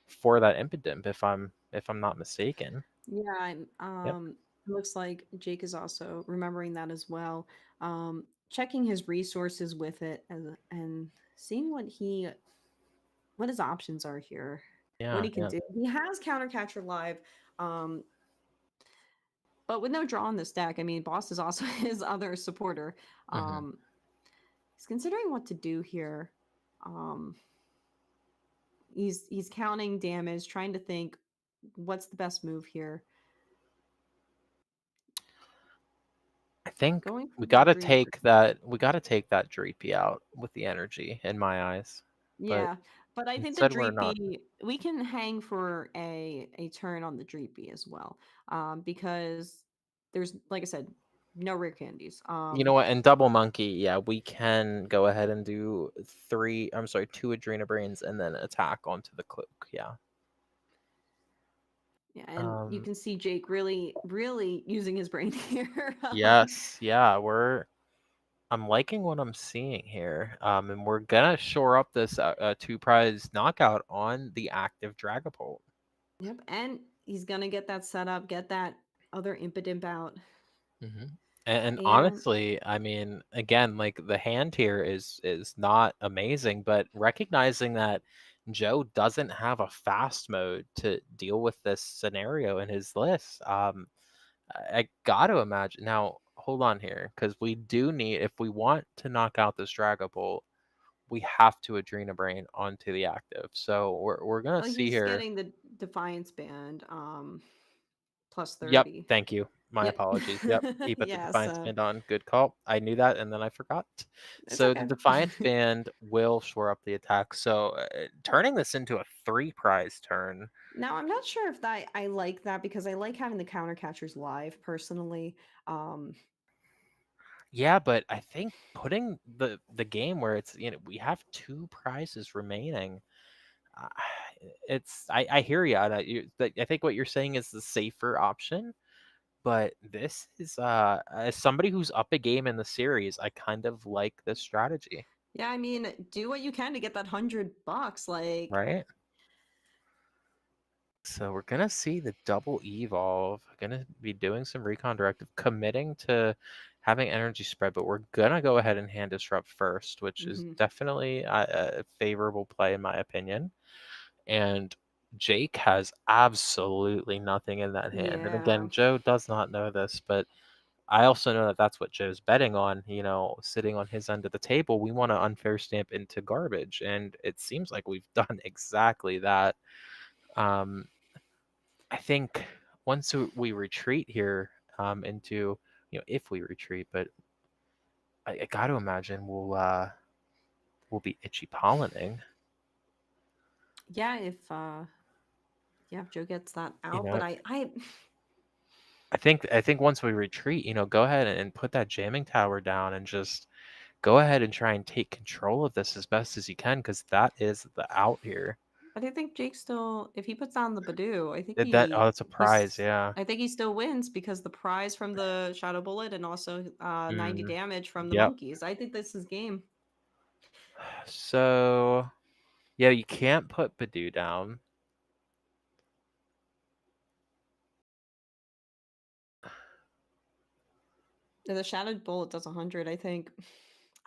for that Impidimp if I'm not mistaken. Yeah, Yep. looks like Jake is also remembering that as well. Checking his resources with it and seeing what his options are here, what Yeah. he can Yeah. do. He has counter catcher live, um, but with no draw on this deck, I mean, Boss is also his other supporter. Hmm. Um, he's considering what to do here. Um, he's counting damage, trying to think what's the best move here. I think Going for we the gotta dream. take that Dreepy out with the energy in my eyes, but Yeah, but I think the instead we're not. Dreepy we can hang for a turn on the Dreepy as well, because there's like I said, no rare candies. You know what? And double monkey, yeah, we can go ahead and do three. I'm sorry, two Adrena brains and then attack onto the cloak. Yeah. Yeah, and you Um. can see Jake really using his brain here. Yes. Yeah. I'm liking what I'm seeing here. And we're gonna shore up this two prize knockout on the active Dragapult. Yep, and He's gonna get that set up, get that other impotent out. hmm and And honestly, I mean, again, like the hand here is not amazing, but recognizing that Joe doesn't have a fast mode to deal with this scenario in his list, I got to imagine. Now, hold on here, because we do need, if we want to knock out this Dragapult, we have to Adrena Brain onto the active. So we're gonna well, see he's here. getting the Defiance band plus Yep, 30. thank you. My Yep. apologies. Yep, he put the Yeah, Defiance so Band on. Good call. I knew that, and then I forgot. it's So the okay. Defiance Band will shore up the attack. So turning this into a 3 prize turn. Now I'm not sure if that I like that because I like having the counter catchers live personally. Um Yeah, but I think putting the game where it's, we have 2 prizes remaining. Uh, I hear you. I think what you're saying is the safer option, but this is as somebody who's up a game in the series, I kind of like this strategy, yeah, I mean, do what you can to get that $100. Like, right? So we're gonna see the double evolve. Gonna be doing some recon directive, committing to having energy spread, but we're gonna go ahead and hand disrupt first, which is mhm. definitely a favorable play in my opinion. And Jake has absolutely nothing in that hand. And Yeah. again, Joe does not know this, but I also know that that's what Joe's betting on, sitting on his end of the table. We want to unfair stamp into garbage. And it seems like we've done exactly that. Um, I think once we retreat here into, if we retreat, but I got to imagine we'll be itchy pollinating. Yeah, if Joe gets that You out, but know, I I think once we retreat, go ahead and put that jamming tower down and just go ahead and try and take control of this as best as you can, because that is the out here. but I think Jake still, if he puts down the Badoo, I think That's a prize, yeah. I think he still wins because the prize from the Shadow Bullet and also 90 Mm, damage from the yep. monkeys. I think this is game. So yeah, you can't put Badoo down. The Shadow Bullet does 100, I think.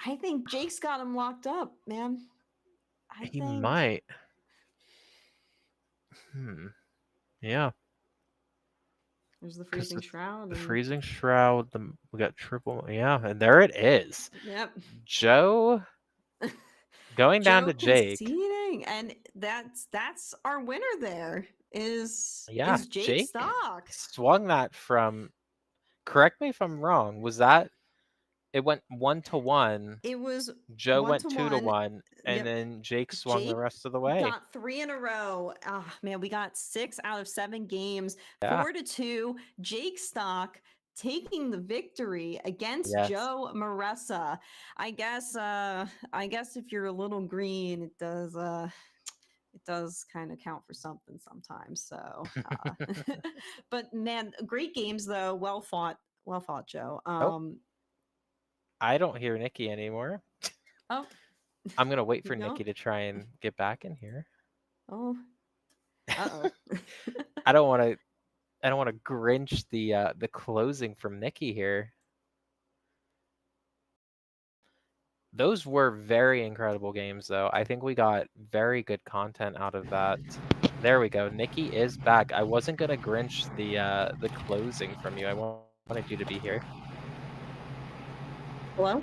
I think Jake's got him locked up, man. I He think might. Hmm. Yeah, there's the because Freezing Shroud the and freezing shroud. We got triple. Yeah, and there it is. yep. Joe going down Joe to Jake. conceding, and that's our winner. There Yeah, is Jake Jake Stock. swung that from. Correct me if I'm wrong. Was that it? Went 1-1. It was Joe one went to two to one. one, and Yep. then Jake swung the Jake rest of the way. got 3 in a row. Ah, man, we got 6 out of 7 games, Yeah. 4-2. Jake Stock taking the victory against Yes. Joe Maressa. I guess if you're a little green, it does kind of count for something sometimes. So but man, great games though. Well fought, Joe. Oh, I don't hear Nikki anymore. Oh, I'm gonna wait for you Nikki don't. to try and get back in here. Oh, uh-oh. I don't want to. I don't want to Grinch the closing from Nikki here. Those were very incredible games, though. I think we got very good content out of that. There we go. Nikki is back. I wasn't gonna Grinch the closing from you. I wanted you to be here. Hello?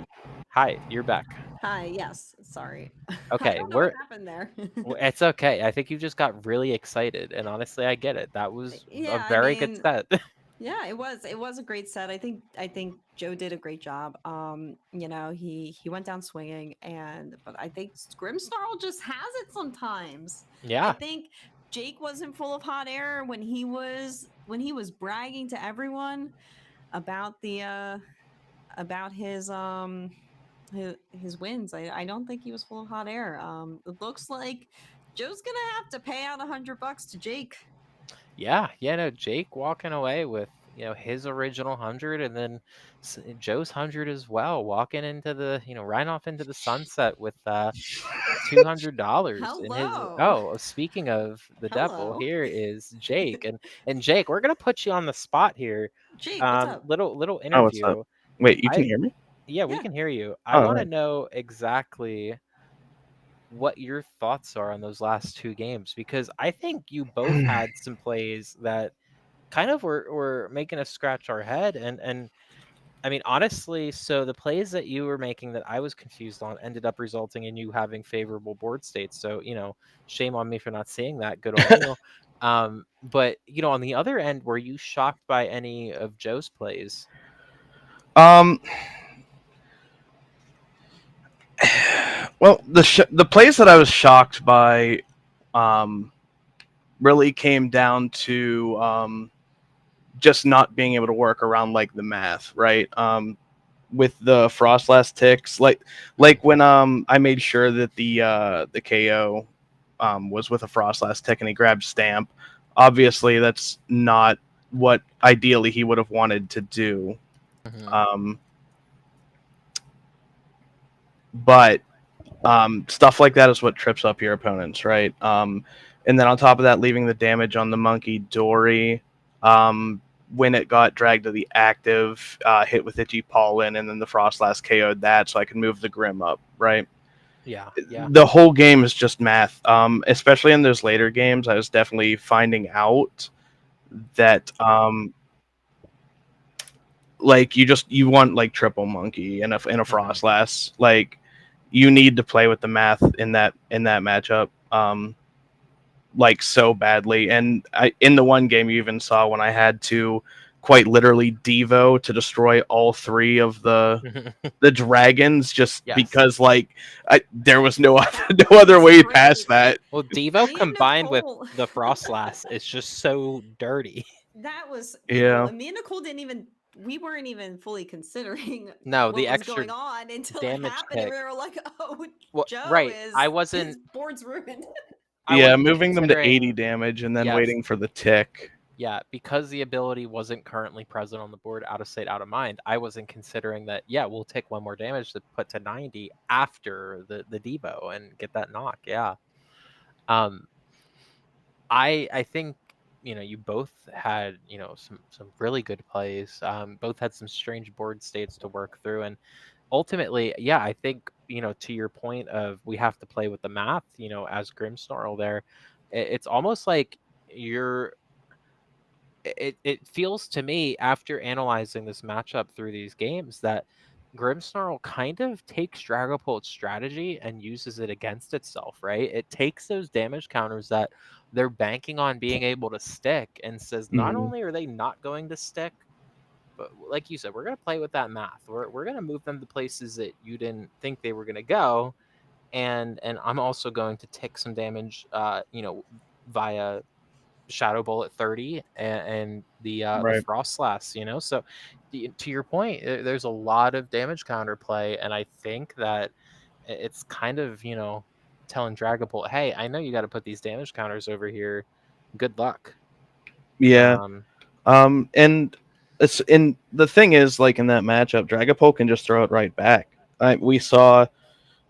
Hi, you're back. Hi, yes. Sorry. I Okay, don't know what happened there. it's okay. I think you just got really excited, and honestly, I get it. That was a Yeah, I very good mean, set. yeah, it was a great set. I think Joe did a great job. He went down swinging, but I think Grimsnarl just has it sometimes. I Yeah. think Jake wasn't full of hot air when he was bragging to everyone about the about his wins. I don't think he was full of hot air. It looks like Joe's gonna have to pay out $100 to Jake. Yeah, no, Jake walking away with his original 100, and then Joe's 100 as well, walking into right off into the sunset with $200 in his. Hello. Oh, speaking of the devil, Hello. here is Jake, and Jake, we're gonna put you on the spot here. Jake, what's up? Little Oh, what's up? interview. Wait, you can I hear me? Yeah, we Yeah. can hear you. I Oh, want to right. know exactly what your thoughts are on those last two games, because I think you both had some plays that kind of were making us scratch our head, and I mean, honestly, so the plays that you were making that I was confused on ended up resulting in you having favorable board states. So, shame on me for not seeing that. Good on you. But on the other end, were you shocked by any of Joe's plays? Um, well, the plays that I was shocked by, um, really came down to just not being able to work around like the math, right? With the Frostlass ticks, like when I made sure that the KO was with a Frostlass tick and he grabbed Stamp. Obviously, that's not what ideally he would have wanted to do. Hmm. Um, but stuff like that is what trips up your opponents, right? And then on top of that, leaving the damage on the monkey Dory. When it got dragged to the active, hit with Itchy Pollen, and then the Frostlass KO'd that, so I could move the Grim up, right? Yeah, yeah. The whole game is just math. Especially in those later games, I was definitely finding out that like you want like triple monkey and a Hmm. Frostlass. Like you need to play with the math in that matchup. Like so badly. And in the one game, you even saw when I had to quite literally Devo to destroy all three of the dragons, just Yes. because like there was no other, no other That's way past great. that. Well, Devo Me and combined with Nicole. the Frostlass is just so dirty. That was, Yeah, me and Nicole didn't even, we weren't even fully considering No, what the was extra going on until it damage happened, and tick. we were like, "Oh, Well, Joe right. I is his wasn't. board's ruined." I yeah, wasn't moving them to 80 considering. damage and then Yes. waiting for the tick. Yeah, because the ability wasn't currently present on the board, out of sight, out of mind. I wasn't considering that. Yeah, we'll take one more damage to put to 90 after the Devo and get that knock. Yeah. Um, I think you both had some really good plays. Both had some strange board states to work through, and ultimately, yeah, I think to your point of we have to play with the math. As Grimmsnarl there, it's almost like you're. It feels to me after analyzing this matchup through these games that Grimmsnarl kind of takes Dragapult's strategy and uses it against itself, right? It takes those damage counters that they're banking on being able to stick and says not Mhm. only are they not going to stick, but like you said, we're going to play with that math. We're going to move them to places that you didn't think they were going to go, and I'm also going to take some damage via Shadow Bullet 30 and the Right. Frostlass, So to your point, there's a lot of damage counter play, and I think that it's kind of, telling Dragapult, hey, I know you got to put these damage counters over here. Good luck. Yeah. Um, And the thing is, like in that matchup, Dragapult can just throw it right back. We saw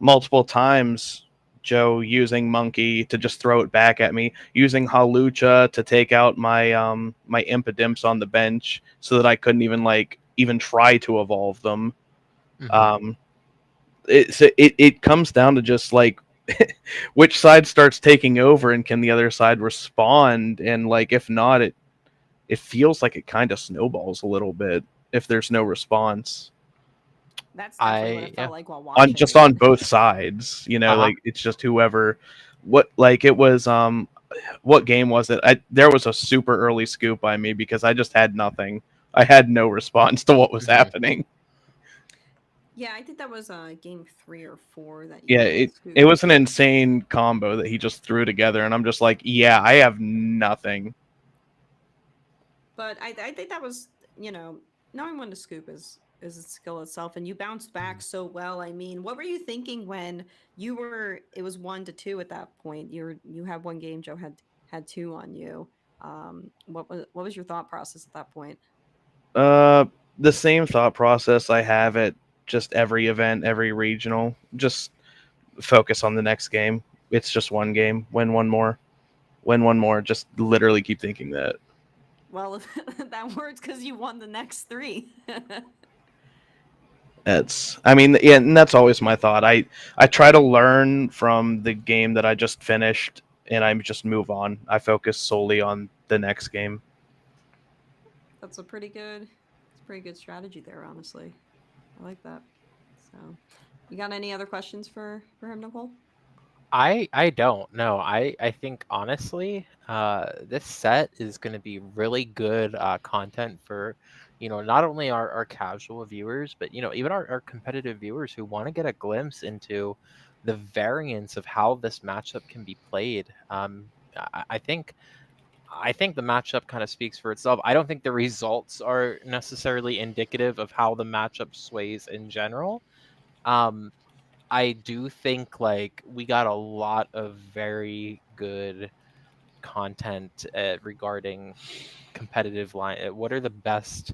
multiple times Joe using Monkey to just throw it back at me, using Halucha to take out my Impidimps on the bench so that I couldn't even try to evolve them. mhm. Um, it comes down to just like which side starts taking over and can the other side respond, and like if not, it feels like it kind of snowballs a little bit if there's no response That's definitely what it Yeah. felt like while on watching just it. on both sides. Uh-huh. Like it's just whoever. What like it was what game was it? There was a super early scoop by me because I just had nothing. I had no response to what was Hmm. happening. Yeah, I think that was game 3 or 4 that Yeah, you it scooped. was an insane combo that he just threw together, and I'm just like, yeah, I have nothing. But I think that was, knowing when to scoop is a skill itself, and you bounced back so well. I mean, what were you thinking when it was 1-2 at that point? You had one game, Joe had two on you. What was your thought process at that point? Uh, the same thought process I have at just every event, every regional. Just focus on the next game. It's just one game. Win one more. Win one more. Just literally keep thinking that. Well, that works because you won the next three. I mean, yeah, and that's always my thought. I try to learn from the game that I just finished, and I just move on. I focus solely on the next game. That's a pretty good. It's a pretty good strategy there, honestly. I like that. So, you got any other questions for him, Nicole? I don't know. I think honestly, this set is going to be really good content for, not only our casual viewers, but even our competitive viewers who want to get a glimpse into the variance of how this matchup can be played. I think the matchup kind of speaks for itself. I don't think the results are necessarily indicative of how the matchup sways in general. Um, I do think like we got a lot of very good content regarding competitive line. What are the best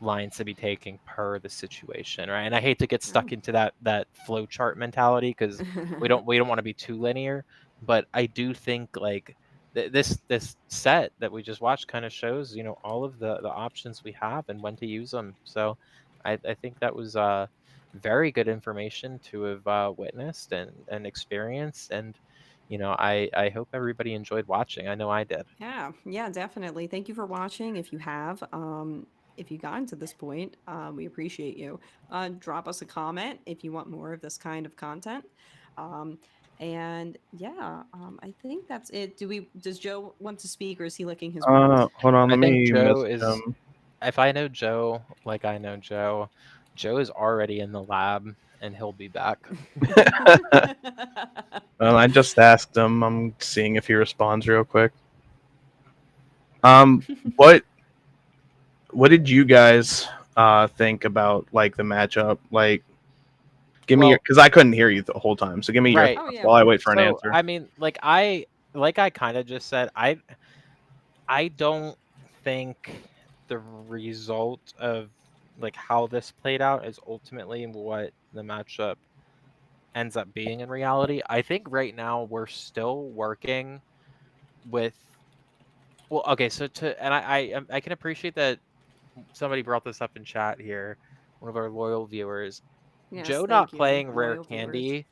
lines to be taking per the situation, right? And I hate to get Oh. stuck into that flow chart mentality because we don't want to be too linear, but I do think like this set that we just watched kind of shows all of the options we have and when to use them. So I think that was very good information to have witnessed and experienced, and I hope everybody enjoyed watching. I know I did. Yeah, definitely. Thank you for watching. If you have, if you got to this point, we appreciate you. Drop us a comment if you want more of this kind of content. Um, and yeah, I think that's it. Does Joe want to speak, or is he licking his wounds? Hold on, I let think me Joe message is. him. If I know Joe like I know Joe, Joe is already in the lab and he'll be back. I just asked him. I'm seeing if he responds real quick. What did you guys think about like the matchup? Like, give me your, Well, because I couldn't hear you the whole time. So give me your right. Oh thoughts yeah, of while I wait course. for an So answer. I mean, like I kind of just said, I don't think the result of like how this played out is ultimately what the matchup ends up being in reality. I think right now we're still working with well, okay, so to and I can appreciate that somebody brought this up in chat here, one of our loyal viewers. Yes, Joe not thank you, playing Rare loyal viewers. Candy,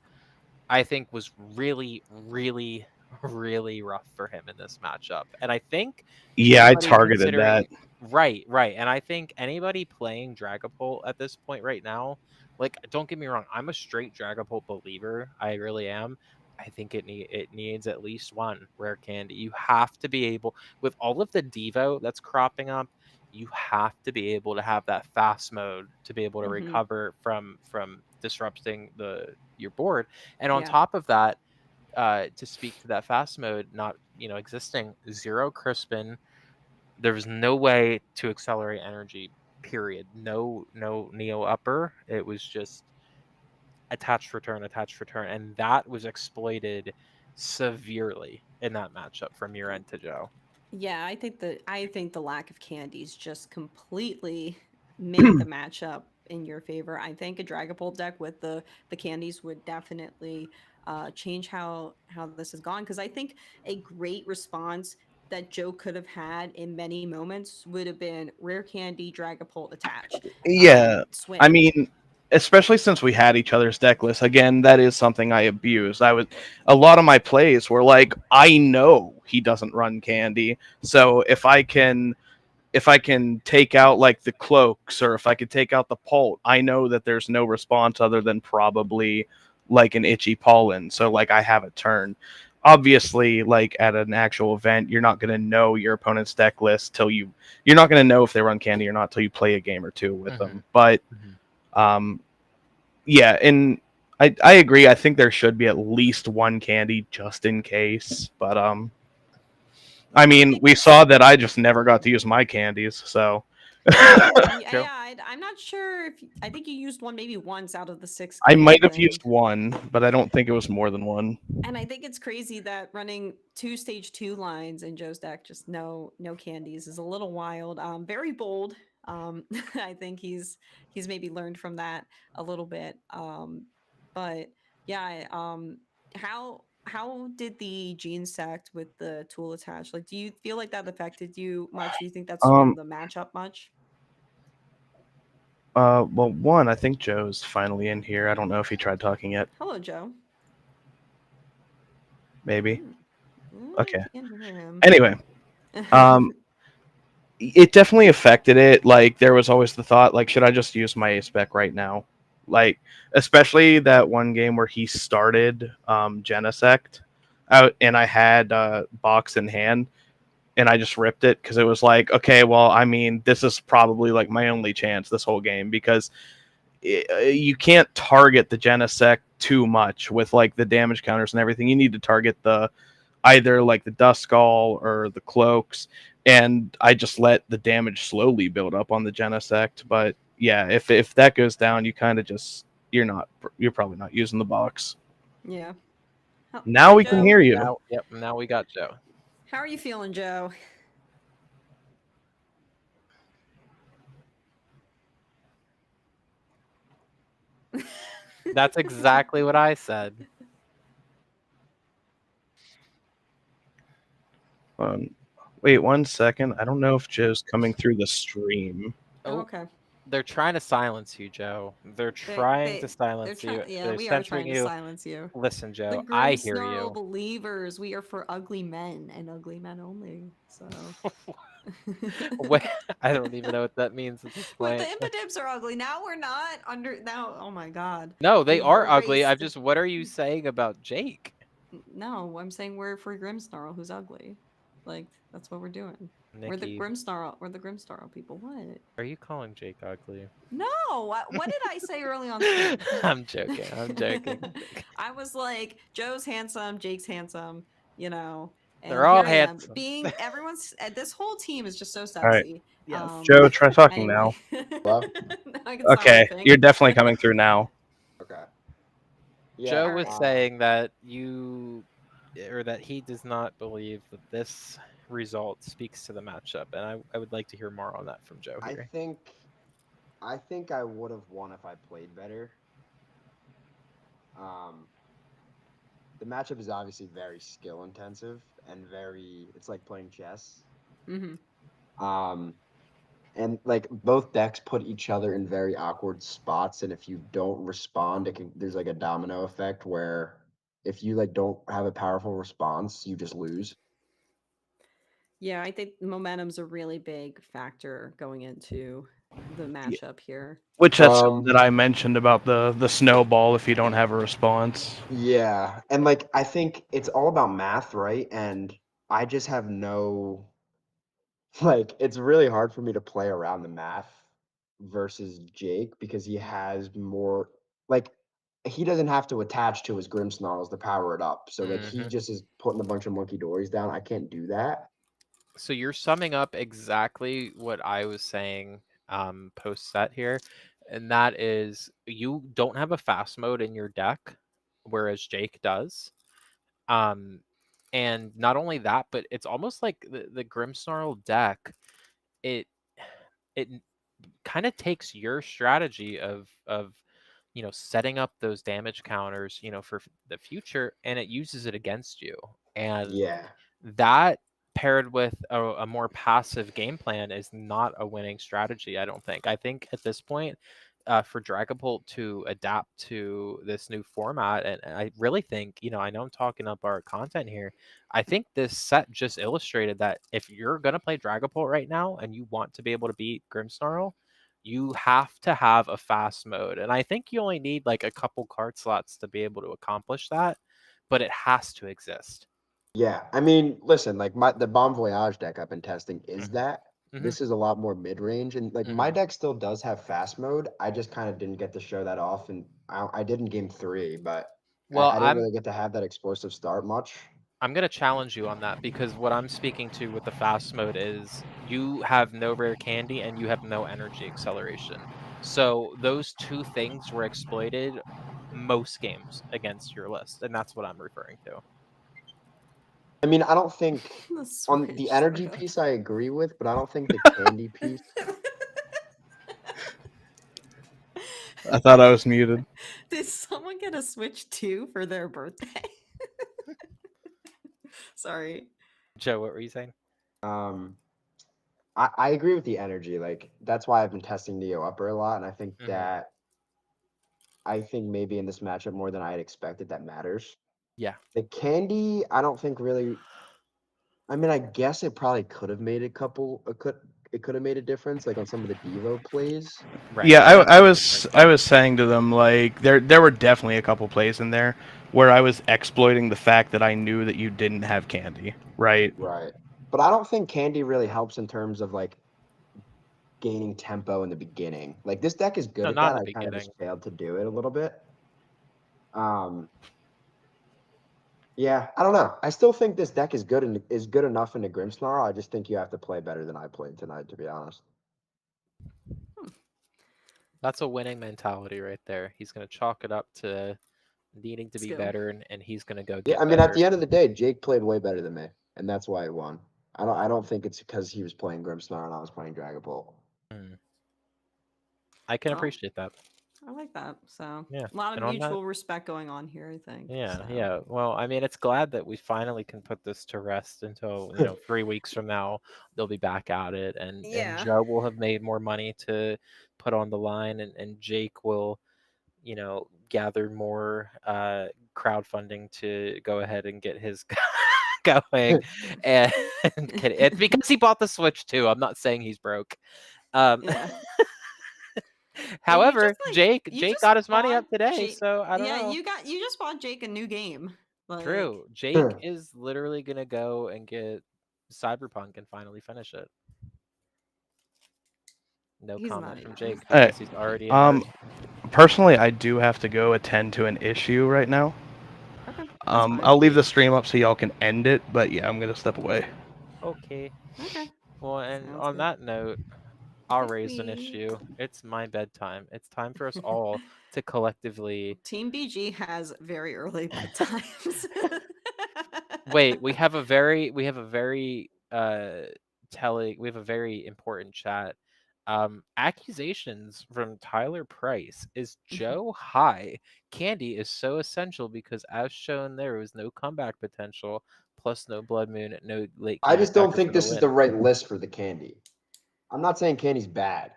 I think was really, really, really rough for him in this matchup. And I think Yeah, I anybody targeted that. considering right, right. And I think anybody playing Dragapult at this point right now, like don't get me wrong, I'm a straight Dragapult believer. I really am. I think it needs at least one rare candy. You have to be able with all of the Devo that's cropping up, you have to be able to have that fast mode to be able to Hmm. recover from disrupting the your board. And on Yeah. top of that, to speak to that fast mode not existing, zero Crispin, there was no way to accelerate energy. Period. No Neo upper. It was just attached return, and that was exploited severely in that matchup from your end to Joe. Yeah, I think the lack of candies just completely made the matchup in your favor. I think a Dragapult deck with the candies would definitely change how this has gone, because I think a great response that Joe could have had in many moments would have been rare candy Dragapult attach, Yeah, I swing. mean, especially since we had each other's deck lists. Again, that is something I abused. A lot of my plays were like, I know he doesn't run candy, so if I can take out like the cloaks or if I could take out the pult, I know that there's no response other than probably like an itchy pollen. So like I have a turn. Obviously, like at an actual event, you're not gonna know your opponent's deck list till you're not gonna know if they run candy or not till you play a game or two with Hmm. them. But Hmm. um yeah, and I agree. I think there should be at least one candy just in case. But I I mean, think we it's saw that I just never got to use my candies, so True. yeah, I'm not sure if I think you used one maybe once out of the six I might games, have used one, but I don't think it was more than one. and I think it's crazy that running two stage two lines in Joe's deck, just no candies, is a little wild. Very bold, I think he's maybe learned from that a little bit. But yeah, how did the gene sect with the tool attached? Like, do you feel like that affected you much? Do you think that swung Um, the matchup much? well, one, I think Joe's finally in here. I don't know if he tried talking yet. Hello, Joe. Maybe. Hmm. I Okay. can't hear him. Anyway, um, it definitely affected it. Like, there was always the thought, like, should I just use my ace spec right now? Like, especially that one game where he started Genesect out, and I had box in hand, and I just ripped it because it was like, okay, well, I mean, this is probably like my only chance this whole game because you can't target the Genesect too much with like the damage counters and everything. You need to target the either like the Dust Skull or the cloaks, and I just let the damage slowly build up on the Genesect. But yeah, if that goes down, you kind of just you're probably not using the box. Yeah. Now Hi, we can Joe. hear you. Now, yep. Now we got Joe. How are you feeling, Joe? That's exactly what I said. Wait 1 second. I don't know if Joe's coming through the stream. Oh, Oh, okay. they're trying to silence you, Joe. They're They trying to they they're silence trying. you. Yeah, They're we are censoring trying to you. silence you. Listen, The Joe, I grim hear snarl you. believers. We are for ugly men and ugly men only. So. What? I don't even know what that means at this What the point. impotents are ugly. Now we're not under now. Oh my god. No, they We've are ugly. I'm erased. just. What are you saying about Jake? No, I'm saying we're for Grimsnarl, who's ugly. Like that's what we're doing. We're the Nikki, Grimsnarl. We're the Grimsnarl people. What? are you calling Jake ugly? No. What did I say early on stream? I'm joking. I'm joking. I was like, Joe's handsome, Jake's handsome, you know, They're and all here I am handsome. being everyone's. This whole team is just so All right, sexy. Yes. Joe, try talking Anyway, now. Hello? now I can stop Okay, you're riffing. definitely coming through now. Okay. Joe Yeah. All was right. saying that or that he does not believe that this result speaks to the matchup, and I would like to hear more on that from Joe I here. think I think I would have won if I played better. Um, the matchup is obviously very skill intensive and very it's like playing chess. Hmm. Um, and like both decks put each other in very awkward spots, and if you don't respond, there's like a domino effect where if you like don't have a powerful response, you just lose. Yeah, I think momentum's a really big factor going into the Yeah, matchup here. which that's something Um, that I mentioned about the snowball if you don't have a response. Yeah, and like I think it's all about math, right? And I just have no like it's really hard for me to play around the math versus Jake because he has more like he doesn't have to attach to his Grim Snarls to power it up. So like he Hmm. just is putting a bunch of monkey dories down. I can't do that. So you're summing up exactly what I was saying post set here, and that is you don't have a fast mode in your deck, whereas Jake does. Um, and not only that, but it's almost like the Grimmsnarl deck. It it kind of takes your strategy of setting up those damage counters for the future, and it uses it against you, and Yeah. that paired with a more passive game plan is not a winning strategy. I think at this point, for Dragapult to adapt to this new format, and I really think, I know I'm talking up our content here. I think this set just illustrated that if you're going to play Dragapult right now and you want to be able to beat Grimmsnarl, you have to have a fast mode. And I think you only need like a couple card slots to be able to accomplish that, but it has to exist. Yeah. I mean, listen, like the Bon Voyage deck I've been testing is Hmm. that. Hmm. This is a lot more mid range, and like my Hmm. deck still does have fast mode. I just kind of didn't get to show that off, and I did in game three, but Well, I didn't really get to have that explosive start much. I'm going to challenge you on that, because what I'm speaking to with the fast mode is you have no rare candy and you have no energy acceleration. So those two things were exploited most games against your list, and that's what I'm referring to. I mean, I don't think The on the switch, sort energy of. piece I agree with, but I don't think the candy piece. I thought I was muted. Did someone get a Switch 2 for their birthday? Sorry. Joe, what were you saying? Um, I agree with the energy. Like that's why I've been testing Neo upper a lot, and Mhm. I think maybe in this matchup more than I had expected that matters. Yeah. The candy, I don't think really. I mean, I guess it probably could have made a couple. It could have made a difference, like on some of the Devo plays. Right. Yeah, It I definitely was different. I was saying to them like there were definitely a couple plays in there where I was exploiting the fact that I knew that you didn't have candy, right? Right. But I don't think candy really helps in terms of like gaining tempo in the beginning. Like this deck is good No, at not in that. the I kind of just beginning. failed to do it a little bit. Um, yeah, I don't know. I still think this deck is good enough in the Grimmsnarl. I just think you have to play better than I played tonight, to be honest. That's a winning mentality right there. He's gonna chalk it up to needing to be Skill. better, and he's gonna go Yeah, get I mean, at better. the end of the day, Jake played way better than me, and that's why he won. I don't think it's because he was playing Grimmsnarl and I was playing Dragapult. Mm. I can Well, appreciate that. I like that. So, Yeah. a lot of And on that, mutual respect going on here, I think. yeah, So, yeah. Well, I mean, it's glad that we finally can put this to rest until 3 weeks from now they'll be back at it, and yeah. Joe will have made more money to put on the line, and Jake will gather more crowdfunding to go ahead and get his going. And it's because he bought the Switch too. I'm not saying he's broke. Um, Yeah. Well, however, you Jake just got his money bought up today, Jake. so I don't Yeah, know. you just bought Jake a new game. Like, True. Jake is literally gonna go and get Cyberpunk and finally finish it. No he's not comment from even. Jake Uh, because he's already in art. um, personally, I do have to go attend to an issue right now. Okay, that's fine. I'll leave the stream up so y'all can end it, but yeah, I'm gonna step away. Okay. Okay, Well, and sounds on good. that note, I I'll think raise an we issue. It's my bedtime. It's time for us all to collectively Team BG has very early bedtimes. wait. We have a very important chat. Accusations from Tyler Price. Is Joe high? Candy is so essential because, as shown, there was no comeback potential, plus no blood moon, no late I game just don't attacker think for the this is the win. right list for the candy. I'm not saying candy's bad.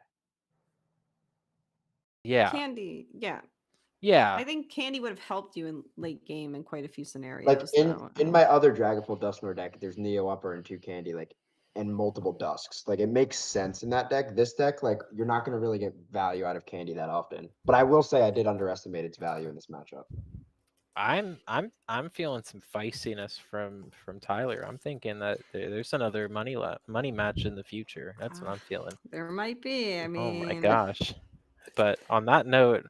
Yeah, Candy, yeah. yeah. I think Candy would have helped you in late game in quite a few Like scenarios, in though. in my other Dragapult Dusknoir deck, there's Neo Upper and two Candy, like and multiple Dusks. Like it makes sense in that deck. This deck, like you're not gonna really get value out of Candy that often. But I will say I did underestimate its value in this matchup. I'm feeling some feistiness from Tyler. I'm thinking that there's another money match in the future. That's what I'm feeling. There might be. I Oh my mean, gosh. But on that note,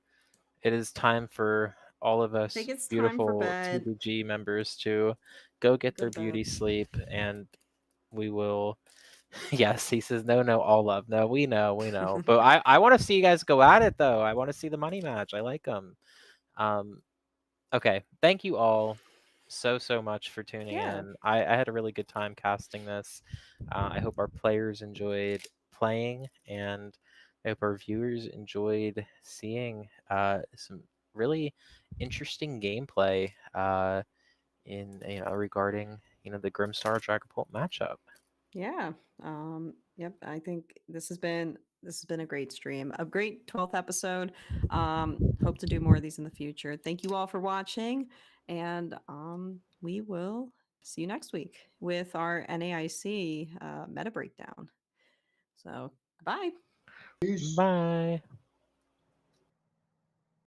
it is time for all of I think us it's time for beautiful bed. TBG members to go get Go their to bed. beauty sleep, and we will. Yes, he says no, no, all love. No, we know, we know. But I want to see you guys go at it though. I want to see the money match. I like them. Um, okay, thank you all so much for tuning Yeah. in. I had a really good time casting this. I hope our players enjoyed playing, and I hope our viewers enjoyed seeing some really interesting gameplay in regarding the Grimstar Dragapult matchup. Yeah. Yep. I think this has been a great stream, a great 12th episode. Hope to do more of these in the future. Thank you all for watching, and we will see you next week with our NAIC meta breakdown. So, bye. Peace. Bye.